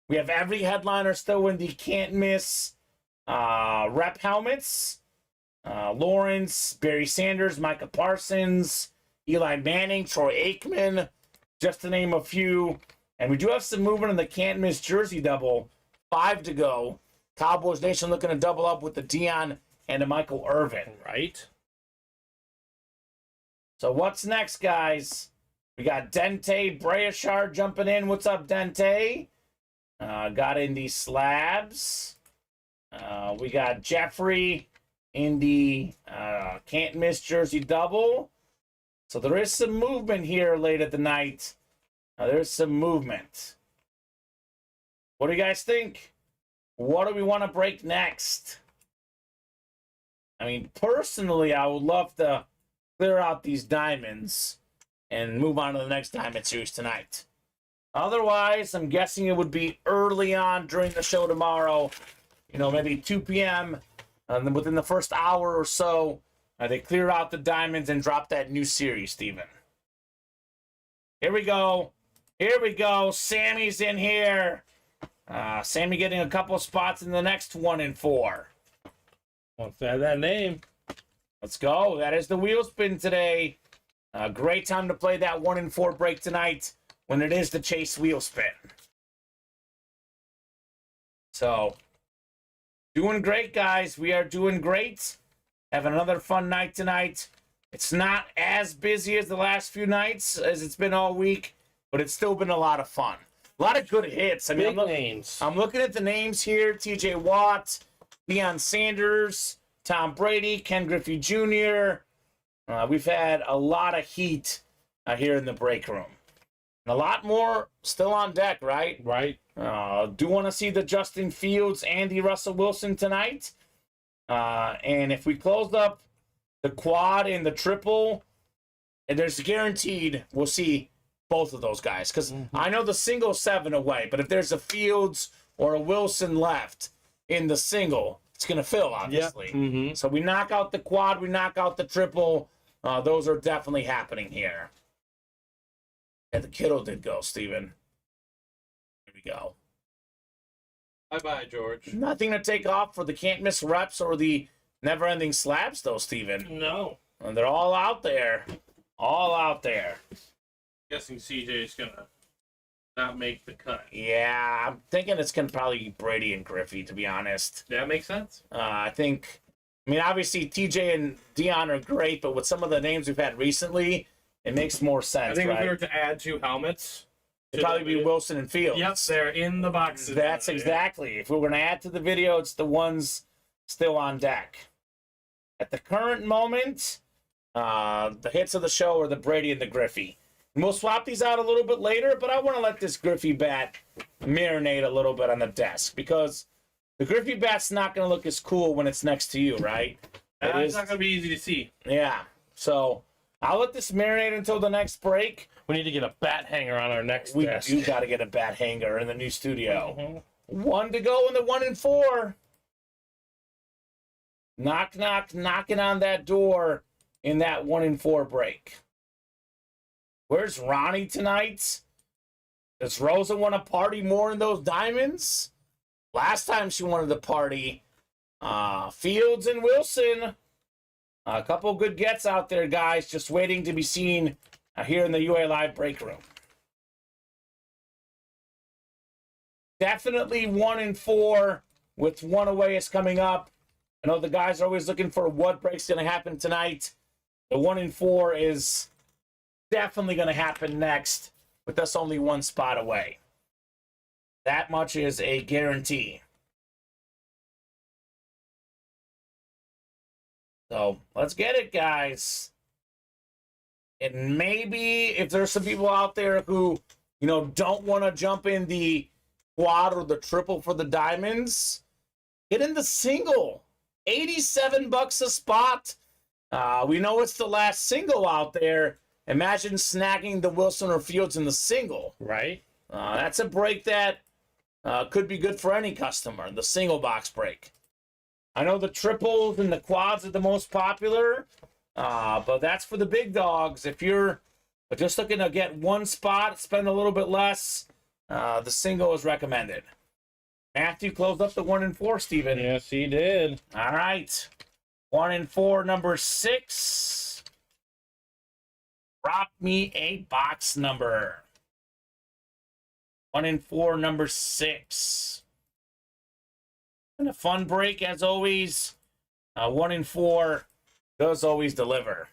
We have every headliner still in the can't miss rep helmets. Lawrence, Barry Sanders, Micah Parsons, Eli Manning, Troy Aikman, just to name a few. And we do have some movement in the can't miss jersey double. 5 to go. Cowboys Nation looking to double up with the Dion and the Michael Irvin. Right. So what's next, guys? We got Dente Brayashard jumping in. What's up, Dente? Got in the slabs. We got Jeffrey in the can't miss jersey double. So there is some movement here late at the night. There's some movement. What do you guys think? What do we want to break next? I mean, personally, I would love to clear out these diamonds and move on to the next diamond series tonight. Otherwise, I'm guessing it would be early on during the show tomorrow maybe 2 p.m. And then within the first hour or so, they clear out the diamonds and drop that new series, Steven. Here we go. Here we go. Sammy's in here. Sammy getting a couple spots in the next 1 and 4. Wants to have that name. Let's go. That is the wheel spin today. Great time to play that 1 and 4 break tonight when it is the Chase wheel spin. So, doing great, guys. We are doing great. Having another fun night tonight. It's not as busy as the last few nights as it's been all week, but it's still been a lot of fun. A lot of good hits. I mean, names. I'm looking at the names here. T.J. Watt, Deion Sanders, Tom Brady, Ken Griffey Jr. We've had a lot of heat here in the break room. And a lot more still on deck, right? Right. Do want to see the Justin Fields, Andy Russell Wilson tonight. And if we close up the quad and the triple, and there's guaranteed we'll see both of those guys. Because I know the single 7 away, but if there's a Fields or a Wilson left in the single, it's going to fill, obviously. Yep. Mm-hmm. So we knock out the quad, we knock out the triple. Those are definitely happening here. And the Kittle did go, Steven. Here we go. Bye-bye, George. Nothing to take off for the can't miss reps or the never-ending slabs, though, Steven. No. And they're all out there. All out there. Guessing CJ's gonna not make the cut. Yeah, I'm thinking it's going to probably be Brady and Griffey, to be honest. That makes sense. I mean, obviously, TJ and Deion are great, but with some of the names we've had recently, it makes more sense, I think right? if we were to add 2 helmets, It'd probably be Wilson and Fields. Yep, they're in the boxes. That's exactly. If we were going to add to the video, it's the ones still on deck. At the current moment, the hits of the show are the Brady and the Griffey. And we'll swap these out a little bit later, but I want to let this Griffey bat marinate a little bit on the desk because the Griffey bat's not going to look as cool when it's next to you, right? It's not going to be easy to see. Yeah. So I'll let this marinate until the next break. We need to get a bat hanger on our next We desk. do got to get a bat hanger in the new studio. 1 to go in the 1 and 4. Knock, knock, knocking on that door in that 1 and 4 break. Where's Ronnie tonight? Does Rosa want to party more in those diamonds? Last time she wanted to party. Fields and Wilson. A couple good gets out there, guys. Just waiting to be seen here in the UA Live break room. Definitely 1 and 4 with 1 away is coming up. I know the guys are always looking for what break's going to happen tonight. The 1 and 4 is definitely going to happen next with us only 1 spot away. That much is a guarantee. So let's get it, guys. And maybe if there's some people out there who, don't want to jump in the quad or the triple for the diamonds, get in the single. $87 a spot. We know it's the last single out there. Imagine snagging the Wilson or Fields in the single. Right. That's a break that could be good for any customer, the single box break. I know the triples and the quads are the most popular, but that's for the big dogs. If you're just looking to get 1 spot, spend a little bit less, the single is recommended. Matthew closed up the 1 and 4, Steven. Yes, he did. All right. 1 and 4, number 6. Drop me a box number. 1 and 4, number 6. And a fun break, as always. 1 and 4 does always deliver.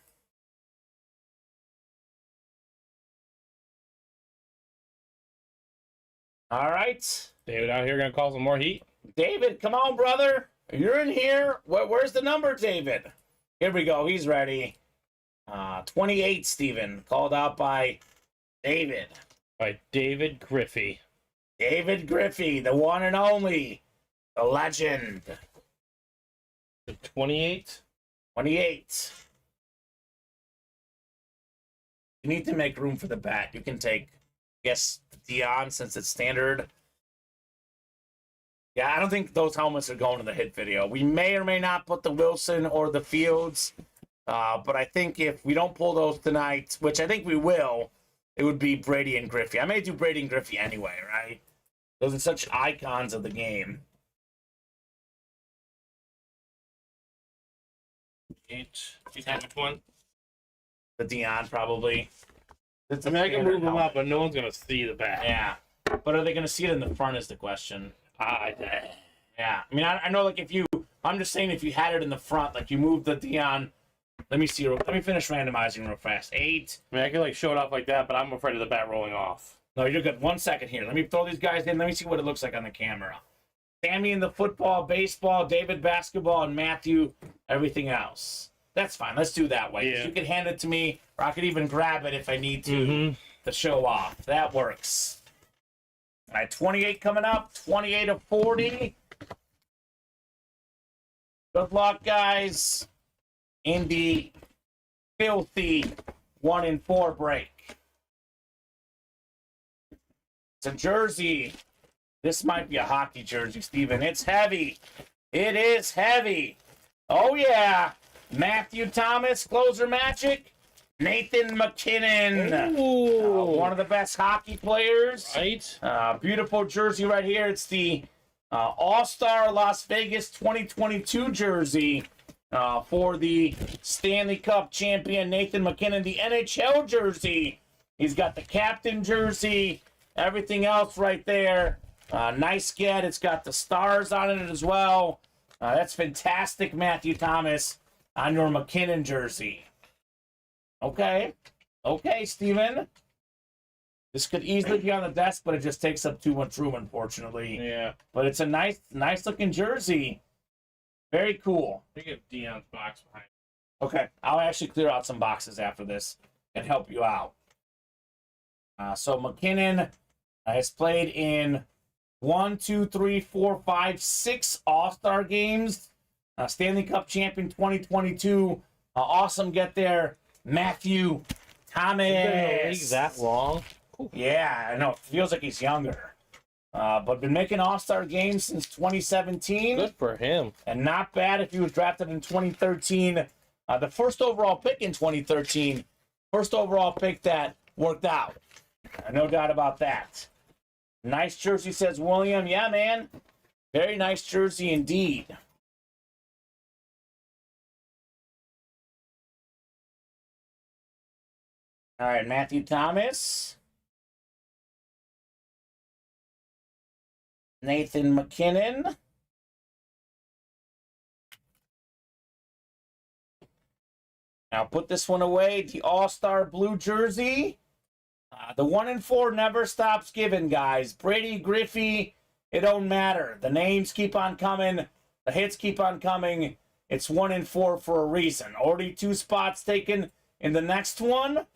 All right. David out here going to cause some more heat. David, come on, brother. You're in here. Where's the number, David? Here we go. He's ready. 28, Steven. Called out by David. By David Griffey. David Griffey, the one and only. The legend. The 28? 28. You need to make room for the bat. You can take, I guess, Deion since it's standard. Yeah, I don't think those helmets are going to the hit video. We may or may not put the Wilson or the Fields, but I think if we don't pull those tonight, which I think we will, it would be Brady and Griffey. I may do Brady and Griffey anyway, right? Those are such icons of the game. She's had which one? The Dion, probably. I mean, I can move them up, but no one's going to see the back. Yeah. But are they going to see it in the front is the question. Yeah. I mean, I know, like, I'm just saying if you had it in the front, like, you move the Dion. Let me see. Let me finish randomizing real fast. 8. I mean, I can, like, show it off like that, but I'm afraid of the bat rolling off. No, you're good. 1 second here. Let me throw these guys in. Let me see what it looks like on the camera. Sammy in the football, baseball, David basketball, and Matthew everything else. That's fine. Let's do that way. Yeah. You can hand it to me, or I could even grab it if I need to show off. That works. All right, 28 coming up. 28 of 40. Good luck, guys, in the filthy 1 in 4 break. It's a jersey. This might be a hockey jersey, Steven. It's heavy. It is heavy. Oh, yeah. Matthew Thomas, closer magic. Nathan McKinnon. One of the best hockey players. Right. Beautiful jersey right here. It's the All-Star Las Vegas 2022 jersey for the Stanley Cup champion Nathan McKinnon. The NHL jersey. He's got the captain jersey. Everything else right there. Nice get. It's got the stars on it as well. That's fantastic, Matthew Thomas, on your McKinnon jersey. Okay. Okay, Steven. This could easily be on the desk, but it just takes up too much room, unfortunately. Yeah. But it's a nice looking jersey. Very cool. I think of Dion's box behind. Okay. I'll actually clear out some boxes after this and help you out. So McKinnon has played in 6 All-Star games. Stanley Cup champion 2022. Awesome get there, Matthew Thomas. He's been in the league that long? Yeah, I know. It feels like he's younger. But been making All-Star games since 2017. Good for him. And not bad if he was drafted in 2013. The first overall pick in 2013. First overall pick that worked out. No doubt about that. Nice jersey, says William. Yeah, man. Very nice jersey indeed. All right, Matthew Thomas. Nathan McKinnon. Now put this one away. The All-Star blue jersey. The 1 in 4 never stops giving, guys. Brady, Griffey, it don't matter. The names keep on coming. The hits keep on coming. It's 1 in 4 for a reason. Already 2 spots taken in the next one.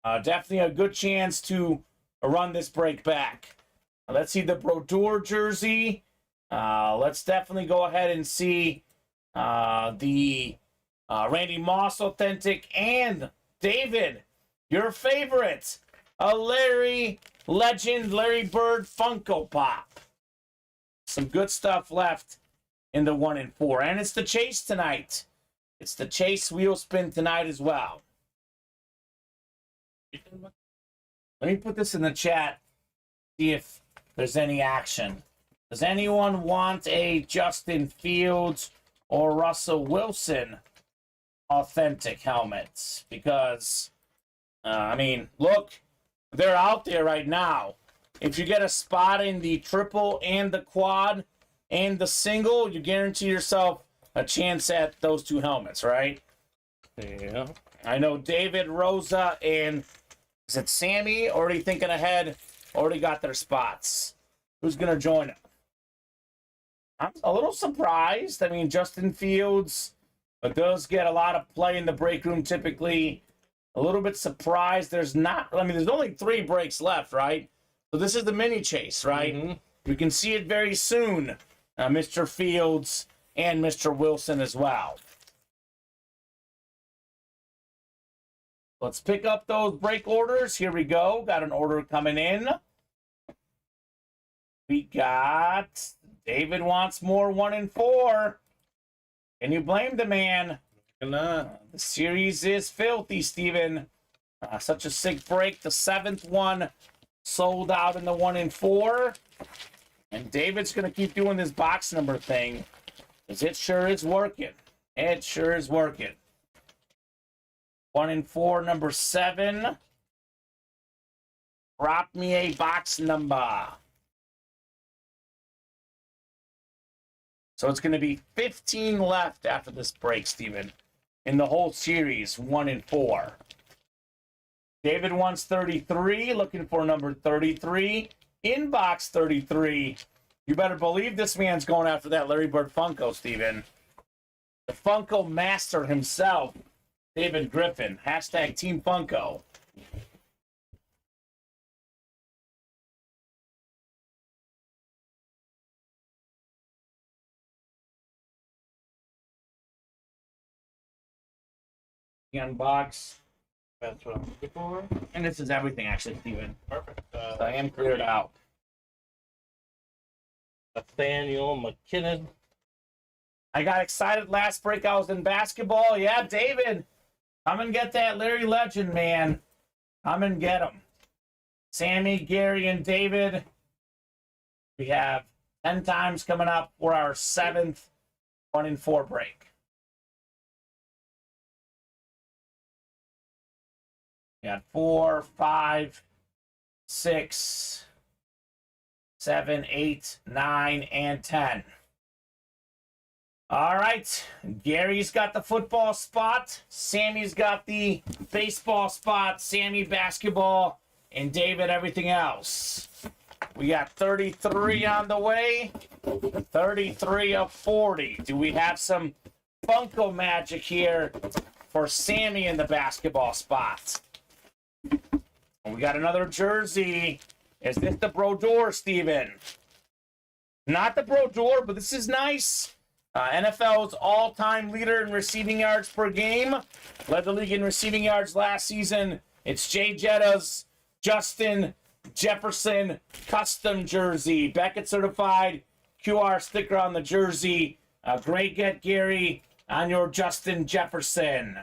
Definitely a good chance to run this break back. Let's see the Brodeur jersey. Let's definitely go ahead and see the Randy Moss authentic and David, your favorite. A Larry Legend, Larry Bird Funko Pop. Some good stuff left in the 1 in 4. And it's the chase tonight. It's the chase wheel spin tonight as well. Let me put this in the chat. See if there's any action. Does anyone want a Justin Fields or Russell Wilson authentic helmets? Because, I mean, look. They're out there right now. If you get a spot in the triple and the quad and the single, you guarantee yourself a chance at those 2 helmets, right? Yeah. I know David, Rosa, and is it Sammy already thinking ahead, already got their spots. Who's going to join them? I'm a little surprised. I mean, Justin Fields does get a lot of play in the break room typically. A little bit surprised there's not, I mean, there's only 3 breaks left, right? So this is the mini chase, right? Mm-hmm. We can see it very soon, Mr. Fields and Mr. Wilson as well. Let's pick up those break orders. Here we go. Got an order coming in. We got David wants more 1 and 4. Can you blame the man? Cannot. The series is filthy, Steven. Such a sick break. The 7th one sold out in the 1 and 4. And David's going to keep doing this box number thing, because it sure is working. It sure is working. 1 and 4, number 7. Drop me a box number. So it's going to be 15 left after this break, Steven, in the whole series, 1 and 4. David wants 33, looking for number 33. In box 33. You better believe this man's going after that Larry Bird Funko, Steven. The Funko master himself, David Griffin. Hashtag Team Funko. Unbox. That's what I'm looking for. And this is everything, actually, Steven. Perfect. So I am cleared out. Nathaniel McKinnon. I got excited last break. I was in basketball. Yeah, David. Come and get that Larry Legend, man. Come and get him. Sammy, Gary, and David. We have 10 times coming up for our 7th 1 and 4 break. We got 4, 5, 6, 7, 8, 9, and 10. All right. Gary's got the football spot. Sammy's got the baseball spot. Sammy basketball. And David everything else. We got 33 on the way. 33 of 40. Do we have some Funko magic here for Sammy in the basketball spot? We got another jersey. Is this the Brodeur, Steven? Not the Brodeur, but this is nice. NFL's all-time leader in receiving yards per game. Led the league in receiving yards last season. It's Jay Jetta's Justin Jefferson custom jersey. Beckett certified. QR sticker on the jersey. Great get, Gary, on your Justin Jefferson.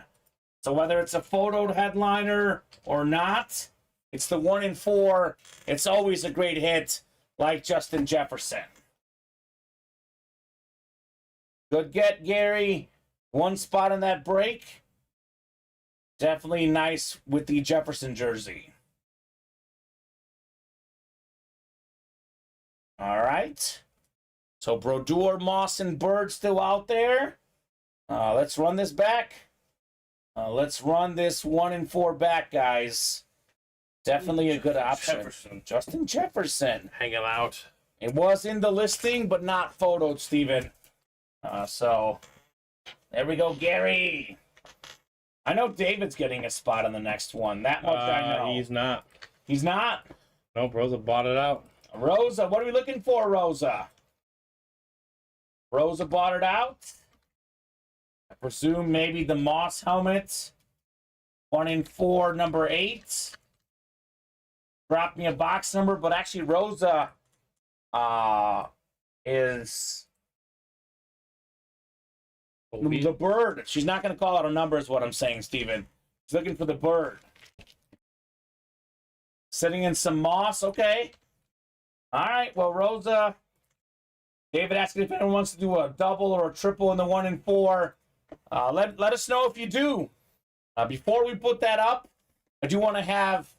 So whether it's a photoed headliner or not, it's the 1 and 4. It's always a great hit, like Justin Jefferson. Good get, Gary. One spot in that break. Definitely nice with the Jefferson jersey. All right. So Brodeur, Moss, and Bird still out there. Let's run this back. Let's run this 1 and 4 back, guys. Definitely a good option. Jefferson. Justin Jefferson. Hanging out. It was in the listing, but not photoed, Steven. So, there we go, Gary. I know David's getting a spot on the next one. That much I know. He's not. He's not? Nope, Rosa bought it out. Rosa, what are we looking for, Rosa? Rosa bought it out. I presume maybe the Moss helmet. 1 and 4, number 8. Dropped me a box number, but actually Rosa is the bird. She's not going to call out a number is what I'm saying, Steven. She's looking for the bird. Sitting in some moss. Okay. All right. Well, Rosa, David asking if anyone wants to do a double or a triple in the 1 and 4. Let us know if you do. Before we put that up, I do want to have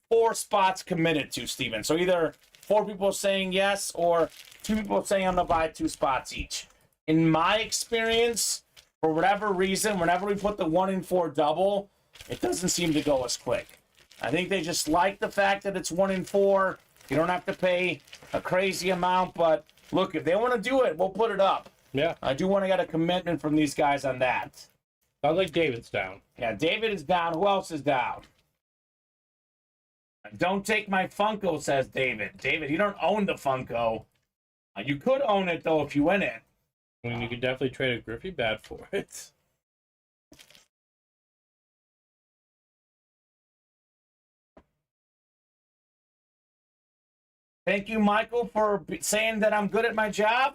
4 spots committed to, Steven. So either 4 people saying yes or 2 people saying I'm going to buy 2 spots each. In my experience, for whatever reason, whenever we put the 1 and 4 double, it doesn't seem to go as quick. I think they just like the fact that it's 1 and 4. You don't have to pay a crazy amount, but look, if they want to do it, we'll put it up. Yeah. I do want to get a commitment from these guys on that. Sounds like David's down. Yeah, David is down. Who else is down? Don't take my Funko, says David. David, you don't own the Funko. You could own it, though, if you win it. I mean, you could definitely trade a Griffey bat for it. Thank you, Michael, for saying that I'm good at my job.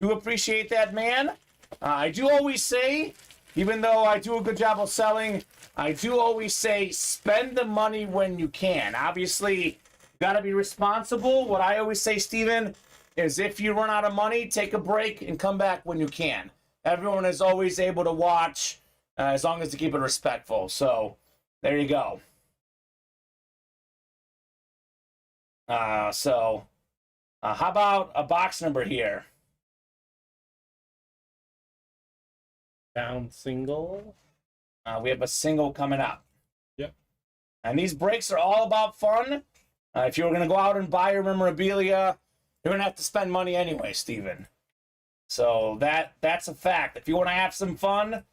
Do appreciate that, man. I do always say, even though I do a good job of selling, I do always say spend the money when you can. Obviously, you got to be responsible. What I always say, Steven, is if you run out of money, take a break and come back when you can. Everyone is always able to watch as long as you keep it respectful. So there you go. How about a box number here? Down single. We have a single coming up. Yep. And these breaks are all about fun. If you were going to go out and buy your memorabilia, you're going to have to spend money anyway, Steven. So that's a fact. If you want to have some fun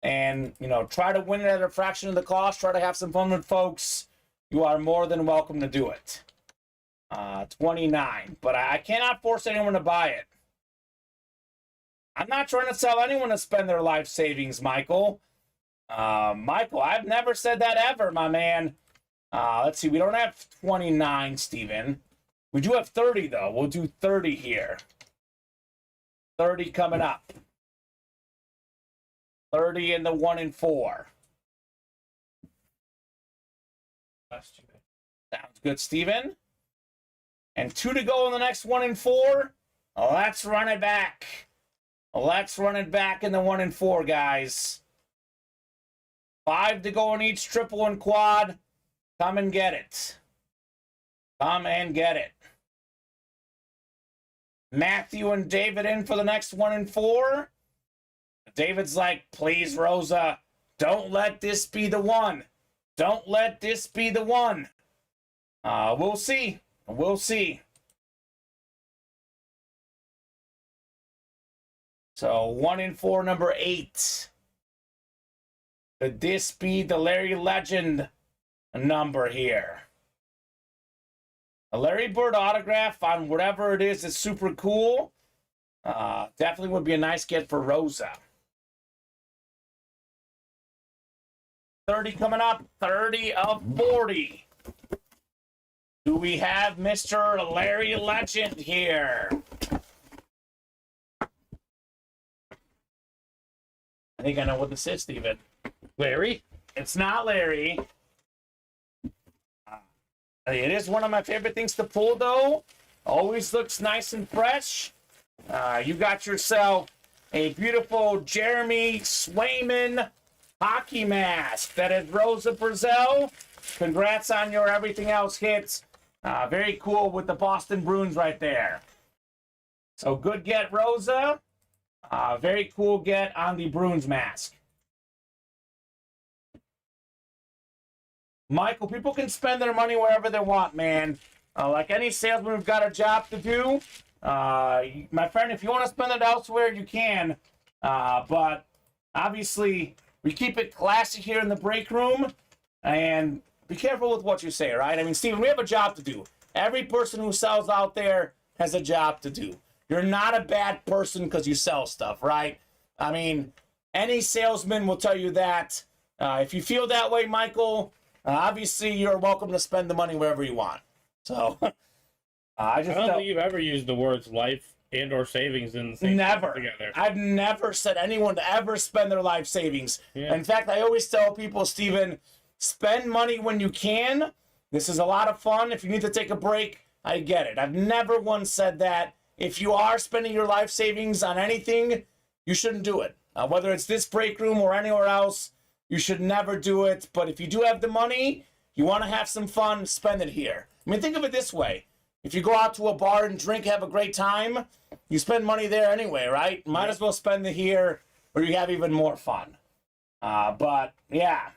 and, try to win it at a fraction of the cost, try to have some fun with folks, you are more than welcome to do it. 29. But I cannot force anyone to buy it. I'm not trying to sell anyone to spend their life savings, Michael. Michael, I've never said that ever, my man. Let's see. We don't have 29, Steven. We do have 30, though. We'll do 30 here. 30 coming up. 30 in the 1 and 4. Sounds good, Steven. And 2 to go in the next 1 and 4. Let's run it back. Let's run it back in the 1 and 4, guys. 5 to go in each triple and quad. Come and get it. Come and get it. Matthew and David in for the next 1 and 4. David's like, please, Rosa, don't let this be the one. Don't let this be the one. We'll see. We'll see. So 1 and 4, number 8. Could this be the Larry Legend number here? A Larry Bird autograph on whatever it is super cool. Definitely would be a nice get for Rosa. 30 coming up. 30 of 40. Do we have Mr. Larry Legend here? I think I know what this is, Steven. Larry? It's not Larry. It is one of my favorite things to pull, though. Always looks nice and fresh. You got yourself a beautiful Jeremy Swayman hockey mask. That is Rosa Brazil. Congrats on your everything else hits. Very cool with the Boston Bruins right there. So good get, Rosa. Very cool get on the Bruins mask. Michael, people can spend their money wherever they want, man. Like any salesman, we've got a job to do. My friend, if you want to spend it elsewhere, you can. But obviously, we keep it classy here in the break room. And be careful with what you say, right? I mean, Steven, we have a job to do. Every person who sells out there has a job to do. You're not a bad person because you sell stuff, right? I mean, any salesman will tell you that. If you feel that way, Michael, obviously you're welcome to spend the money wherever you want. So, I don't think you've ever used the words life and or savings in the same never together. I've never said anyone to ever spend their life savings. Yeah. In fact, I always tell people, Steven, spend money when you can. This is a lot of fun. If you need to take a break, I get it. I've never once said that. If you are spending your life savings on anything, you shouldn't do it. Whether it's this break room or anywhere else, you should never do it. But if you do have the money, you want to have some fun, spend it here. I mean, think of it this way. If you go out to a bar and drink, have a great time, you spend money there anyway, right? Might as well spend it here where you have even more fun. But, yeah.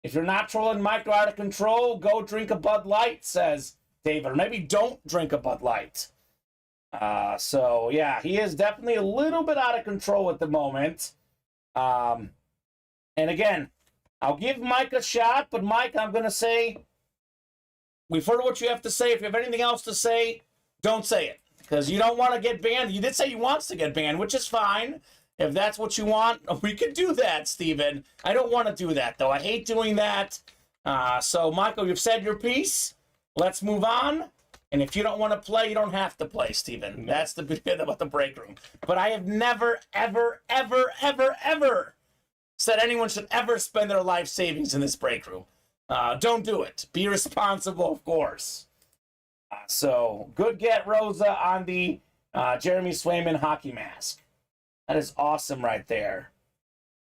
If you're not trolling Mike out of control, go drink a Bud Light, says David. Or maybe don't drink a Bud Light. So, yeah, he is definitely a little bit out of control at the moment. And again, I'll give Mike a shot, but Mike, I'm going to say, we've heard what you have to say. If you have anything else to say, don't say it. Because you don't want to get banned. You did say you wants to get banned, which is fine. If that's what you want, we could do that, Steven. I don't want to do that, though. I hate doing that. So, Michael, you've said your piece. Let's move on. And if you don't want to play, you don't have to play, Steven. That's the bit about the break room. But I have never, ever, ever, ever, ever said anyone should ever spend their life savings in this break room. Don't do it. Be responsible, of course. So, good get, Rosa, on the Jeremy Swayman hockey mask. That is awesome right there.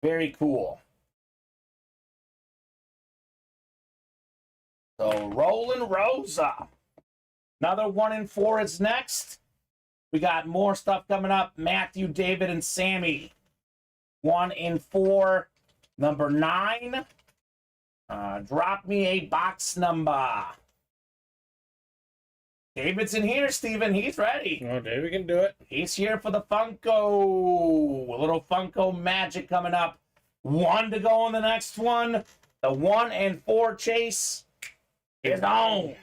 Very cool. So, Roland Rosa. Another 1 in 4 is next. We got more stuff coming up. Matthew, David, and Sammy. 1 in 4. Number 9. Drop me a box number. David's in here, Steven. He's ready. Oh, David can do it. He's here for the Funko. A little Funko magic coming up. 1 to go on the next one. The 1 in 4 chase is on.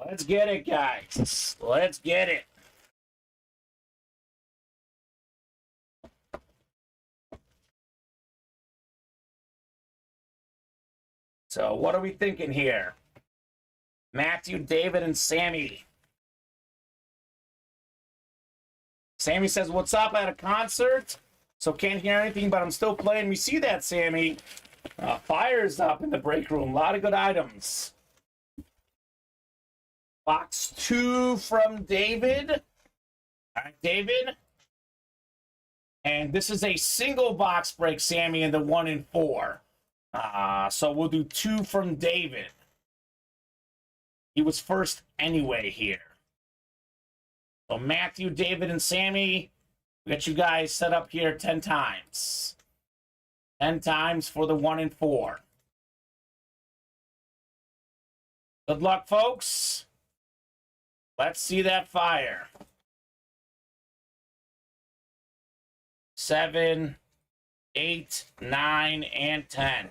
Let's get it, guys. Let's get it. So what are we thinking here? Matthew, David, and Sammy. Sammy says, what's up at a concert? So can't hear anything, but I'm still playing. We see that, Sammy. Fire's up in the break room. A lot of good items. Box 2 from David. All right, David. And this is a single box break, Sammy, in the 1 in 4. So we'll do 2 from David. He was first anyway here. So Matthew, David, and Sammy, we got you guys set up here 10 times. 10 times for the 1 in 4. Good luck, folks. Let's see that fire. 7, 8, 9, and 10.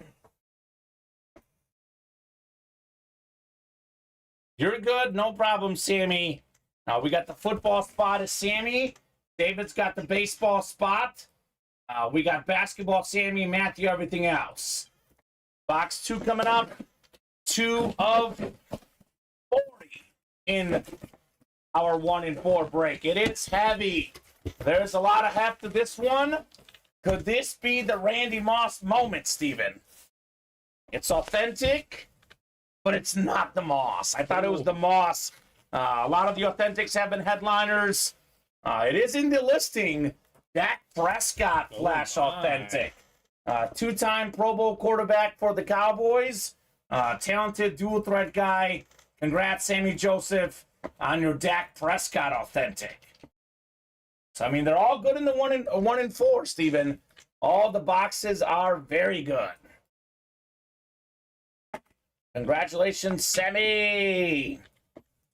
You're good. No problem, Sammy. Now we got the football spot as Sammy. David's got the baseball spot. We got basketball, Sammy, Matthew, everything else. Box 2 coming up. 2 of 40 in our 1 in 4 break. It is heavy. There's a lot of heft to this one. Could this be the Randy Moss moment, Steven? It's authentic, but it's not the Moss. I thought it was the Moss. A lot of the authentics have been headliners. It is in the listing. Dak Prescott Flash authentic. 2-time Pro Bowl quarterback for the Cowboys. Talented dual threat guy. Congrats, Sammy Joseph, on your Dak Prescott authentic. So, I mean, they're all good in the 1 in 4, Steven. All the boxes are very good. Congratulations, Sammy.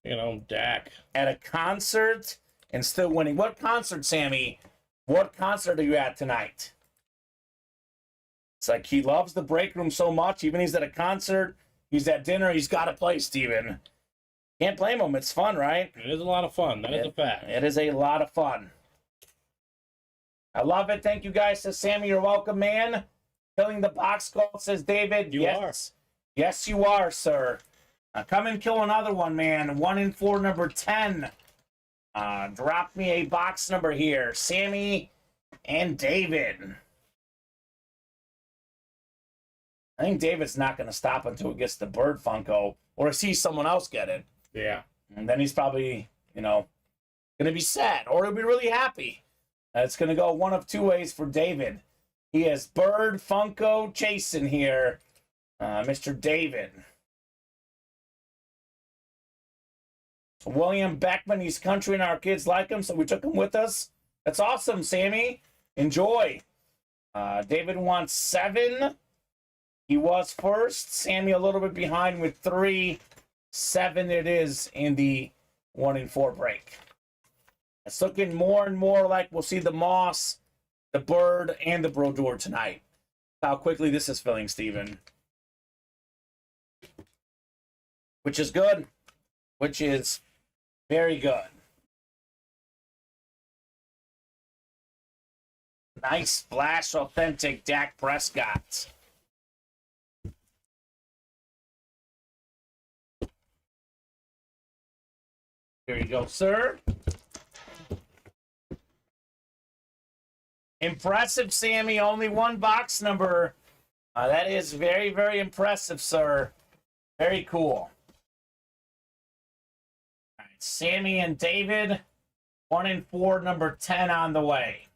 You know, Dak. At a concert and still winning. What concert, Sammy? What concert are you at tonight? It's like he loves the break room so much. Even he's at a concert, he's at dinner, he's got to play, Steven. Can't blame him. It's fun, right? It is a lot of fun. That is a fact. It is a lot of fun. I love it. Thank you guys. Says Sammy, you're welcome, man. Filling the box call, says David. You are. Yes, you are, sir. Come and kill another one, man. 1 in 4, number 10. Drop me a box number here. Sammy and David. I think David's not going to stop until he gets the Bird Funko or sees someone else get it. Yeah. And then he's probably, going to be sad or he'll be really happy. It's going to go one of 2 ways for David. He has Bird Funko chasing here, Mr. David. William Beckman, he's country and our kids like him, so we took him with us. That's awesome, Sammy. Enjoy. David wants 7. He was first. Sammy a little bit behind with 3. 7 it is in the 1 in 4 break. It's looking more and more like we'll see the Moss, the Bird, and the Brodeur tonight. How quickly this is filling, Steven. Which is good. Which is very good. Nice splash, authentic Dak Prescott. Here you go, sir. Impressive, Sammy. Only one box number. That is very, very impressive, sir. Very cool. All right, Sammy and David, 1 and 4, number 10 on the way.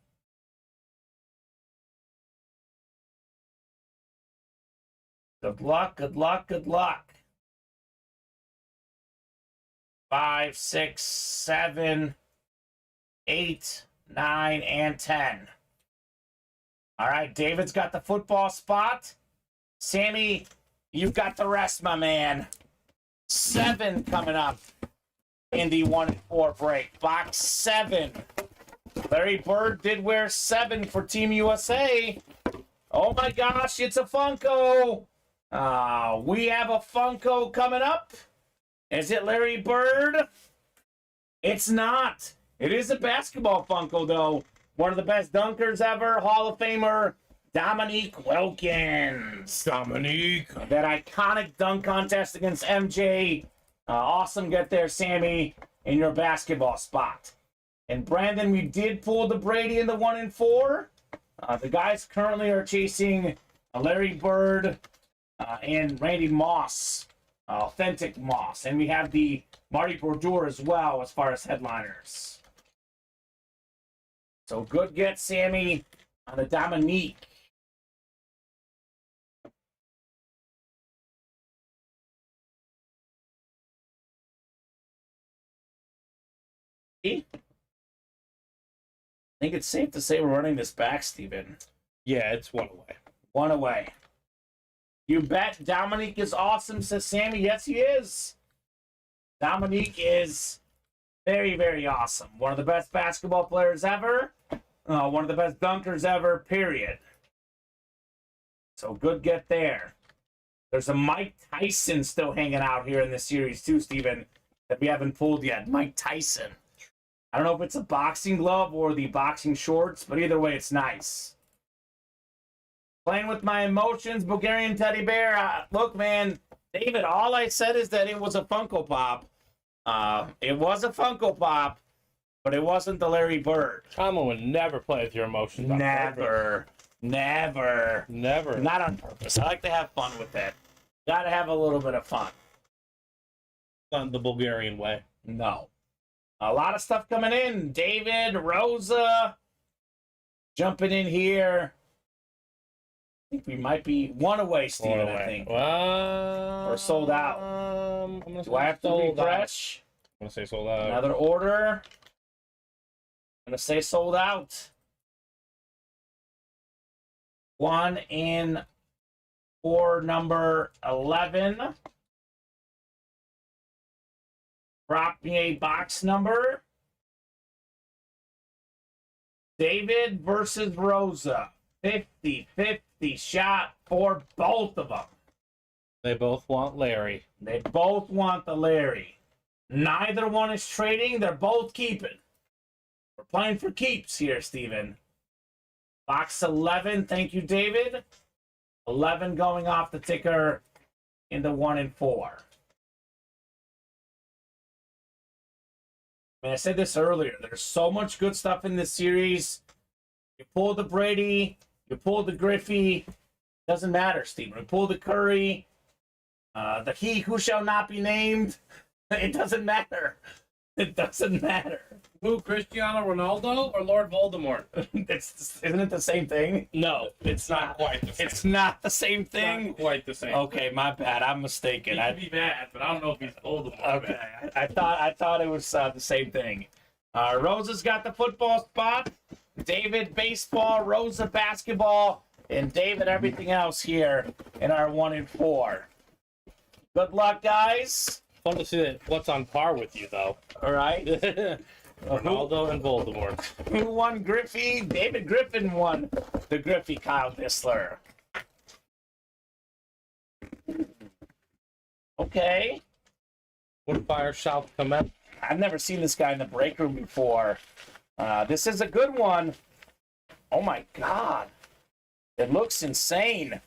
Good luck, good luck, good luck. 5, 6, 7, 8, 9, and 10. All right, David's got the football spot. Sammy, you've got the rest, my man. 7 coming up in the 1 and 4 break. Box 7. Larry Bird did wear 7 for Team USA. Oh my gosh, it's a Funko. We have a Funko coming up. Is it Larry Bird? It's not. It is a basketball Funko, though. One of the best dunkers ever, Hall of Famer Dominique Wilkins. Dominique. That iconic dunk contest against MJ. Awesome get there, Sammy, in your basketball spot. And Brandon, we did pull the Brady in the 1 and 4. The guys currently are chasing Larry Bird and Randy Moss, authentic Moss. And we have the Marty Brodeur as well as far as headliners. So good get, Sammy, on the Dominique. I think it's safe to say we're running this back, Steven. Yeah, it's 1 away. 1 away. You bet. Dominique is awesome, says Sammy. Yes, he is. Dominique is very, very awesome. One of the best basketball players ever. One of the best dunkers ever, period. So good get there. There's a Mike Tyson still hanging out here in this series too, Steven, that we haven't pulled yet. Mike Tyson. I don't know if it's a boxing glove or the boxing shorts, but either way, it's nice. Playing with my emotions, Bulgarian teddy bear. Look, man, David, all I said is that it was a Funko Pop. It was a Funko Pop, but it wasn't the Larry Bird. Tomlin would never play with your emotions. Never. Never. Not on purpose. I like to have fun with it. Gotta have a little bit of fun. Not the Bulgarian way. No. A lot of stuff coming in. David, Rosa, jumping in here. I think we might be 1 away, Steven, I think. Or sold out. Do I have to refresh? I'm going to say sold out. Another order. I'm going to say sold out. 1 in 4, number 11. Drop me a box number. David versus Rosa. 50-50 shot for both of them. They both want Larry. They both want the Larry. Neither one is trading. They're both keeping. We're playing for keeps here, Steven. Box 11. Thank you, David. 11 going off the ticker in the 1 and 4. I mean, I said this earlier. There's so much good stuff in this series. You pull the Brady, you pull the Griffey. Doesn't matter, Steven. You pull the Curry, the he who shall not be named. It doesn't matter. It doesn't matter. Who, Cristiano Ronaldo or Lord Voldemort? Isn't it the same thing? No, it's not quite the same. It's not the same thing? Not quite the same. Okay, my bad. I'm mistaken. He could be bad, but I don't know if he's Voldemort. Okay, I thought it was the same thing. Rosa's got the football spot. David, baseball. Rosa, basketball. And David, everything else here in our 1 and 4. Good luck, guys. Fun to see what's on par with you, though. All right. Ronaldo and Voldemort. Who won Griffey? David Griffin won the Griffey Kyle Dissler. Okay. Woodfire South Comet. I've never seen this guy in the break room before. This is a good one. Oh my God. It looks insane.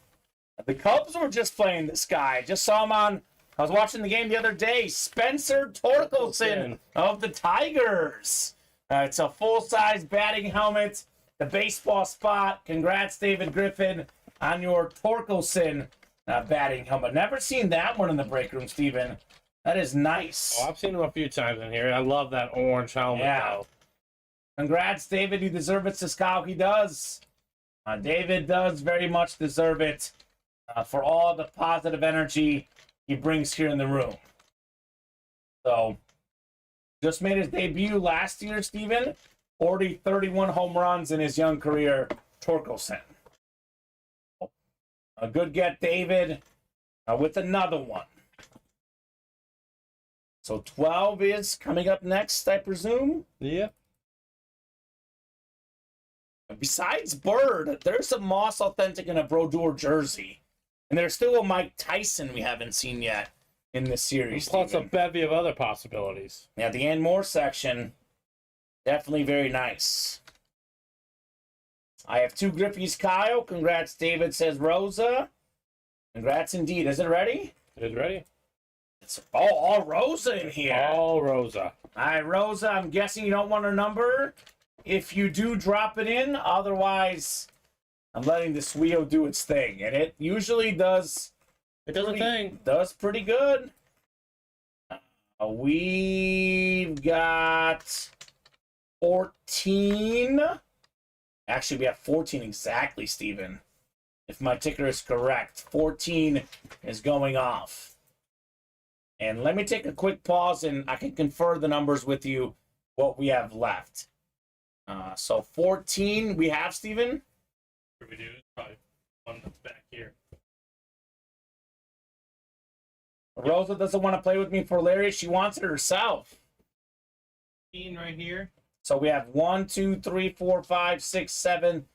The Cubs were just playing this guy. Just saw him on I was watching the game the other day. Spencer Torkelson of the Tigers. It's a full-size batting helmet, the baseball spot. Congrats, David Griffin, on your Torkelson batting helmet. Never seen that one in the break room, Steven. That is nice. Oh, I've seen him a few times in here. I love that orange helmet, though. Congrats, David. You deserve it, Siskowski does. David does very much deserve it for all the positive energy he brings here in the room. So, just made his debut last year, Steven. 31 home runs in his young career, Torkelson. A good get, David, with another one. So 12 is coming up next, I presume? Yeah. Besides Bird, there's a Moss Authentic and a Brodeur jersey. And there's still a Mike Tyson we haven't seen yet in this series. Plus Steven. a bevy of other possibilities. Yeah, the Ann Moore section, definitely very nice. I have 2 Griffies, Kyle. Congrats, David, says Rosa. Congrats indeed. Is it ready? Is it ready? It's all Rosa in here. All Rosa. All right, Rosa, I'm guessing you don't want her number. If you do, drop it in. Otherwise, I'm letting this wheel do its thing. And it usually does... It does a thing. Does pretty good. We've got 14. Actually, we have 14 exactly, Steven. If my ticker is correct. 14 is going off. And let me take a quick pause and I can confer the numbers with you, what we have left. So 14 we have, Steven? We do probably one that's back here. Rosa doesn't want to play with me for Larry. She wants it herself. 15 right here. So we have 1, 2, 3, 4, 5, 6, 7.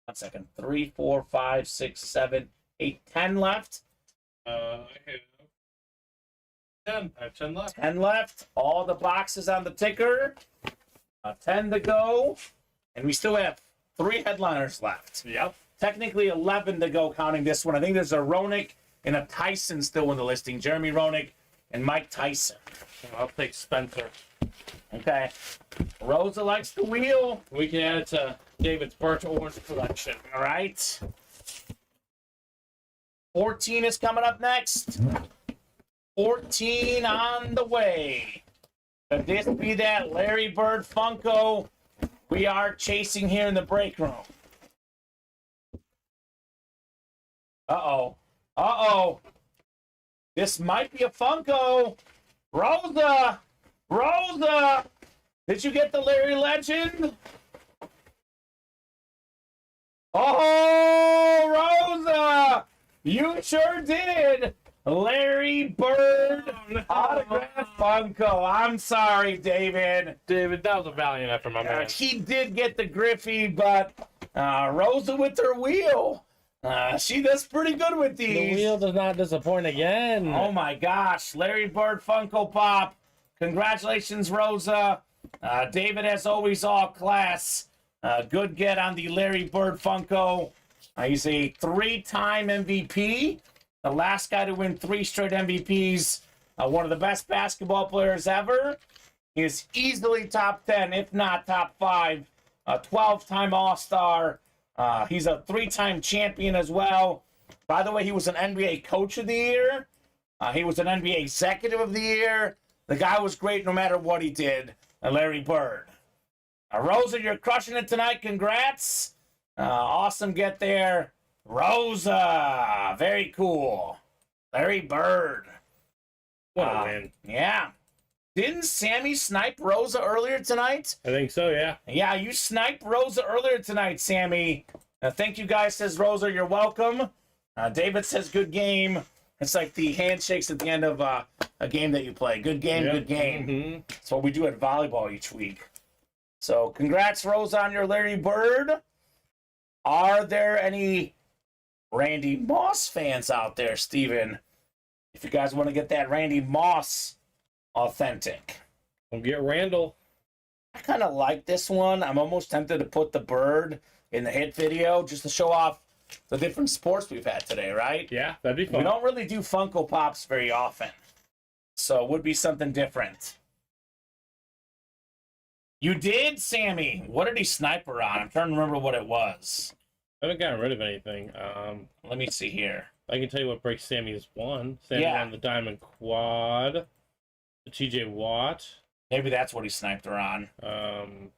1 second. 3, 4, 5, 6, 7, 8, 10 left. I have 10. I have 10 left. 10 left. All the boxes on the ticker. 10 to go. And we still have 3 headliners left. Yep. Technically 11 to go, counting this one. I think there's a Roenick and a Tyson still in the listing. Jeremy Roenick and Mike Tyson. I'll take Spencer. Okay. Rosa likes the wheel. We can add it to David's Birch Orange collection. All right. 14 is coming up next. 14 on the way. Could this be that Larry Bird Funko we are chasing here in the break room? Uh-oh. Uh-oh. This might be a Funko. Rosa! Rosa! Did you get the Larry Legend? Oh, Rosa! You sure did! Larry Bird autograph Funko. I'm sorry, David. David, that was a valiant effort, my man. He did get the Griffey, but Rosa with her wheel. She does pretty good with these. The wheel does not disappoint again. Oh my gosh, Larry Bird Funko Pop. Congratulations, Rosa. David, as always, all class. Good get on the Larry Bird Funko. He's a 3-time MVP. The last guy to win 3 straight MVPs. One of the best basketball players ever. He is easily top 10, if not top 5. A 12-time All-Star. He's a 3-time champion as well. By the way, he was an NBA Coach of the Year. He was an NBA Executive of the Year. The guy was great no matter what he did. Larry Bird. Rosa, you're crushing it tonight. Congrats. Awesome get there. Rosa. Very cool. Larry Bird. What a win. Yeah. Didn't Sammy snipe Rosa earlier tonight? I think so, yeah. Yeah, you sniped Rosa earlier tonight, Sammy. Thank you guys, says Rosa. You're welcome. David says good game. It's like the handshakes at the end of a game that you play. Good game, Yep. good game. Mm-hmm. That's what we do at volleyball each week. So congrats, Rosa, on your Larry Bird. Are there any Randy Moss fans out there, Steven? If you guys want to get that Randy Moss authentic. We'll get Randall. I kind of like this one. I'm almost tempted to put the bird in the hit video just to show off the different sports we've had today, right? Yeah, that'd be We fun. don't really do Funko Pops very often, so it would be something different. You did, Sammy. What did he sniper on? I'm trying to remember what it was. I haven't gotten rid of anything. Let me see here. I can tell you what break Sammy's won. Sammy Yeah. won the Diamond Quad, the TJ Watt. Maybe that's what he sniped her on.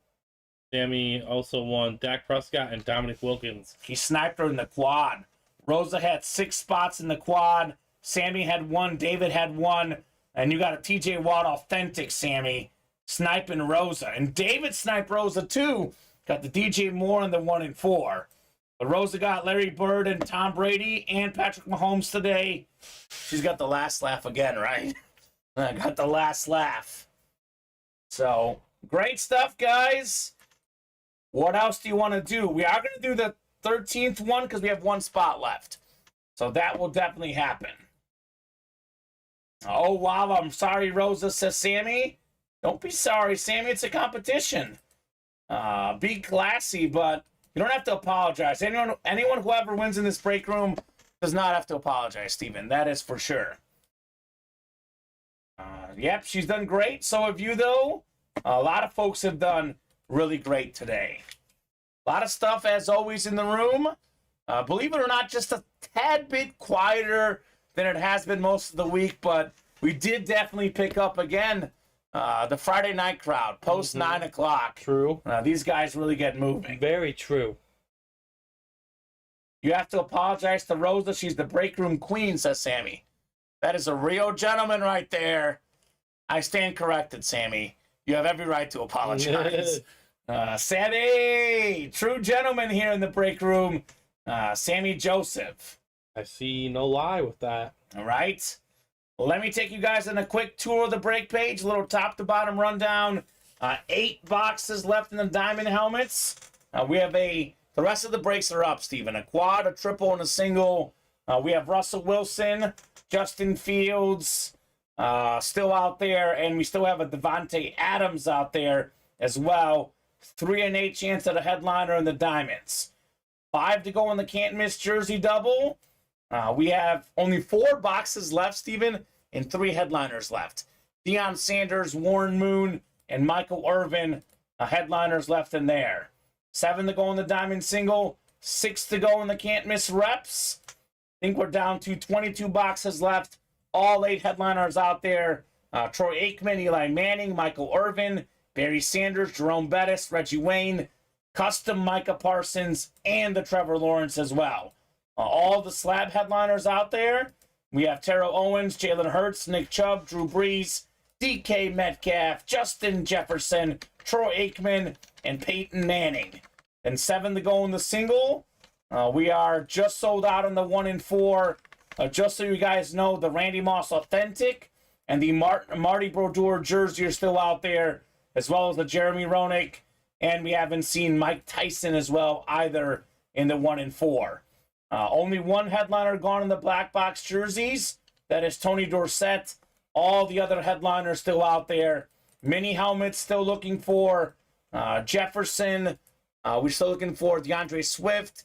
Sammy also won Dak Prescott and Dominic Wilkins. He sniped her in the quad. Rosa had 6 spots in the quad. Sammy had 1. David had 1. And you got a TJ Watt authentic, Sammy, sniping Rosa. And David sniped Rosa, too. Got the DJ Moore in the 1 and 4. But Rosa got Larry Bird and Tom Brady and Patrick Mahomes today. She's got the last laugh again, right? I got the last laugh. So, great stuff, guys. What else do you want to do? We are going to do the 13th one because we have 1 spot left. So that will definitely happen. Oh, wow. I'm sorry, Rosa, says Sammy. Don't be sorry, Sammy. It's a competition. Be classy, but you don't have to apologize. Anyone who ever wins in this break room does not have to apologize, Steven. That is for sure. Yep, she's done great. So have you, though. A lot of folks have done really great today. A lot of stuff, as always, in the room. Believe it or not, just a tad bit quieter than it has been most of the week, but we did definitely pick up again the Friday night crowd, post 9 o'clock. True. These guys really get moving. Very true. You have to apologize to Rosa. She's the break room queen, says Sammy. That is a real gentleman right there. I stand corrected, Sammy. You have every right to apologize. Sammy, true gentleman here in the break room. Sammy Joseph. I see no lie with that. All right. Let me take you guys on a quick tour of the break page, a little top to bottom rundown. 8 boxes left in the diamond helmets. We have the rest of the breaks are up, Steven. A quad, a triple, and a single. We have Russell Wilson, Justin Fields still out there, and we still have a Devontae Adams out there as well. 3 and 8 chance at a headliner in the diamonds. 5 to go in the can't miss jersey double. We have only 4 boxes left, Steven, and 3 headliners left. Deion Sanders, Warren Moon, and Michael Irvin, headliners left in there. 7 to go in the diamond single, 6 to go in the can't miss reps. I think we're down to 22 boxes left. All 8 headliners out there. Troy Aikman, Eli Manning, Michael Irvin, Barry Sanders, Jerome Bettis, Reggie Wayne, custom Micah Parsons, and the Trevor Lawrence as well. All the slab headliners out there. We have Terrell Owens, Jalen Hurts, Nick Chubb, Drew Brees, DK Metcalf, Justin Jefferson, Troy Aikman, and Peyton Manning. And 7 to go in the single. We are just sold out on the 1 and 4. Just so you guys know, the Randy Moss Authentic and the Marty Brodeur jersey are still out there, as well as the Jeremy Roenick. And we haven't seen Mike Tyson as well either in the 1 and 4. Only 1 headliner gone in the black box jerseys. That is Tony Dorsett. All the other headliners still out there. Mini helmets still looking for Jefferson. We're still looking for DeAndre Swift.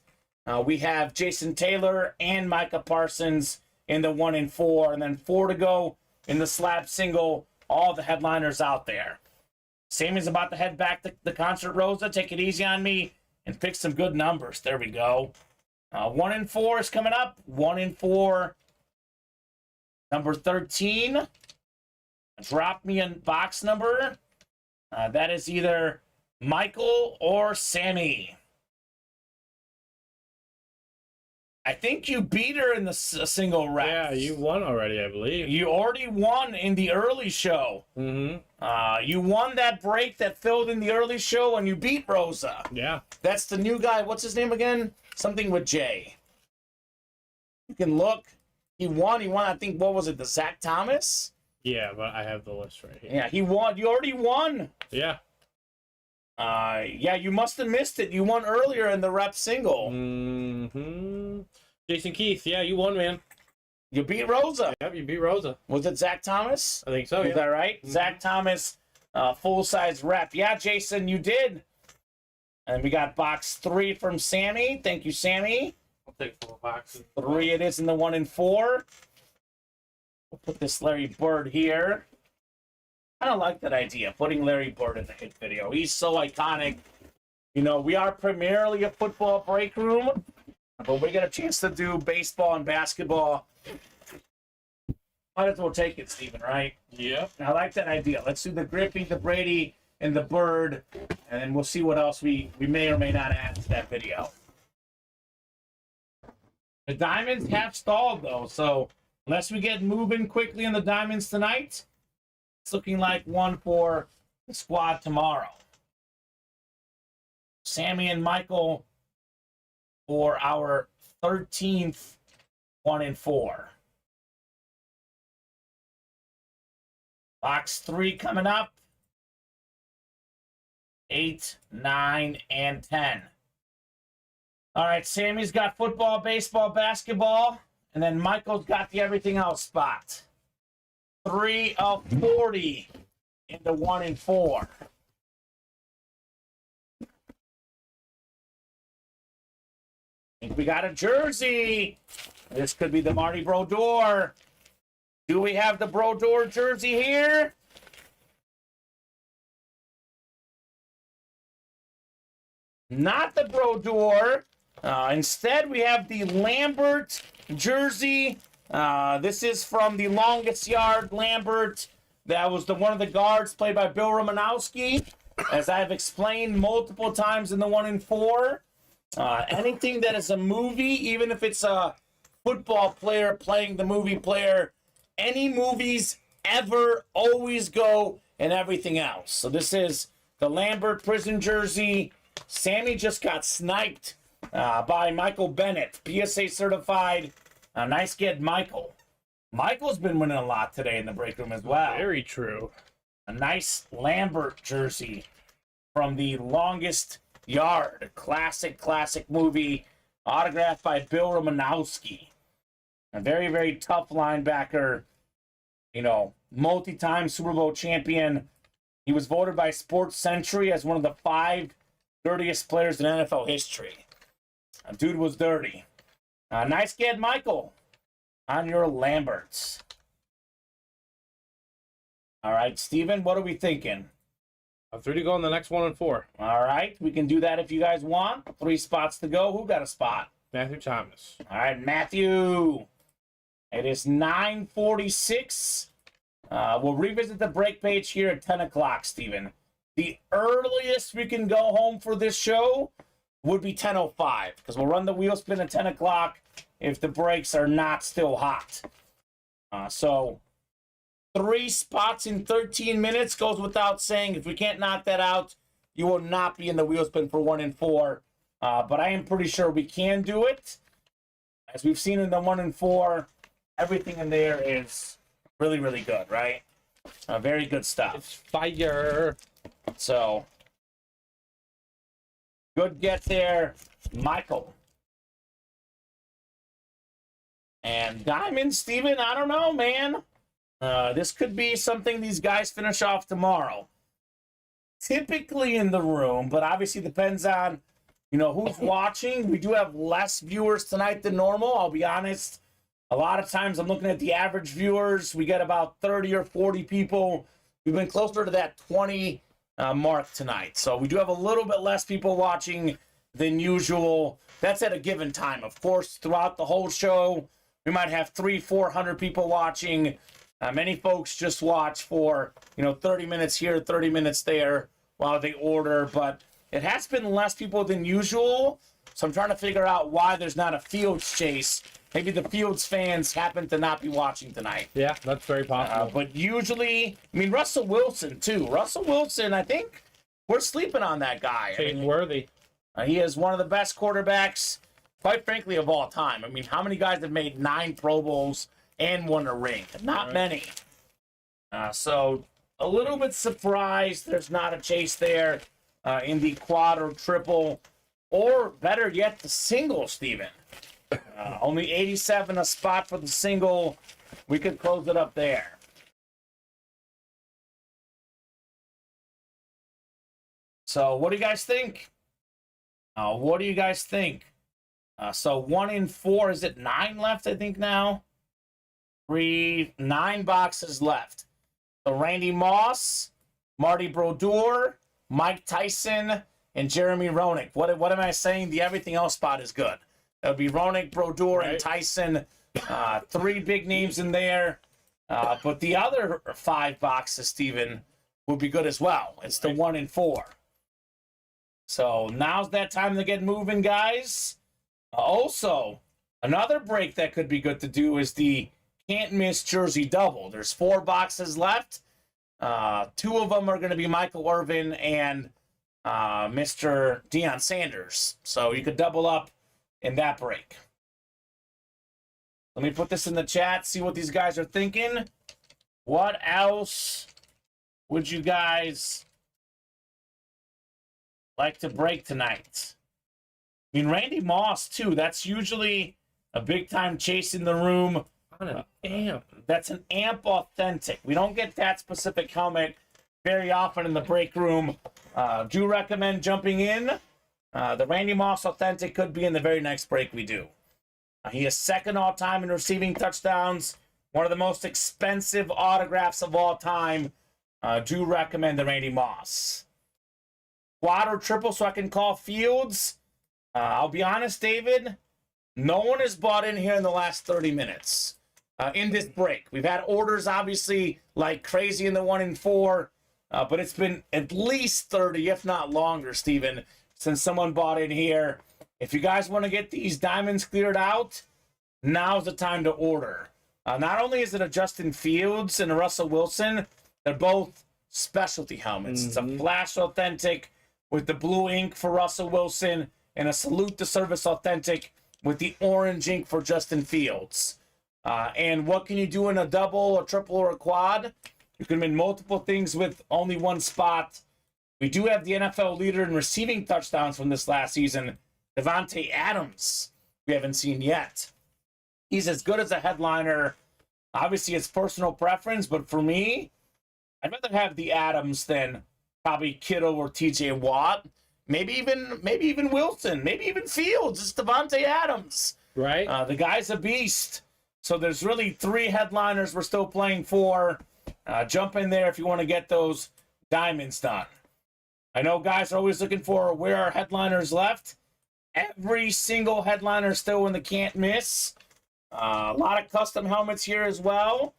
We have Jason Taylor and Micah Parsons in the 1 and 4. And then 4 to go in the slab single. All the headliners out there. Sammy's about to head back to the concert, Rosa. Take it easy on me and pick some good numbers. There we go. 1 and 4 is coming up. 1 and 4. Number 13. Drop me a box number. That is either Michael or Sammy. I think you beat her in the single rep. Yeah, you won already, I believe. You already won in the early show. Mm-hmm. You won that break that filled in the early show, and you beat Rosa. Yeah. That's the new guy. What's his name again? Something with J. You can look. He won. I think, what was it, the Zach Thomas? Yeah, but I have the list right here. Yeah, he won. You already won. Yeah. Yeah, you must have missed it. You won earlier in the rep single. Mm-hmm. Jason Keith, yeah, you won, man. You beat Rosa. Yep, you beat Rosa. Was it Zach Thomas? I think so, Is yeah. that right? Mm-hmm. Zach Thomas, full-size rep. Yeah, Jason, you did. And we got box 3 from Sammy. Thank you, Sammy. I'll take 4 boxes. 3 it is in the 1 and 4. We'll put this Larry Bird here. I don't like that idea, putting Larry Bird in the hit video. He's so iconic. You know, we are primarily a football break room, but we get a chance to do baseball and basketball. Might as well take it, Steven, right? Yep. I like that idea. Let's do the Griffey, the Brady, and the Bird, and then we'll see what else we may or may not add to that video. The Diamonds have stalled, though, so unless we get moving quickly in the Diamonds tonight, it's looking like one for the squad tomorrow. Sammy and Michael for our 13th 1 and 4. Box 3 coming up. 8, 9, and 10. All right, Sammy's got football, baseball, basketball, and then Michael's got the everything else spot. 3 of 40 into 1 and 4. I think we got a jersey. This could be the Marty Brodeur. Do we have the Brodeur jersey here? Not the Brodeur. Instead, we have the Lambert jersey. This is from the longest yard Lambert. That was one of the guards played by Bill Romanowski. As I've explained multiple times in the 1 and 4. Anything that is a movie, even if it's a football player playing the movie player, any movies ever always go and everything else. So this is the Lambert prison jersey. Sammy just got sniped by Michael Bennett, PSA certified. Nice get, Michael. Michael's been winning a lot today in the break room as well. Very true. A nice Lambert jersey from the longest yard. Classic movie, autographed by Bill Romanowski. A very, very tough linebacker, you know, multi-time Super Bowl champion. He was voted by Sports Century as one of the 5 dirtiest players in NFL history. Dude was dirty. Nice get, Michael, on your Lamberts. All right, Steven, what are we thinking? 3 to go in the next 1 and 4. All right, we can do that if you guys want. 3 spots to go. Who got a spot? Matthew Thomas. All right, Matthew. It is 9:46. We'll revisit the break page here at 10 o'clock, Steven. The earliest we can go home for this show would be 10:05, because we'll run the wheel spin at 10 o'clock if the breaks are not still hot. So 3 spots in 13 minutes goes without saying. If we can't knock that out, you will not be in the wheel spin for 1 and 4. But I am pretty sure we can do it. As we've seen in the 1 and 4, everything in there is really, really good, right? Very good stuff. It's fire. So, good get there, Michael. And Diamond, Steven, I don't know, man. This could be something these guys finish off tomorrow. Typically in the room, but obviously depends on, you know, who's watching. We do have less viewers tonight than normal, I'll be honest. A lot of times I'm looking at the average viewers. We get about 30 or 40 people. We've been closer to that 20 mark tonight. So we do have a little bit less people watching than usual. That's at a given time. Of course, throughout the whole show, we might have 300-400 people watching. Many folks just watch for, 30 minutes here, 30 minutes there while they order. But it has been less people than usual. So I'm trying to figure out why there's not a Fields chase. Maybe the Fields fans happen to not be watching tonight. Yeah, that's very possible. But usually, Russell Wilson, too. Russell Wilson, I think we're sleeping on that guy. Worthy. He is one of the best quarterbacks, quite frankly, of all time. How many guys have made 9 Pro Bowls and won a ring? Not many. So, a little bit surprised there's not a chase there in the quad or triple, or better yet, the single, Steven. Only 87 a spot for the single. We could close it up there. So, what do you guys think? So 1 in 4. Is it 9 left, I think, now? 9 boxes left. So Randy Moss, Marty Brodeur, Mike Tyson, and Jeremy Roenick. What am I saying? The everything else spot is good. That would be Roenick, Brodeur, and Tyson. 3 big names in there. But the other 5 boxes, Steven, would be good as well. It's the 1 in 4. So now's that time to get moving, guys. Also, another break that could be good to do is the can't miss jersey double. There's 4 boxes left. 2 of them are going to be Michael Irvin and Mr. Deion Sanders. So you could double up in that break. Let me put this in the chat, see what these guys are thinking. What else would you guys like to break tonight? I mean, Randy Moss, too. That's usually a big-time chase in the room. On an amp. That's an amp authentic. We don't get that specific helmet very often in the break room. Do recommend jumping in. The Randy Moss authentic could be in the very next break we do. He is second all-time in receiving touchdowns. One of the most expensive autographs of all time. Do recommend the Randy Moss. Quad or triple so I can call Fields. I'll be honest, David. No one has bought in here in the last 30 minutes in this break. We've had orders, obviously, like crazy in the 1 in 4. But it's been at least 30, if not longer, Steven, since someone bought in here. If you guys want to get these diamonds cleared out, now's the time to order. Not only is it a Justin Fields and a Russell Wilson, they're both specialty helmets. It's a Flash Authentic with the blue ink for Russell Wilson and a Salute to Service Authentic with the orange ink for Justin Fields. And what can you do in a double, a triple, or a quad? You can win multiple things with only one spot. We do have the NFL leader in receiving touchdowns from this last season, Devontae Adams. We haven't seen yet. He's as good as a headliner. Obviously, it's personal preference, but for me, I'd rather have the Adams than probably Kittle or T.J. Watt. Maybe even Wilson. Maybe even Fields. It's Devontae Adams. Right. The guy's a beast. So there's really 3 headliners we're still playing for. Jump in there if you want to get those diamonds done. I know guys are always looking for where are headliners left. Every single headliner still in the can't miss. A lot of custom helmets here as well.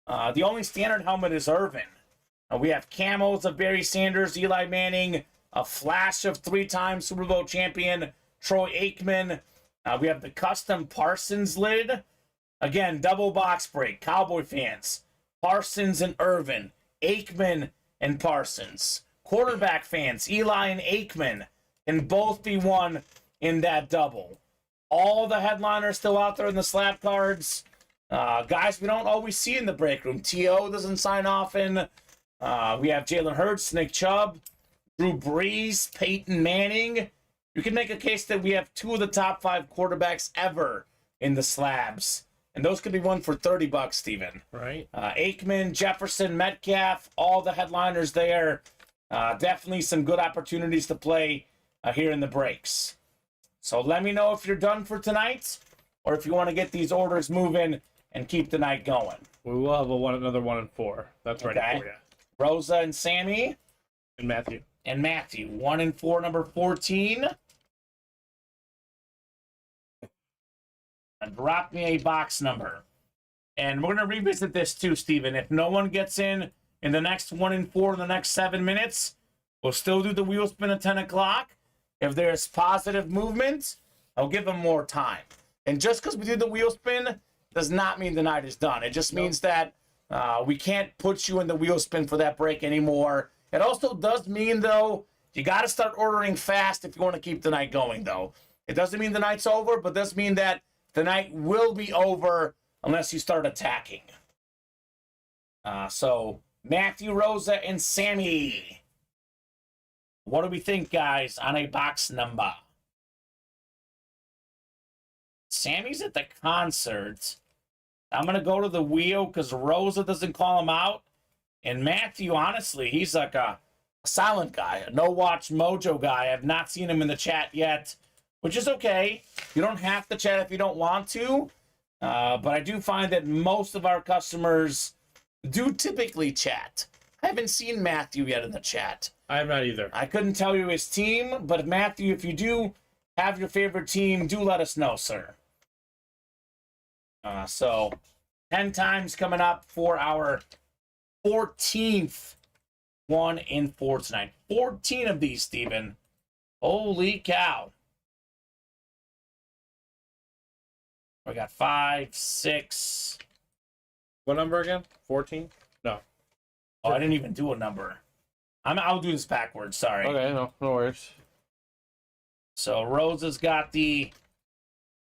The only standard helmet is Irvin. We have camos of Barry Sanders, Eli Manning, a flash of 3-time Super Bowl champion Troy Aikman. We have the custom Parsons lid. Again, double box break. Cowboy fans. Parsons and Irvin. Aikman and Parsons. Quarterback fans. Eli and Aikman can both be won in that double. All the headliners still out there in the slab cards. Guys we don't always see in the break room. T.O. doesn't sign often. We have Jalen Hurts, Nick Chubb, Drew Brees, Peyton Manning. You can make a case that we have 2 of the top 5 quarterbacks ever in the slabs. And those could be won for $30, Steven. Right. Aikman, Jefferson, Metcalf, all the headliners there. Definitely some good opportunities to play here in the breaks. So let me know if you're done for tonight or if you want to get these orders moving and keep the night going. We will have another 1 in 4. That's ready for you. Rosa and Sammy. And Matthew. 1 in 4, number 14. And drop me a box number. And we're going to revisit this too, Steven. If no one gets in the next 1 in 4 in the next 7 minutes, we'll still do the wheel spin at 10 o'clock. If there's positive movement, I'll give them more time. And just because we do the wheel spin does not mean the night is done. It just means that we can't put you in the wheel spin for that break anymore. It also does mean, though, you got to start ordering fast if you want to keep the night going, though. It doesn't mean the night's over, but does mean that the night will be over unless you start attacking. So, Matthew, Rosa, and Sammy. What do we think, guys, on a box number? Sammy's at the concert. I'm going to go to the wheel because Rosa doesn't call him out. And Matthew, honestly, he's like a silent guy, a no-watch mojo guy. I've not seen him in the chat yet which is okay. You don't have to chat if you don't want to. But I do find that most of our customers do typically chat. I haven't seen Matthew yet in the chat. I have not either. I couldn't tell you his team, but Matthew, if you do have your favorite team, do let us know, sir. So 10 times coming up for our 14th 1 in 4 tonight. 14 of these, Steven. Holy cow. We got 5, 6. What number again? 14? No. Oh, I didn't even do a number. I'll do this backwards, sorry. Okay, no worries. So Rosa's got the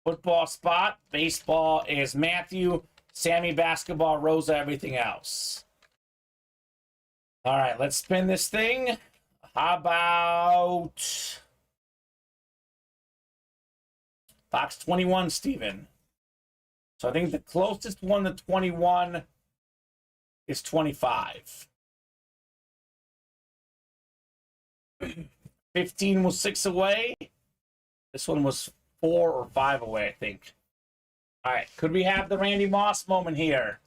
football spot. Baseball is Matthew. Sammy basketball, Rosa everything else. All right, let's spin this thing. How about box 21, Steven? So I think the closest one to 21 is 25. 15 was 6 away. This one was 4 or 5 away, I think. All right, could we have the Randy Moss moment here?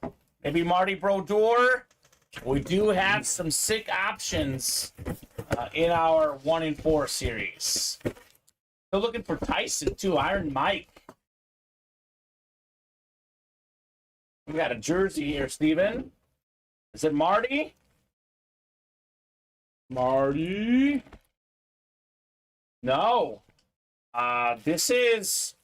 Maybe Marty Brodeur. We do have some sick options in our 1 in 4 series. Still looking for Tyson, too. Iron Mike. We got a jersey here, Steven. Is it Marty? Marty? No. This is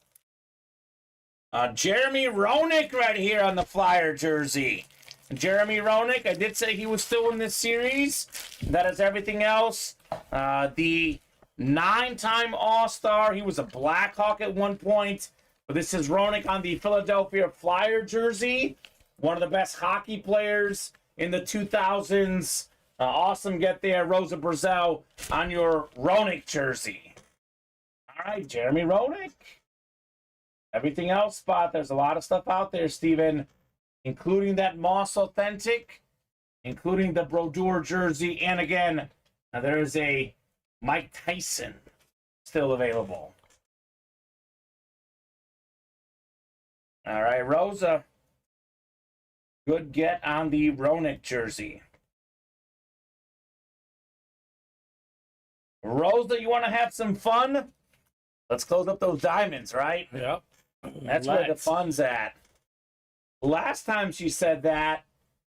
Jeremy Roenick right here on the Flyer jersey. Jeremy Roenick, I did say he was still in this series. That is everything else. The 9-time All-Star. He was a Blackhawk at one point. But this is Roenick on the Philadelphia Flyer jersey. One of the best hockey players in the 2000s. Awesome get there, Rosa Brazel, on your Roenick jersey. All right, Jeremy Roenick. Everything else spot. There's a lot of stuff out there, Steven, including that Moss Authentic, including the Brodeur jersey, and again, there is a Mike Tyson still available. All right, Rosa. Good get on the Roenick jersey. Rosa, you want to have some fun? Let's close up those diamonds, right? Yep. That's where the fun's at. Last time she said that,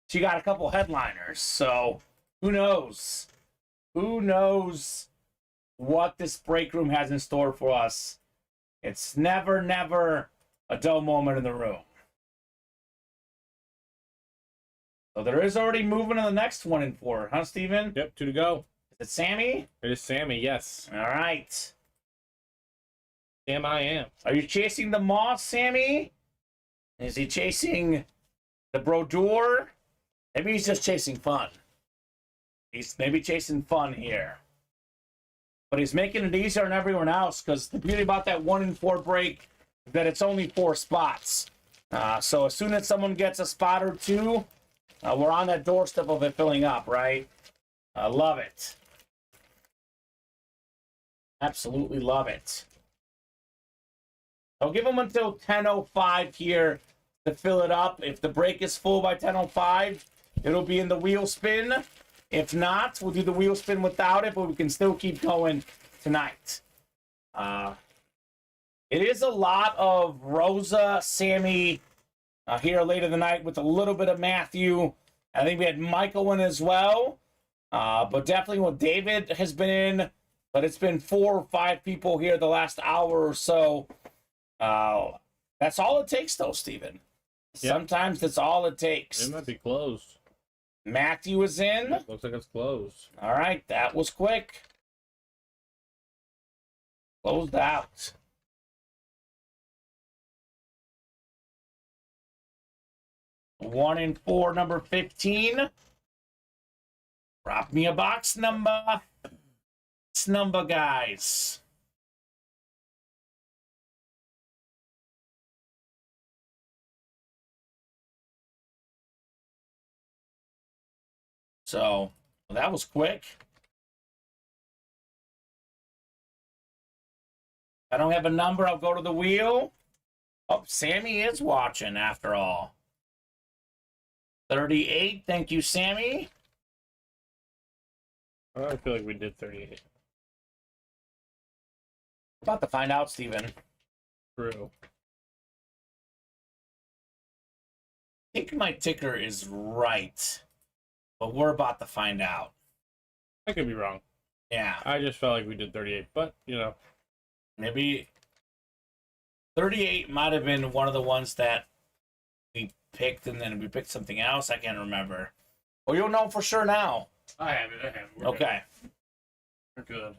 she got a couple headliners. So who knows? Who knows what this break room has in store for us? It's never, never a dull moment in the room. So there is already movement on the next 1 in 4, huh, Steven? Yep, 2 to go. Is it Sammy? It is Sammy, yes. All right. Sam, I am. Are you chasing the Moss, Sammy? Is he chasing the Brodeur? Maybe he's just chasing fun. He's maybe chasing fun here. But he's making it easier on everyone else because the beauty about that 1 in 4 break is that it's only 4 spots. So as soon as someone gets a spot or 2, we're on that doorstep of it filling up, right? I love it. Absolutely love it. I'll give them until 10:05 here to fill it up. If the break is full by 10:05, it'll be in the wheel spin. If not, we'll do the wheel spin without it, but we can still keep going tonight. It is a lot of Rosa, Sammy here late in the night with a little bit of Matthew. I think we had Michael in as well. But definitely what David has been in. But it's been 4 or 5 people here the last hour or so. That's all it takes, though, Steven. Yep. Sometimes that's all it takes. It might be closed. Matthew is in. Looks like it's closed. All right, that was quick. Closed out. One in 4, number 15. Drop me a box number. Box number, guys. So, that was quick. I don't have a number. I'll go to the wheel. Oh, Sammy is watching after all. 38. Thank you, Sammy. I feel like we did 38. About to find out, Steven. True. I think my ticker is right, but we're about to find out. I could be wrong. Yeah, I just felt like we did 38, but, you know. maybe 38 might have been one of the ones that we picked, and then we picked something else. I can't remember. Well, you'll know for sure now. I have it. We're Okay. Good. We're good.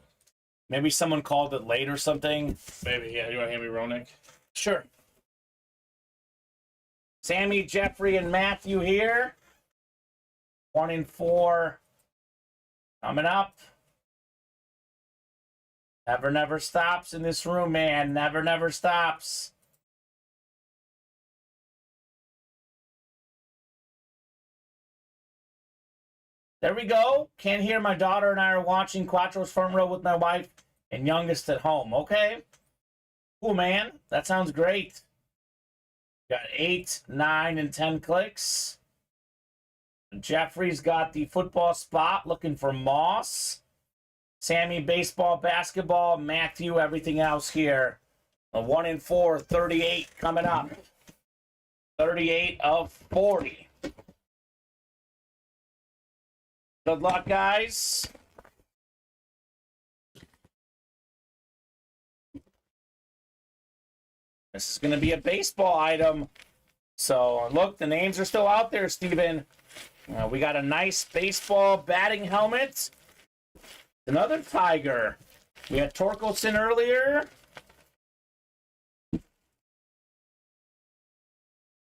Maybe someone called it late or something. Maybe, yeah. You want to hand me Roenick? Sure. Sammy, Jeffrey, and Matthew here. 1 and 4 coming up. Never stops in this room, man. Never stops. There we go. Can't hear. My daughter and I are watching Quattro's front row with my wife and youngest at home. Okay. Cool, man. That sounds great. Got 8, 9, and 10 clicks. Jeffrey's got the football spot looking for Moss. Sammy, baseball, basketball. Matthew, everything else here. A 1 and 4, 38 coming up. 38 of 40. Good luck, guys. This is going to be a baseball item. So, look, the names are still out there, Steven. We got a nice baseball batting helmet. Another Tiger. We had Torkelson earlier. Is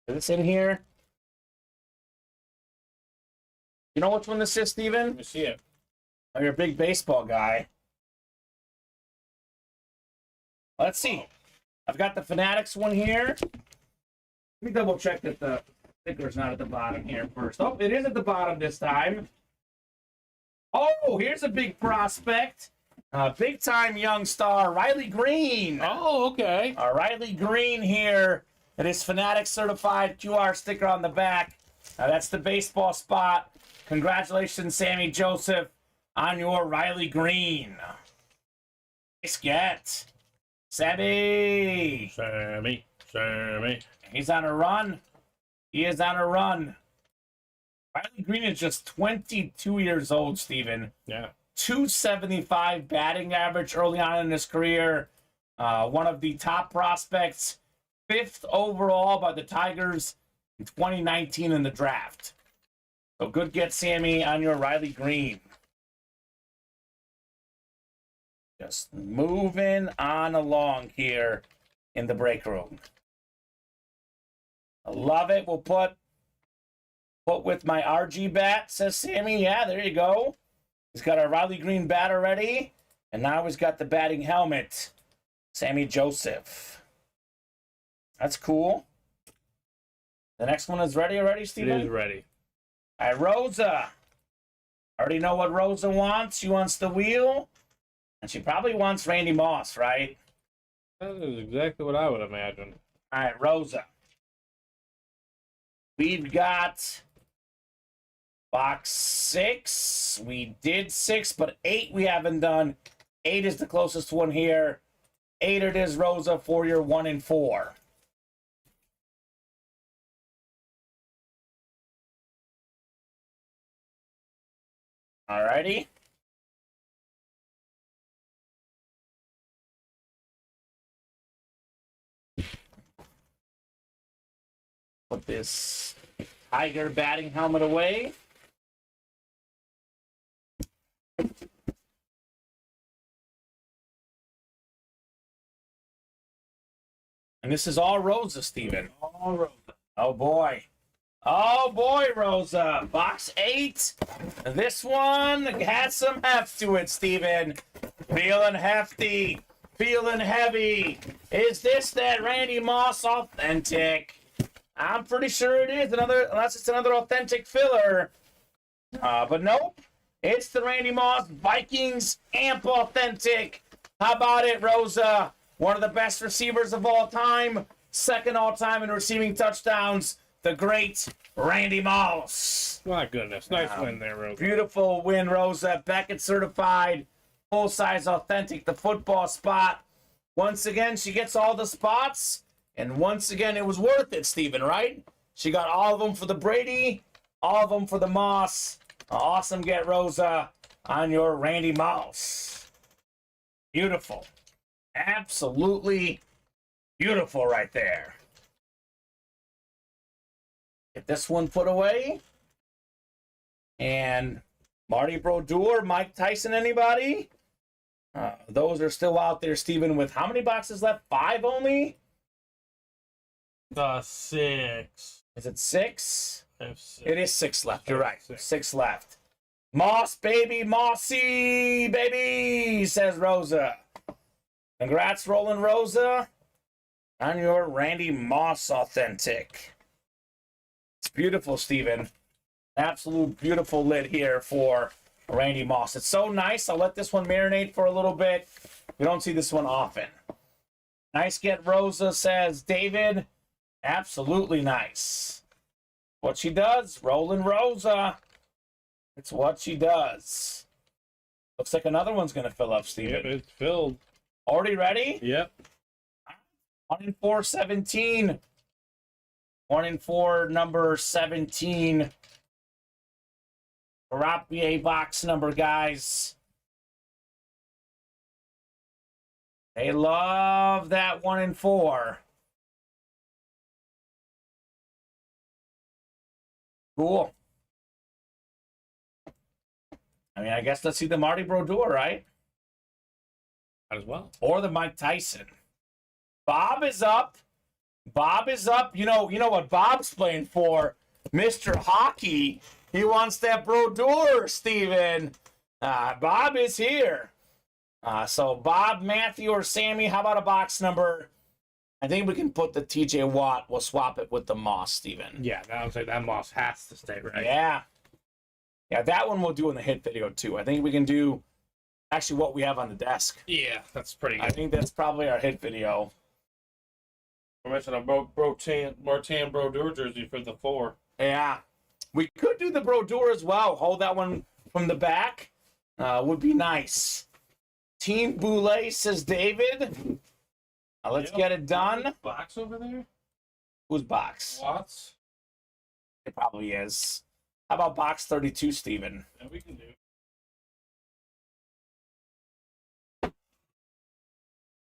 this in here? You know which one this is, Steven? Let me see it. Oh, you're a big baseball guy. Let's see. I've got the Fanatics one here. Let me double check that the sticker's not at the bottom here first. Oh, it is at the bottom this time. Oh, here's a big prospect. Big time young star, Riley Green. Oh, okay. Riley Green here. It is Fanatics certified QR sticker on the back. That's the baseball spot. Congratulations, Sammy Joseph, on your Riley Green. Nice get. Sammy. He's on a run. He is on a run. Riley Green is just 22 years old, Steven. Yeah. 275 batting average early on in his career. One of the top prospects. 5th overall by the Tigers in 2019 in the draft. So good get, Sammy, on your Riley Green. Just moving on along here in the break room. I love it. We'll put with my RG bat, says Sammy. Yeah, there you go. He's got a Riley Green bat already. And now he's got the batting helmet. Sammy Joseph. That's cool. The next one is ready already, Steven? It is ready. All right, Rosa. Already know what Rosa wants. She wants the wheel. And she probably wants Randy Moss, right? That is exactly what I would imagine. All right, Rosa. We've got box 6. We did 6, but 8 we haven't done. 8 is the closest one here. 8 it is, Rosa, for your 1 and 4. All righty. Put this Tiger batting helmet away. And this is all Rosa, Steven. All Rosa. Oh, boy. Oh, boy, Rosa. Box 8. This one has some heft to it, Steven. Feeling hefty. Feeling heavy. Is this that Randy Moss authentic? I'm pretty sure it is. Unless it's another authentic filler. But nope. It's the Randy Moss Vikings Amp Authentic. How about it, Rosa? one of the best receivers of all time, second all time in receiving touchdowns, the great Randy Moss. My goodness. Nice win there, Rosa. Beautiful win, Rosa. Beckett certified, full-size authentic, the football spot. Once again, she gets all the spots, and once again, it was worth it, Steven, right? She got all of them for the Brady, all of them for the Moss. Awesome get, Rosa, on your Randy Moss. Beautiful. Absolutely beautiful right there. Get this one put away. And Marty Brodeur, Mike Tyson, anybody? Those are still out there, Steven, with how many boxes left? 5 only? 6. Is it 6? I have 6. It is 6 left. You're right. 6. 6 left. Moss, baby. Mossy, baby, says Rosa. Congrats, Roland Rosa, on your Randy Moss authentic. It's beautiful, Steven. Absolute beautiful lid here for Randy Moss. It's so nice. I'll let this one marinate for a little bit. We don't see this one often. Nice get, Rosa, says David. Absolutely nice. What she does, Roland Rosa. It's what she does. Looks like another one's going to fill up, Steven. Yep, it's filled. Already ready? Yep. 1 in 4, 17. 1 in 4, number 17. Rappier box number, guys. They love that 1 in 4. Cool. I mean, I guess let's see the Marty Brodeur, right? As well. Or the Mike Tyson. Bob is up. Bob is up. You know what Bob's playing for? Mr. Hockey. He wants that Brodeur, Steven. Bob is here. So Bob, Matthew, or Sammy, how about a box number? I think we can put the TJ Watt. We'll swap it with the Moss, Steven. Yeah, I was like, that Moss has to stay, right? Yeah. Yeah, that one we'll do in the hit video, too. I think we can do actually what we have on the desk. Yeah, that's pretty good. I think that's probably our hit video. We're missing a Martin Brodeur jersey for the 4. Yeah. We could do the Brodeur as well. Hold that one from the back. Would be nice. Team Boulay, says David. Let's get it done. Box over there? Whose box? Watts? It probably is. How about box 32, Steven? Yeah, we can do.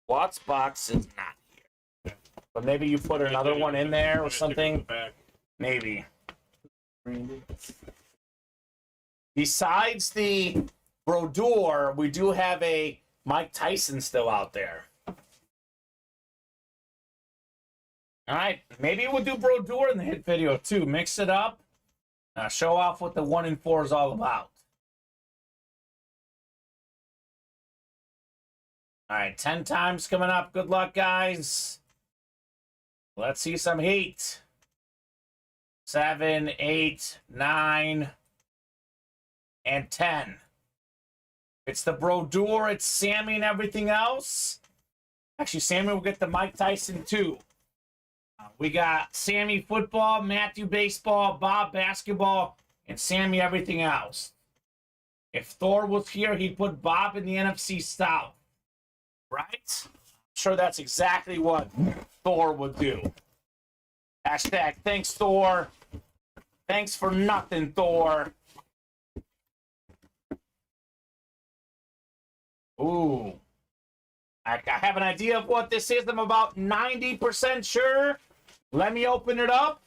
Watts box is not here. But maybe you put another one in there or something. Maybe. Besides the Brodeur, we do have a Mike Tyson still out there. All right, maybe we'll do Brodeur in the hit video too. Mix it up. Show off what the 1 in 4 is all about. All right, 10 times coming up. Good luck, guys. Let's see some heat. 7, 8, 9, and 10. It's the Brodeur, it's Sammy and everything else. Actually, Sammy will get the Mike Tyson too. We got Sammy football, Matthew baseball, Bob basketball, and Sammy everything else. If Thor was here, he'd put Bob in the NFC South. Right? I'm sure that's exactly what Thor would do. Hashtag thanks, Thor. Thanks for nothing, Thor. Ooh. I have an idea of what this is. I'm about 90% sure. Let me open it up.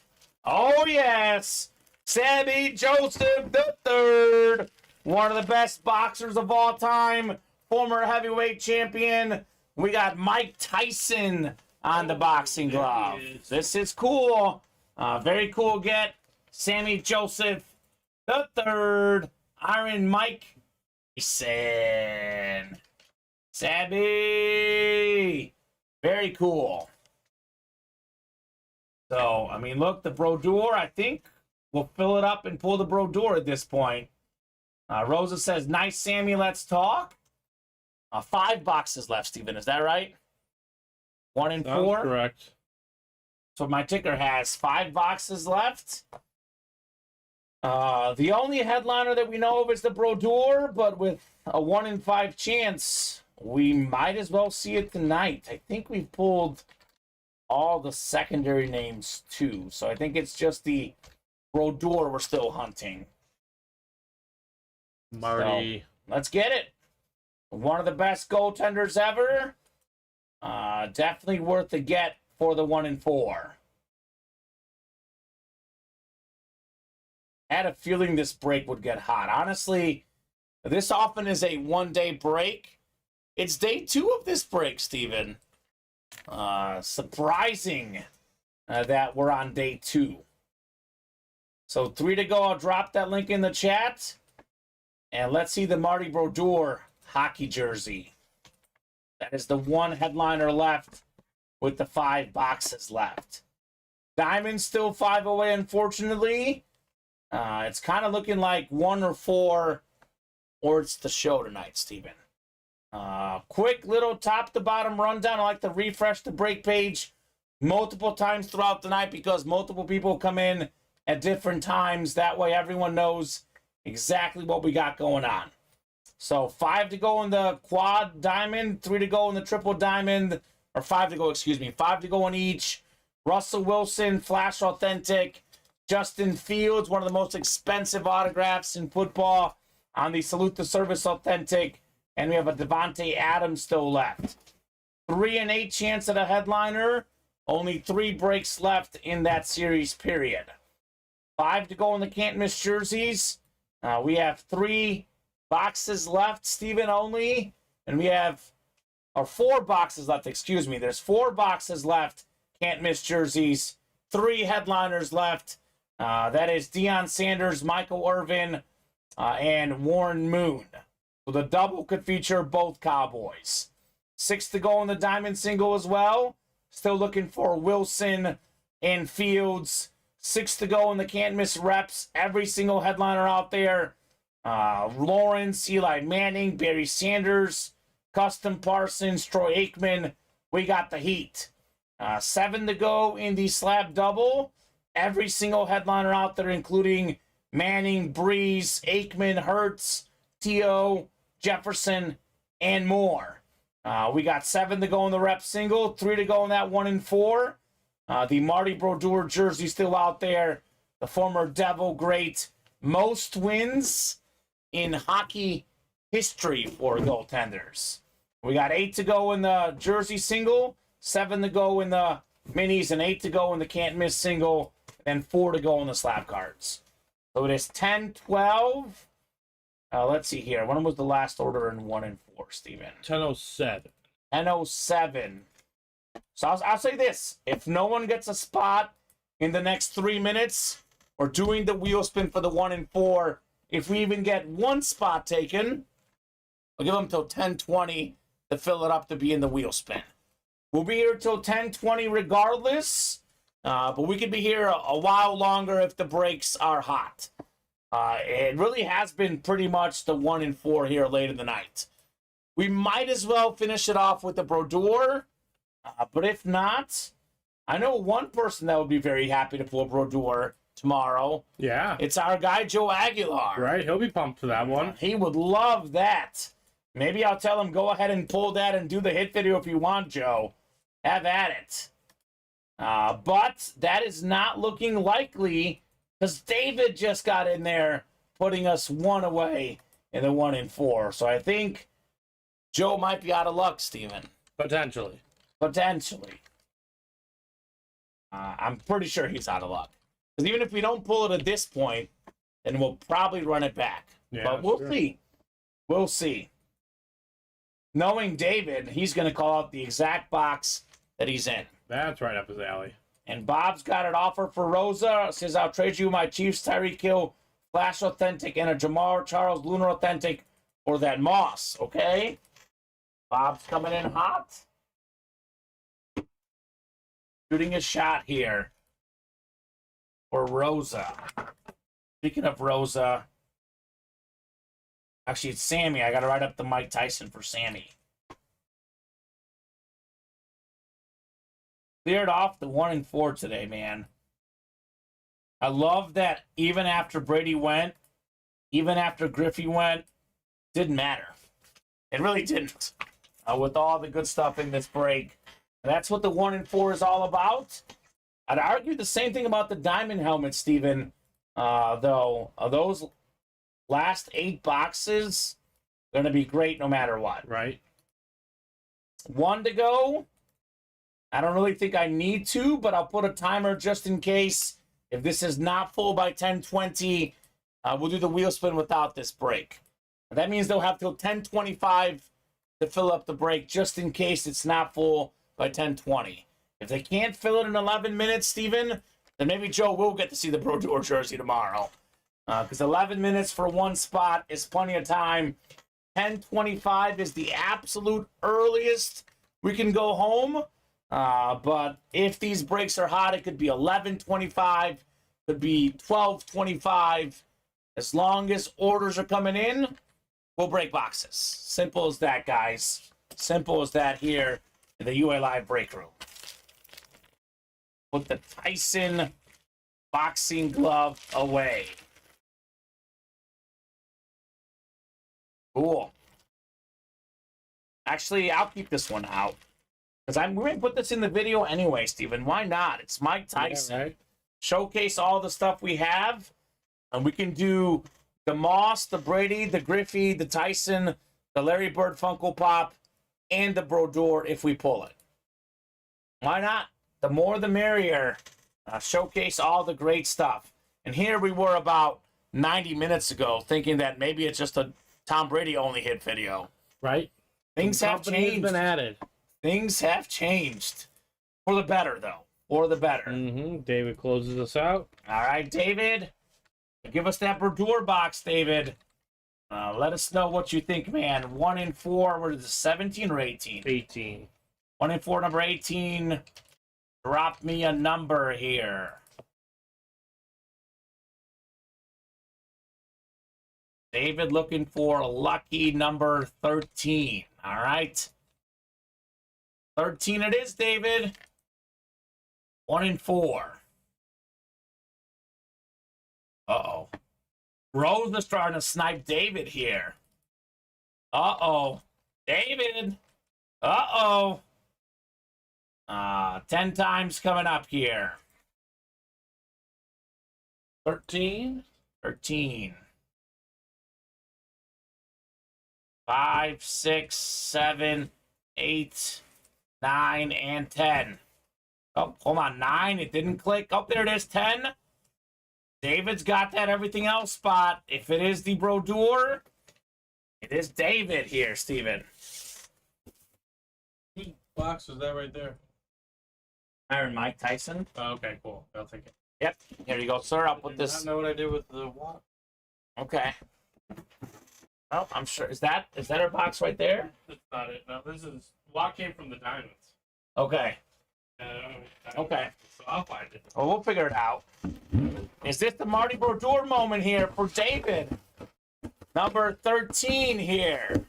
Oh, yes. Sammy Joseph III. One of the best boxers of all time. Former heavyweight champion. We got Mike Tyson on the boxing glove. This is cool. Very cool get. Sammy Joseph III. Iron Mike Tyson. Sammy. Very cool. So, I mean, look, the Brodeur, I think we'll fill it up and pull the Brodeur at this point. Rosa says, nice, Sammy, let's talk. 5 boxes left, Steven. Is that right? 1 and Sounds 4. correct. So my ticker has 5 boxes left. The only headliner that we know of is the Brodeur, but with a 1 in 5 chance, we might as well see it tonight. I think we've pulled all the secondary names too, so I think it's just the Brodeur we're still hunting. Marty. So, let's get it. One of the best goaltenders ever. Definitely worth the get for the 1 and 4. I had a feeling this break would get hot. Honestly, this often is a one-day break. It's day 2 of this break, Steven. Surprising that we're on day 2. So 3 to go. I'll drop that link in the chat. And let's see the Marty Brodeur hockey jersey. That is the one headliner left with the 5 boxes left. Diamond still 5 away, unfortunately. It's kind of looking like 1 or 4, or it's the show tonight, Steven. Quick little top-to-bottom rundown. I like to refresh the break page multiple times throughout the night because multiple people come in at different times. That way everyone knows exactly what we got going on. So 5 to go in the quad diamond, 3 to go in the triple diamond, or 5 to go, excuse me, 5 to go in each. Russell Wilson, Flash Authentic. Justin Fields, one of the most expensive autographs in football on the Salute the Service Authentic. And we have a Devontae Adams still left. 3 and 8 chance at a headliner. Only 3 breaks left in that series period. 5 to go in the can't miss jerseys. We have 3 boxes left, Steven, only. And we have, or 4 boxes left, excuse me. There's 4 boxes left, can't miss jerseys. 3 headliners left. That is Deion Sanders, Michael Irvin, and Warren Moon. So the double could feature both Cowboys. 6 to go in the diamond single as well. Still looking for Wilson and Fields. 6 to go in the can't miss reps. Every single headliner out there. Lawrence, Eli Manning, Barry Sanders, Custom Parsons, Troy Aikman. We got the heat. 7 to go in the slab double. Every single headliner out there, including Manning, Breeze, Aikman, Hurts, T.O., Jefferson, and more. We got 7 to go in the rep single, 3 to go in that 1 and 4. The Marty Brodeur jersey still out there. The former Devil great. Most wins in hockey history for goaltenders. We got 8 to go in the jersey single, 7 to go in the minis, and 8 to go in the can't miss single, and 4 to go in the slab cards. So it is 10-12. Let's see here. When was the last order in 1 and 4, Steven? 10:07. 10:07. So I'll say this. If no one gets a spot in the next 3 minutes, we're doing the wheel spin for the 1 and 4. If we even get 1 spot taken, we'll give them till 10:20 to fill it up to be in the wheel spin. We'll be here till 10:20 regardless, but we could be here a while longer if the breaks are hot. It really has been pretty much the 1 and 4 here late in the night. We might as well finish it off with the Brodeur, but if not, I know one person that would be very happy to pull a Brodeur tomorrow. Yeah. It's our guy, Joe Aguilar. Right, he'll be pumped for that one. He would love that. Maybe I'll tell him, go ahead and pull that and do the hit video if you want, Joe. Have at it. But that is not looking likely because David just got in there, putting us 1 away in the 1 and 4. So I think Joe might be out of luck, Steven. Potentially. Potentially. I'm pretty sure he's out of luck. Because even if we don't pull it at this point, then we'll probably run it back. Yeah, but we'll sure. see. We'll see. Knowing David, he's going to call out the exact box that he's in. That's right up his alley. And Bob's got an offer for Rosa. Says, I'll trade you my Chiefs Tyreek Hill Flash Authentic and a Jamar Charles Lunar Authentic for that Moss. Okay? Bob's coming in hot. Shooting a shot here for Rosa. Speaking of Rosa, actually, it's Sammy. I got to write up the Mike Tyson for Sammy. cleared off the 1 and 4 today, man. I love that even after Brady went, even after Griffey went, didn't matter. It really didn't. With all the good stuff in this break. And that's what the 1 and 4 is all about. I'd argue the same thing about the diamond helmet, Steven. Though, those last 8 boxes going to be great no matter what. Right. 1 to go. I don't really think I need to, but I'll put a timer just in case. If this is not full by 10:20, we'll do the wheel spin without this break. That means they'll have till 10:25 to fill up the break just in case it's not full by 10:20. If they can't fill it in 11 minutes, Steven, then maybe Joe will get to see the Brodeur jersey tomorrow. Because 11 minutes for one spot is plenty of time. 10:25 is the absolute earliest we can go home. But if these breaks are hot, it could be 11:25, could be 12:25. As long as orders are coming in, we'll break boxes. Simple as that, guys. Simple as that here in the UA Live break room. Put the Tyson boxing glove away. Cool. Actually, I'll keep this one out. Because we're going to put this in the video anyway, Steven. Why not? It's Mike Tyson. Yeah, right. Showcase all the stuff we have. And we can do the Moss, the Brady, the Griffey, the Tyson, the Larry Bird Funko Pop, and the Brodeur if we pull it. Why not? The more the merrier. Showcase all the great stuff. And here we were about 90 minutes ago thinking that maybe it's just a Tom Brady only hit video. Right. Things have Company has changed. been added. Things have changed. For the better, though. For the better. David closes us out. All right, David. Give us that Brodeur box, David. Let us know what you think, man. 1 and 4. What is it, 17 or 18? 18. 1 and 4, number 18. Drop me a number here. David looking for lucky number 13. All right. 13 it is, David. 1 and 4. Uh-oh. Rose is starting to snipe David here. Uh-oh. David. Uh-oh. 10 times coming up here. 13. 13. 5, 6, 7, 8, 9, and 10. Oh, hold on. 9. It didn't click. Oh, there it is. 10. David's got that everything else spot. If it is the Brodeur, it is David here, Steven. Whose box is that right there? Iron Mike Tyson. Oh, okay, cool. I'll take it. Yep. Here you go, sir. I'll put this. I know what I did with the watch. Okay. Oh, I'm sure. Is that our box right there? That's not it. No, this is what came from the diamonds. Okay. Okay. So I'll find it. Well, we'll figure it out. Is this the Marty Brodeur moment here for David? Number 13 here.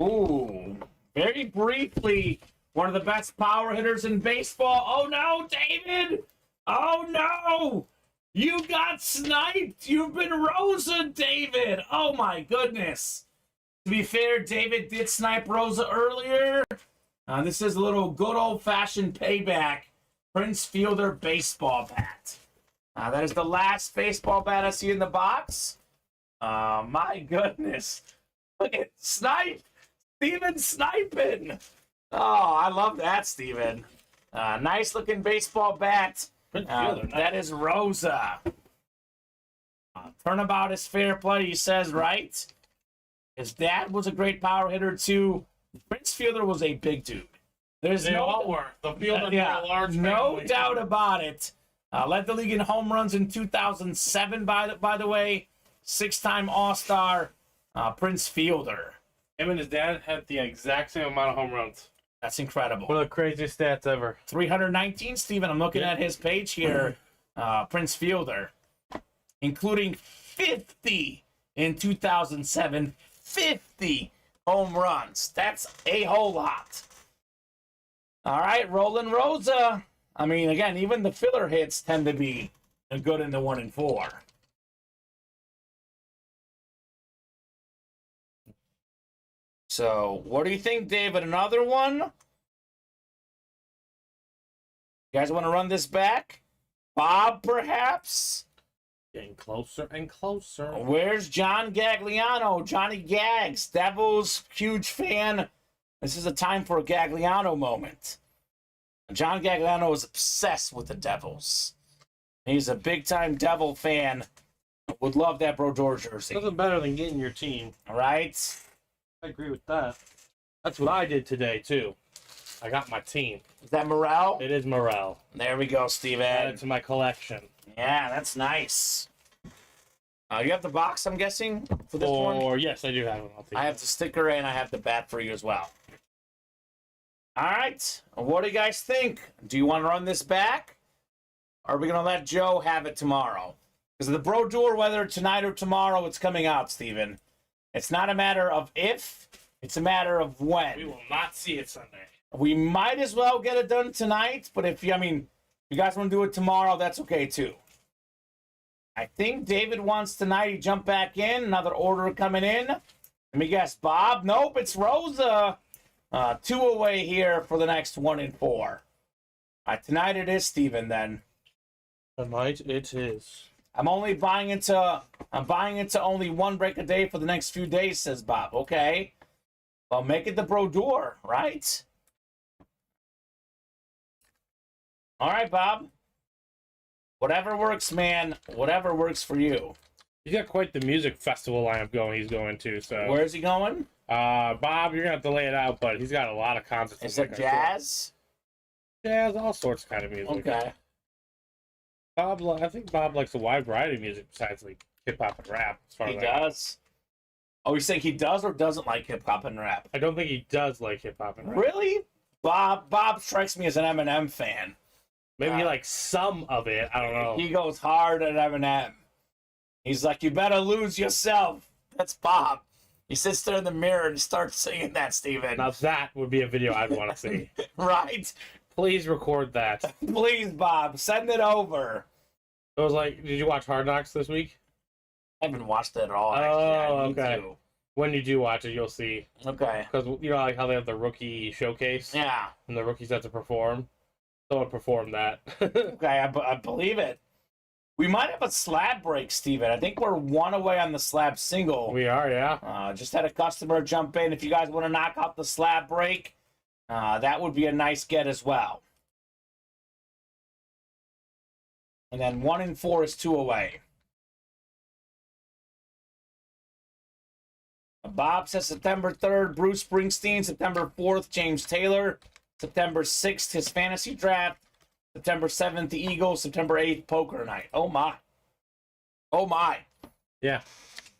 Ooh. Very briefly, one of the best power hitters in baseball. Oh, no, David! Oh, no! You got sniped! You've been Rosa, David! Oh, my goodness. To be fair, David did snipe Rosa earlier. This is a little good old-fashioned payback. Prince Fielder baseball bat. That is the last baseball bat I see in the box. My goodness. Look at Snipe. Steven sniping. Oh, I love that, Steven. Nice looking baseball bat. That is Rosa. Turnabout is fair play, he says, right? His dad was a great power hitter, too. Prince Fielder was a big dude. They all were. The Fielder were a large no family. doubt about it. Led the league in home runs in 2007, by the way. 6-time All-Star, Prince Fielder. Him and his dad had the exact same amount of home runs. That's incredible. One of the craziest stats ever. 319, Steven. I'm looking at his page here. Prince Fielder. Including 50 in 2007. 50 home runs. That's a whole lot. All right, Roland Rosa. I mean, again, even the filler hits tend to be good in the 1 and 4. So, what do you think, David? Another one? You guys want to run this back? Bob, perhaps? Getting closer and closer. Where's John Gagliano? Johnny Gags, Devils, huge fan. This is a time for a Gagliano moment. John Gagliano is obsessed with the Devils. He's a big-time Devil fan. Would love that Brodeur jersey. Nothing better than getting your team. All right? I agree with that. That's what I did today, too. I got my team. Is that Morel? It is Morel. There we go, Steven. Add it to my collection. Yeah, that's nice. You have the box, I'm guessing, for this one? Or, yes, I do have it. I have the sticker and I have the bat for you as well. All right. What do you guys think? Do you want to run this back? Or are we going to let Joe have it tomorrow? Because the Brodeur, whether tonight or tomorrow, it's coming out, Steven. It's not a matter of if, it's a matter of when. We will not see it Sunday. We might as well get it done tonight, but if you guys want to do it tomorrow, that's okay too. I think David wants tonight. He jumped back in. Another order coming in. Let me guess, Bob. Nope, it's Rosa. 2 away here for the next 1 and 4. Tonight it is Steven then. Tonight it is. I'm buying into only 1 break a day for the next few days, says Bob. Okay. Well, make it the Brodeur, right? All right, Bob. Whatever works, man. Whatever works for you. He's got quite the music festival lineup he's going to. So Where's he going? Bob, you're gonna have to lay it out, but he's got a lot of concerts. Is it jazz? Jazz, all sorts of kind of music. Okay. I think Bob likes a wide variety of music besides like hip hop and rap. As far He as I know. does. Oh, you saying he does or doesn't like hip hop and rap? I don't think he does like hip hop and rap. Really? Bob strikes me as an Eminem fan. Maybe he likes some of it. I don't know. He goes hard at Eminem. He's like, you better lose yourself. That's Bob. He sits there in the mirror and starts singing that, Steven. Now that would be a video I'd want to see. Right? Please record that. Please, Bob, send it over. It was like, did you watch Hard Knocks this week? I haven't watched it at all, actually. Oh, I need okay. to. When you do watch it, you'll see. Okay. Because, you know, like how they have the rookie showcase? Yeah. And the rookies have to perform. Someone performed that. Okay, I believe it. We might have a slab break, Steven. I think we're 1 away on the slab single. We are, yeah. Just had a customer jump in. If you guys want to knock out the slab break, that would be a nice get as well. And then 1 and 4 is 2 away. Bob says September 3rd, Bruce Springsteen. September 4th, James Taylor. September 6th, his fantasy draft. September 7th, the Eagles. September 8th, poker night. Oh, my. Oh, my. Yeah.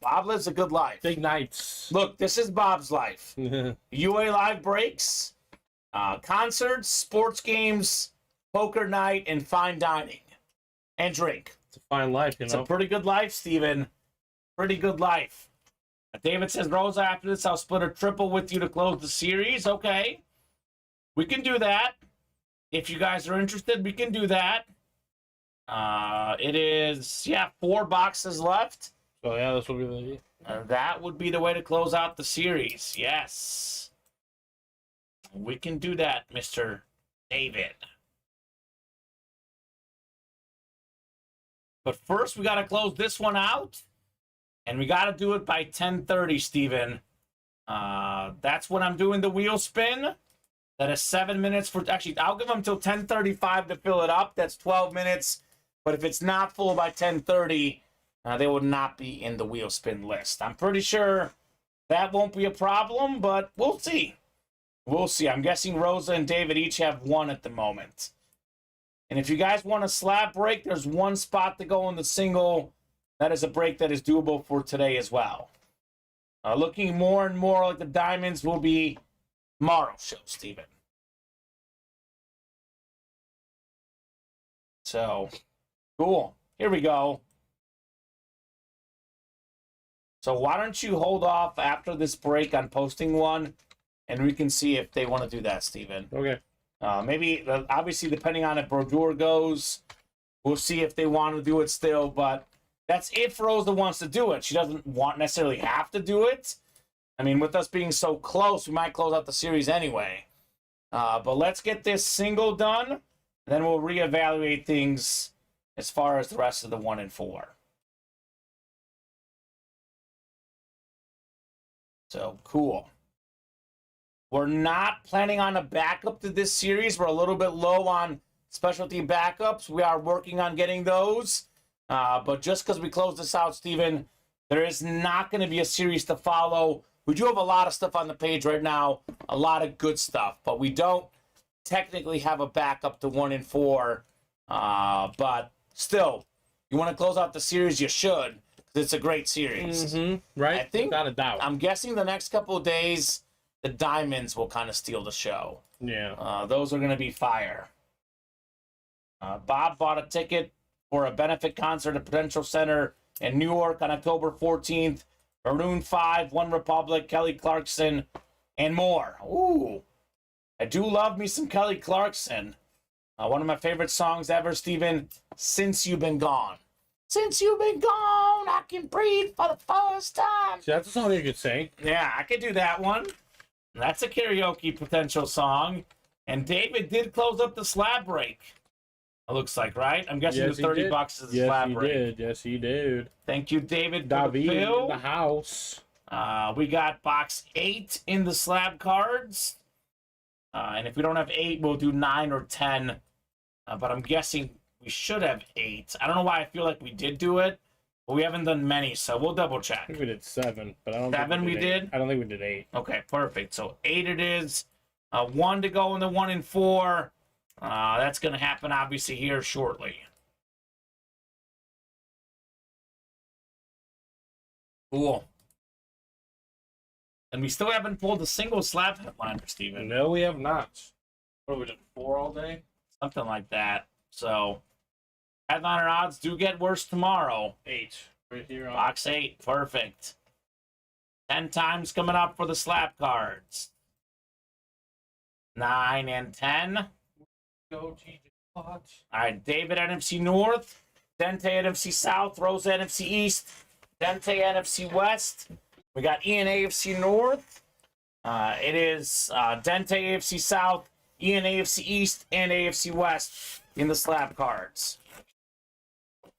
Bob lives a good life. Big nights. Look, this is Bob's life. Yeah. UA live breaks, concerts, sports games, poker night, and fine dining. And drink. It's a fine life, you It's know. a pretty good life, Steven. Pretty good life. David says, Rosa, after this, I'll split a triple with you to close the series. Okay. We can do that. If you guys are interested, we can do that. It is, 4 boxes left. So, yeah, this will be the... That would be the way to close out the series. Yes. We can do that, Mr. David. But first, we got to close this one out. And we got to do it by 10:30, Steven. That's when I'm doing the wheel spin. That is 7 minutes for... Actually, I'll give them until 10:35 to fill it up. That's 12 minutes. But if it's not full by 10:30, they would not be in the wheel spin list. I'm pretty sure that won't be a problem, but we'll see. We'll see. I'm guessing Rosa and David each have 1 at the moment. And if you guys want a slab break, there's 1 spot to go in the single. That is a break that is doable for today as well. Looking more and more like the diamonds will be tomorrow's show, Steven. So, cool. Here we go. So why don't you hold off after this break on posting one, and we can see if they want to do that, Steven. Okay. Maybe, obviously, depending on if Brodeur goes, we'll see if they want to do it still. But that's if Rosa wants to do it. She doesn't necessarily have to do it. I mean, with us being so close, we might close out the series anyway. But let's get this single done, and then we'll reevaluate things as far as the rest of the 1 and 4. So, cool. We're not planning on a backup to this series. We're a little bit low on specialty backups. We are working on getting those. But just because we closed this out, Steven, there is not going to be a series to follow. We do have a lot of stuff on the page right now, a lot of good stuff, but we don't technically have a backup to 1 and 4. But still, you want to close out the series, you should, because it's a great series. Right? I think, without a doubt. I'm guessing the next couple of days, the Diamonds will kind of steal the show. Yeah. Those are going to be fire. Bob bought a ticket for a benefit concert at Prudential Center in New York on October 14th. Maroon 5, One Republic, Kelly Clarkson, and more. Ooh, I do love me some Kelly Clarkson. One of my favorite songs ever, Steven, Since You've Been Gone. Since you've been gone, I can breathe for the first time. See, that's a song you could sing. Yeah, I could do that one. That's a karaoke potential song. And David did close up the slab break. It looks like, right? I'm guessing Yes, the he 30 did. bucks is the Yes, slab he break. did. Yes, he did. Thank you, David, for the David in bill. the house. We got box 8 in the slab cards. And if we don't have 8, we'll do 9 or 10. But I'm guessing we should have 8. I don't know why I feel like we did do it, but we haven't done many, so we'll double I check. think we did 7, but I don't 7 think we eight. did? I don't think we did 8. Okay, perfect. So 8 it is. 1 to go in the 1 and 4. That's going to happen, obviously, here shortly. Cool. And we still haven't pulled a single slab headliner, Steven. No, we have not. What have we done? 4 all day? Something like that. So, headliner odds do get worse tomorrow. 8. Right here on Box 8, perfect. 10 times coming up for the slab cards. 9 and 10. Go, TJ. All right, David NFC North, Dente NFC South, Rosa NFC East, Dente NFC West. We got Ian AFC North. It is Dente AFC South, Ian AFC East, and AFC West in the slab cards.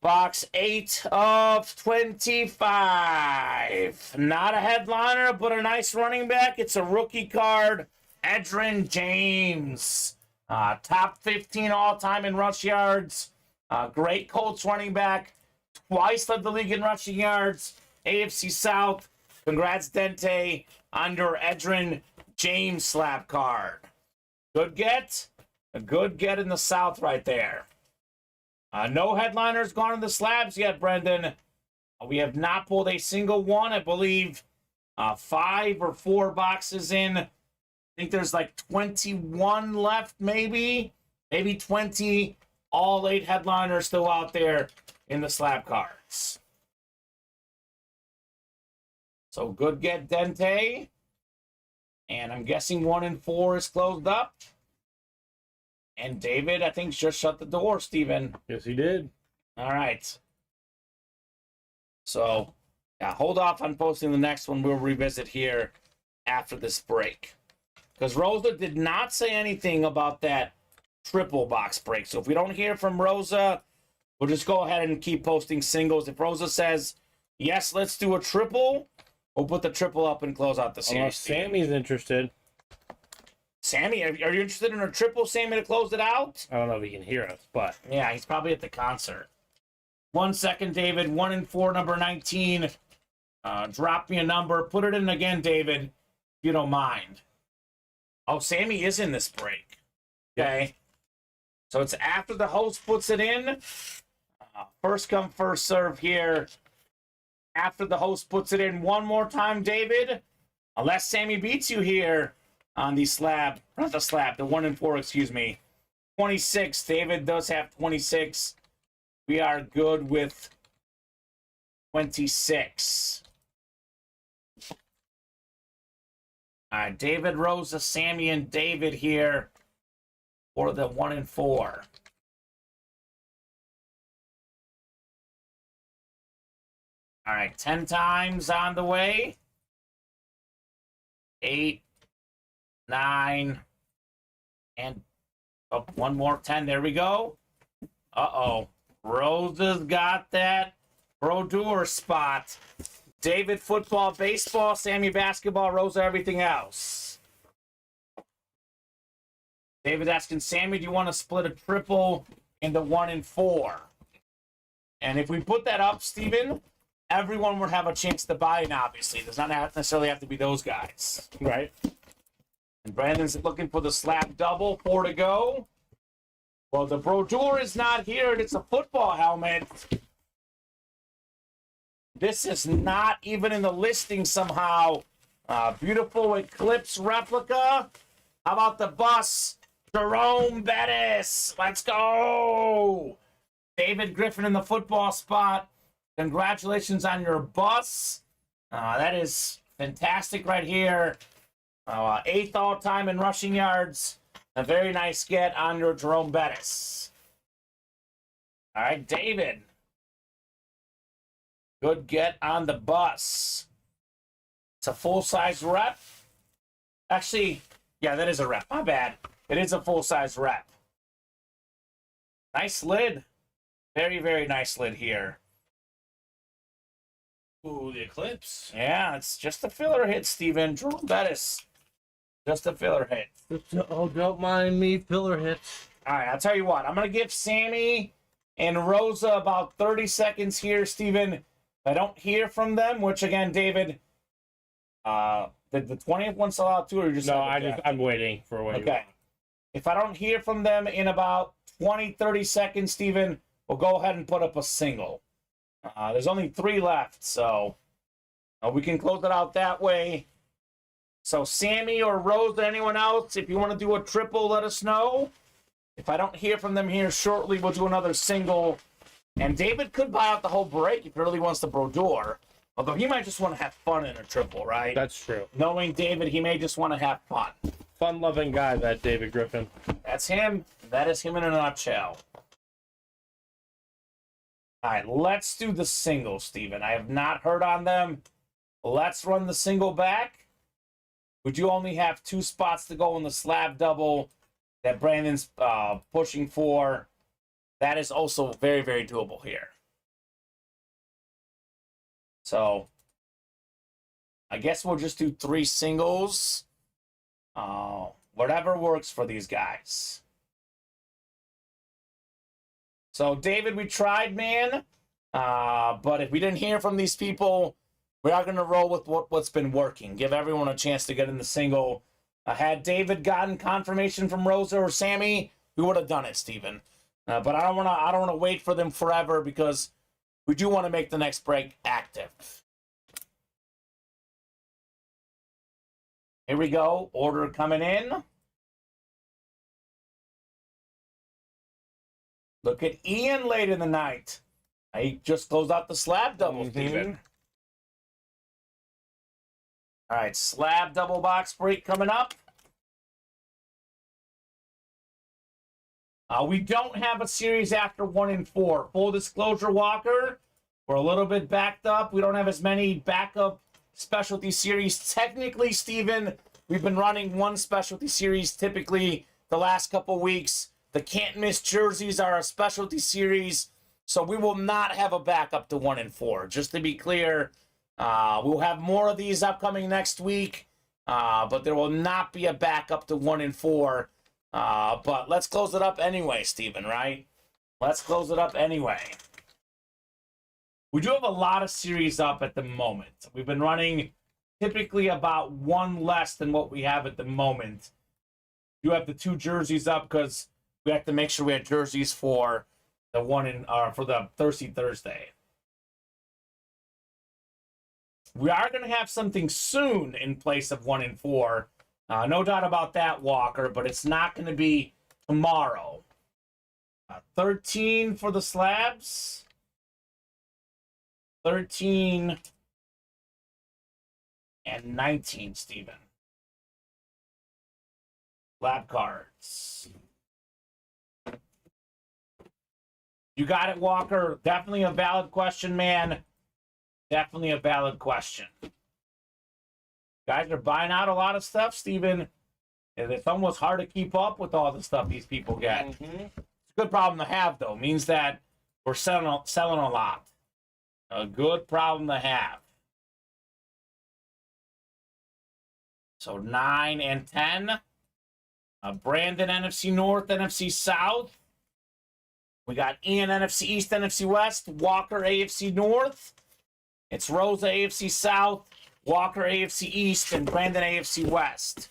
Box 8 of 25. Not a headliner, but a nice running back. It's a rookie card, Edgerrin James. Top 15 all-time in rush yards. Great Colts running back. Twice led the league in rushing yards. AFC South. Congrats, Dente, on your Edgerrin James slab card. Good get. A good get in the South right there. No headliners gone in the slabs yet, Brendan. We have not pulled a single one. I believe 5 or 4 boxes in. I think there's like 21 left, maybe 20. All 8 headliners still out there in the slab cards. So good get, Dente. And I'm guessing 1 and 4 is closed up. And David, I think, just shut the door, Steven. Yes, he did. All right. So, yeah, hold off on posting the next one. We'll revisit here after this break. Because Rosa did not say anything about that triple box break. So if we don't hear from Rosa, we'll just go ahead and keep posting singles. If Rosa says, yes, let's do a triple, we'll put the triple up and close out the series. Unless Sammy's interested. Sammy, are you interested in a triple, Sammy, to close it out? I don't know if he can hear us, but Yeah, he's probably at the concert. 1 second, David. 1 and 4, number 19. Drop me a number. Put it in again, David, if you don't mind. Oh, Sammy is in this break. Okay. So it's after the host puts it in. First come, first serve here. After the host puts it in one more time, David. Unless Sammy beats you here on the slab. Not the slab, the 1 and 4, excuse me. 26. David does have 26. We are good with 26. All right, David, Rosa, Sammy, and David here for the 1 and 4. All right, 10 times on the way. 8, 9, and oh, one more 10. There we go. Uh-oh. Rosa's got that Brodeur spot. David, football, baseball. Sammy, basketball. Rosa, everything else. David's asking Sammy, do you want to split a triple into 1 and 4? And if we put that up, Steven, everyone would have a chance to buy in, obviously. It does not necessarily have to be those guys. Right. And Brandon's looking for the slap double. 4 to go. Well, the Brodeur is not here, and it's a football helmet. This is not even in the listing somehow. Beautiful Eclipse replica. How about the bus? Jerome Bettis. Let's go. David Griffin in the football spot. Congratulations on your bus. That is fantastic right here. 8th all-time in rushing yards. A very nice get on your Jerome Bettis. All right, David. Good get on the bus. It's a full-size rep. Actually, yeah, that is a rep. My bad. It is a full-size rep. Nice lid. Very, very nice lid here. Ooh, the Eclipse. Yeah, it's just a filler hit, Steven. Jerome Bettis. Just a filler hit. Oh, don't mind me, filler hits. All right, I'll tell you what. I'm going to give Sammy and Rosa about 30 seconds here, Steven. If I don't hear from them, which, again, David, did the 20th one sell out too, or you just... No, I'm waiting for what Okay. If I don't hear from them in about 20, 30 seconds, Steven, we'll go ahead and put up a single. There's only 3 left, so we can close it out that way. So Sammy or Rose or anyone else, if you want to do a triple, let us know. If I don't hear from them here shortly, we'll do another single. And David could buy out the whole break if he really wants the Brodeur. Although he might just want to have fun in a triple, right? That's true. Knowing David, he may just want to have fun. Fun-loving guy, that David Griffin. That's him. That is him in a nutshell. All right, let's do the single, Steven. I have not heard on them. Let's run the single back. We do only have 2 spots to go in the slab double that Brandon's pushing for. That is also very, very doable here. So, I guess we'll just do 3 singles. Whatever works for these guys. So, David, we tried, man. But if we didn't hear from these people, we are going to roll with what's been working. Give everyone a chance to get in the single. Had David gotten confirmation from Rosa or Sammy, we would have done it, Steven. But I don't want to wait for them forever because we do want to make the next break active. Here we go. Order coming in. Look at Ian late in the night. He just closed out the slab double, Steven. All right, slab double box break coming up. We don't have a series after 1 and 4. Full disclosure, Walker, we're a little bit backed up. We don't have as many backup specialty series. Technically, Steven, we've been running 1 specialty series typically the last couple weeks. The can't miss jerseys are a specialty series, so we will not have a backup to 1 and 4. Just to be clear, we'll have more of these upcoming next week, but there will not be a backup to 1 and 4. But let's close it up anyway, Steven, right? Let's close it up anyway. We do have a lot of series up at the moment. We've been running typically about 1 less than what we have at the moment. You have the 2 jerseys up because we have to make sure we have jerseys for the for the Thirsty Thursday. We are going to have something soon in place of 1 and 4. No doubt about that, Walker, but it's not going to be tomorrow. 13 for the slabs. 13 and 19, Steven. Lab cards. You got it, Walker. Definitely a valid question, man. Definitely a valid question. Guys are buying out a lot of stuff, Steven. It's almost hard to keep up with all the stuff these people get. Mm-hmm. It's a good problem to have, though. It means that we're selling a lot. A good problem to have. So 9 and 10. Brandon, NFC North, NFC South. We got Ian, NFC East, NFC West. Walker, AFC North. It's Rosa, AFC South. Walker, AFC East. And Brandon, AFC West.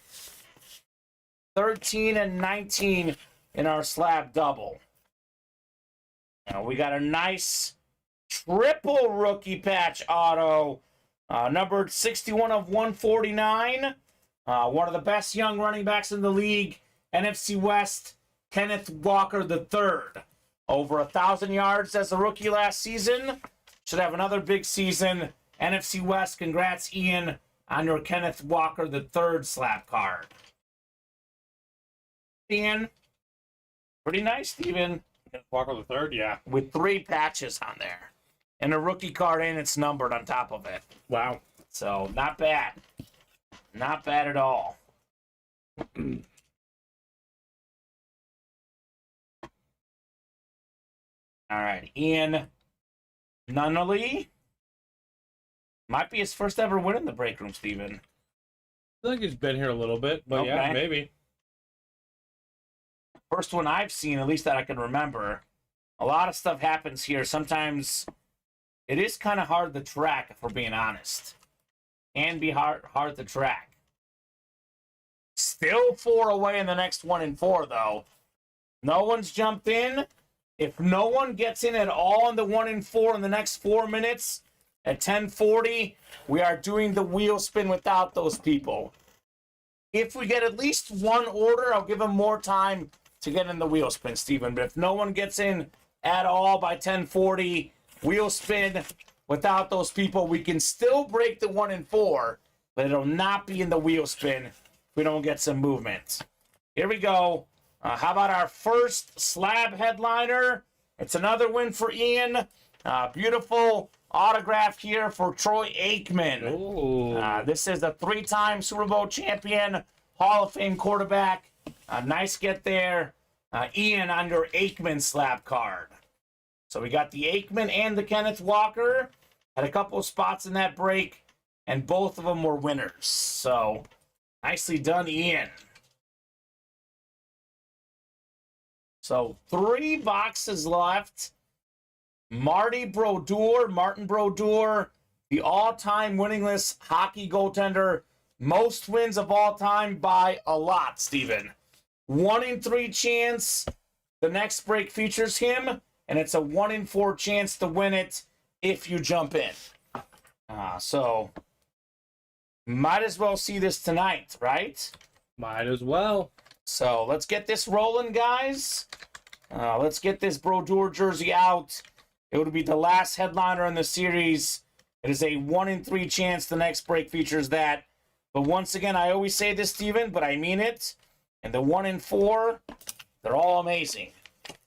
13 and 19 in our slab double. Now we got a nice triple rookie patch auto. Numbered 61 of 149. One of the best young running backs in the league. NFC West, Kenneth Walker III. Over 1,000 yards as a rookie last season. Should have another big season. NFC West, congrats, Ian, on your Kenneth Walker III slab card. Ian, pretty nice, Steven. Walker the third, yeah. With 3 patches on there. And a rookie card, and it's numbered on top of it. Wow. So, not bad. Not bad at all. All right, Ian Nunnally. Might be his first ever win in the break room, Steven. I think he's been here a little bit, but Okay. yeah, maybe. First one I've seen, at least that I can remember. A lot of stuff happens here. Sometimes it is kind of hard to track, if we're being honest. Can be hard to track. Still 4 away in the next 1 and 4, though. No one's jumped in. If no one gets in at all in the 1 and 4 in the next 4 minutes, at 10:40, we are doing the wheel spin without those people. If we get at least one order, I'll give them more time to get in the wheel spin, Steven. But if no one gets in at all by 10:40, wheel spin without those people, we can still break the 1 and 4, but it'll not be in the wheel spin if we don't get some movement. Here we go. How about our first slab headliner? It's another win for Ian. Beautiful autograph here for Troy Aikman. Ooh. This is a 3-time Super Bowl champion, Hall of Fame quarterback. Nice get there. Ian on your Aikman slab card. So we got the Aikman and the Kenneth Walker. Had a couple of spots in that break, and both of them were winners. So nicely done, Ian. So 3 boxes left. Martin Brodeur, the all-time winningless hockey goaltender. Most wins of all time by a lot, Steven. 1 in 3 chance. The next break features him, and it's a 1 in 4 chance to win it if you jump in. So, might as well see this tonight, right? Might as well. So, let's get this rolling, guys. Let's get this Brodeur jersey out. It would be the last headliner in the series. It is a 1 in 3 chance the next break features that. But once again, I always say this, Steven, but I mean it. And the 1 in 4, they're all amazing.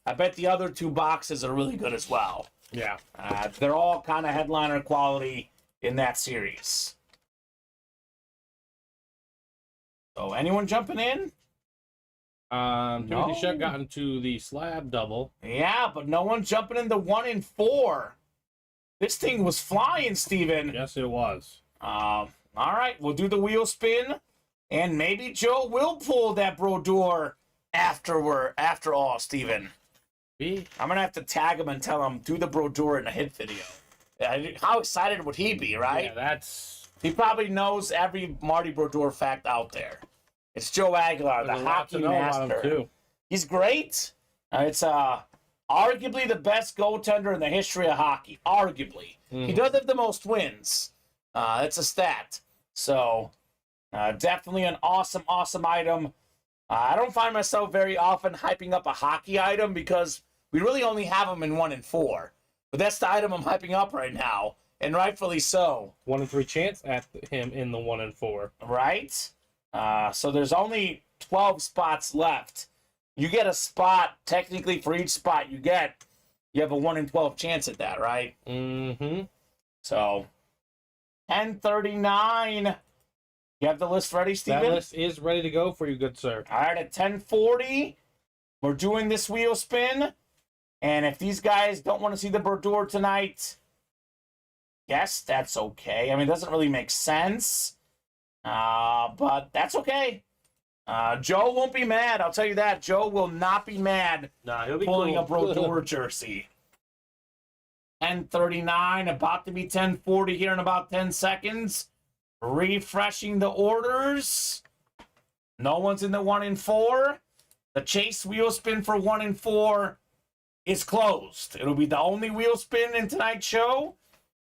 I bet the other 2 boxes are really good as well. Yeah. They're all kind of headliner quality in that series. So, anyone jumping in? Timothy Shep got into the slab double. Yeah, but no one jumping in the 1 in 4. This thing was flying, Steven. Yes, it was. All right, we'll do the wheel spin, and maybe Joe will pull that Brodeur after all, Steven. I'm going to have to tag him and tell him, do the Brodeur in a hit video. How excited would he be, right? Yeah, He probably knows every Marty Brodeur fact out there. It's Joe Aguilar, the hockey master. Too. He's great. It's arguably the best goaltender in the history of hockey. Arguably. He does have the most wins. It's a stat. So, definitely an awesome, awesome item. I don't find myself very often hyping up a hockey item because we really only have them in 1 in 4. But that's the item I'm hyping up right now, and rightfully so. 1 in 3 chance at him in the 1 in 4. Right? So there's only 12 spots left. You get a spot, technically, for each spot you get. you have a 1 in 12 chance at that, right? Mm-hmm. So, 1039. You have the list ready, Steven? That list is ready to go for you, good sir. All right, at 1040, we're doing this wheel spin. And if these guys don't want to see the Berdor tonight, yes, that's okay. I mean, it doesn't really make sense, but that's okay. Joe won't be mad. I'll tell you that. Joe will not be mad Nah, he'll be pulling cool. a Brodeur jersey. 1039, about to be 1040 here in about 10 seconds. Refreshing the orders. No one's in the 1 in 4. The chase wheel spin for 1 in 4 is closed. It'll be the only wheel spin in tonight's show.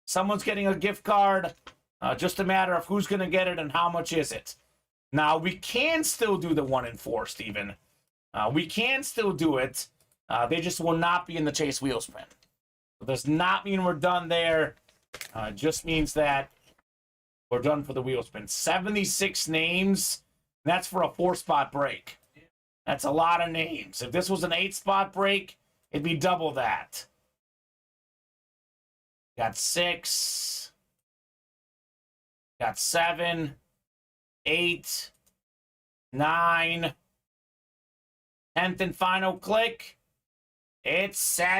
Someone's getting a gift card. Just a matter of who's going to get it and how much is it. Now, we can still do the 1 in 4, Steven. We can still do it. They just will not be in the chase wheel spin. It does not mean we're done there. It just means that we're done for the wheel spin. 76 names. That's for a 4-spot break. That's a lot of names. If this was an 8-spot break, it'd be double that. Got 6. Got 7. 8. 9. 10th and final click. It's Sammy.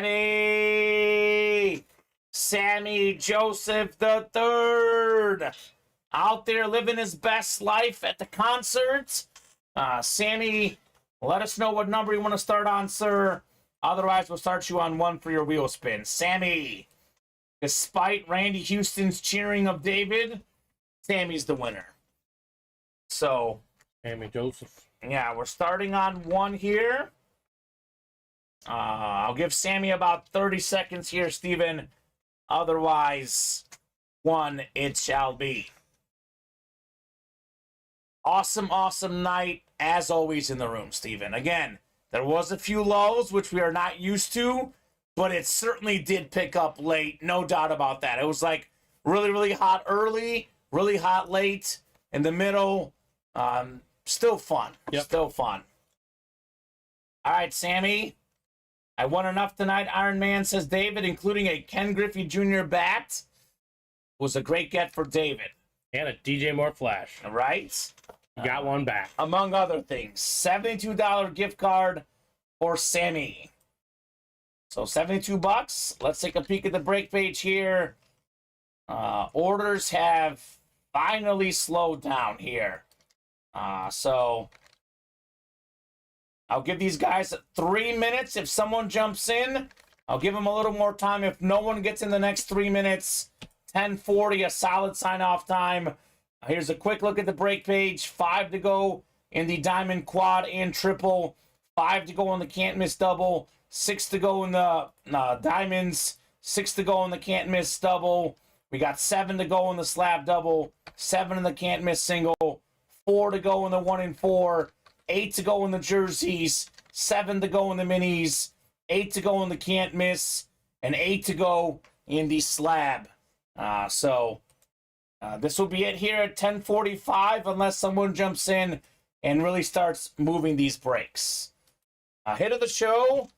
Sammy Joseph the Third. Out there living his best life at the concert. Sammy, let us know what number you want to start on, sir. Otherwise, we'll start you on 1 for your wheel spin. Sammy, despite Randy Houston's cheering of David, Sammy's the winner. So, Sammy Joseph. yeah, we're starting on 1 here. I'll give Sammy about 30 seconds here, Steven. Otherwise, 1 it shall be. Awesome, awesome night, as always, in the room, Steven. Again, there was a few lulls, which we are not used to, but it certainly did pick up late, no doubt about that. It was like really, really hot early, really hot late, in the middle. Still fun. Yep. Still fun. All right, Sammy. I won enough tonight, Iron Man, says David, including a Ken Griffey Jr. bat. Was a great get for David. And a DJ Moore flash. Right? You got one back. Among other things. $72 gift card for Sammy. So $72. Let's take a peek at the break page here. Orders have finally slowed down here. So I'll give these guys 3 minutes. If someone jumps in, I'll give them a little more time. If no one gets in the next 3 minutes, 10:40, a solid sign-off time. Here's a quick look at the break page. 5 to go in the diamond quad and triple. 5 to go in the can't miss double. 6 to go in the diamonds. 6 to go in the can't miss double. We got 7 to go in the slab double. 7 in the can't miss single. 4 to go in the 1 in 4. 8 to go in the jerseys. 7 to go in the minis. 8 to go in the can't miss. And 8 to go in the slab. This will be it here at 10:45 unless someone jumps in and really starts moving these breaks. Hit of the show,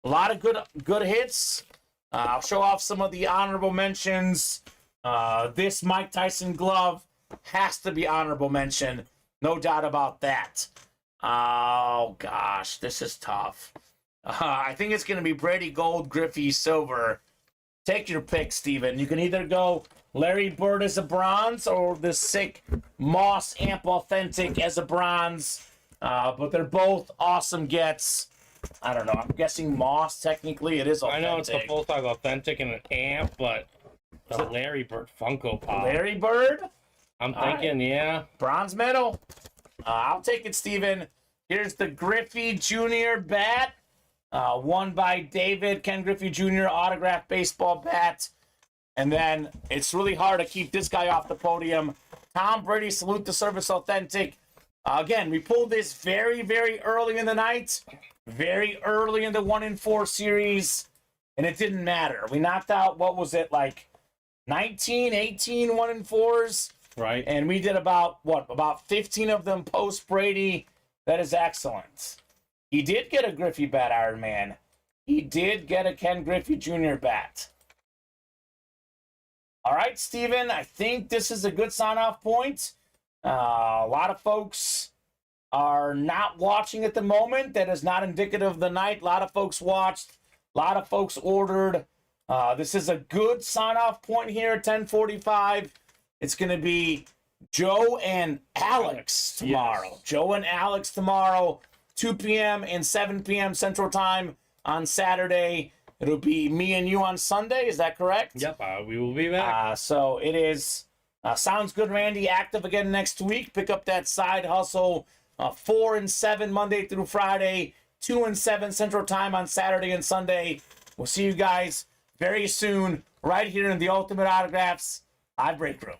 a lot of good hits. I'll show off some of the honorable mentions. This Mike Tyson glove has to be honorable mention, no doubt about that. Oh gosh, this is tough. I think it's going to be Brady Gold, Griffey Silver. Take your pick, Steven. You can either go Larry Bird as a bronze or the sick Moss Amp Authentic as a bronze. But they're both awesome gets. I don't know. I'm guessing Moss, technically. It is authentic. I know it's a full-size Authentic and an Amp, but the Larry Bird Funko Pop. Larry Bird? I'm thinking, yeah. Bronze medal. I'll take it, Steven. Here's the Griffey Jr. bat. Won by David, Ken Griffey Jr. autographed baseball bat. And then it's really hard to keep this guy off the podium. Tom Brady Salute the Service Authentic. Again, we pulled this very, very early in the night. Very early in the 1 in 4 series. And it didn't matter. We knocked out, what was it, like 19, 18 1 in 4s? Right. And we did about 15 of them post Brady. That is excellent. He did get a Griffey bat, Iron Man. he did get a Ken Griffey Jr. bat. All right, Steven, I think this is a good sign-off point. A lot of folks are not watching at the moment. That is not indicative of the night. A lot of folks watched. A lot of folks ordered. This is a good sign-off point here at 10:45. It's going to be Joe and Alex tomorrow. Yes. Joe and Alex tomorrow, 2 p.m. and 7 p.m. Central Time on Saturday. It'll be me and you on Sunday. Is that correct? Yep, we will be back. So it is. Sounds good, Randy. Active again next week. Pick up that side hustle. 4 and 7 Monday through Friday. 2 and 7 Central Time on Saturday and Sunday. We'll see you guys very soon right here in the Ultimate Autographs live break room.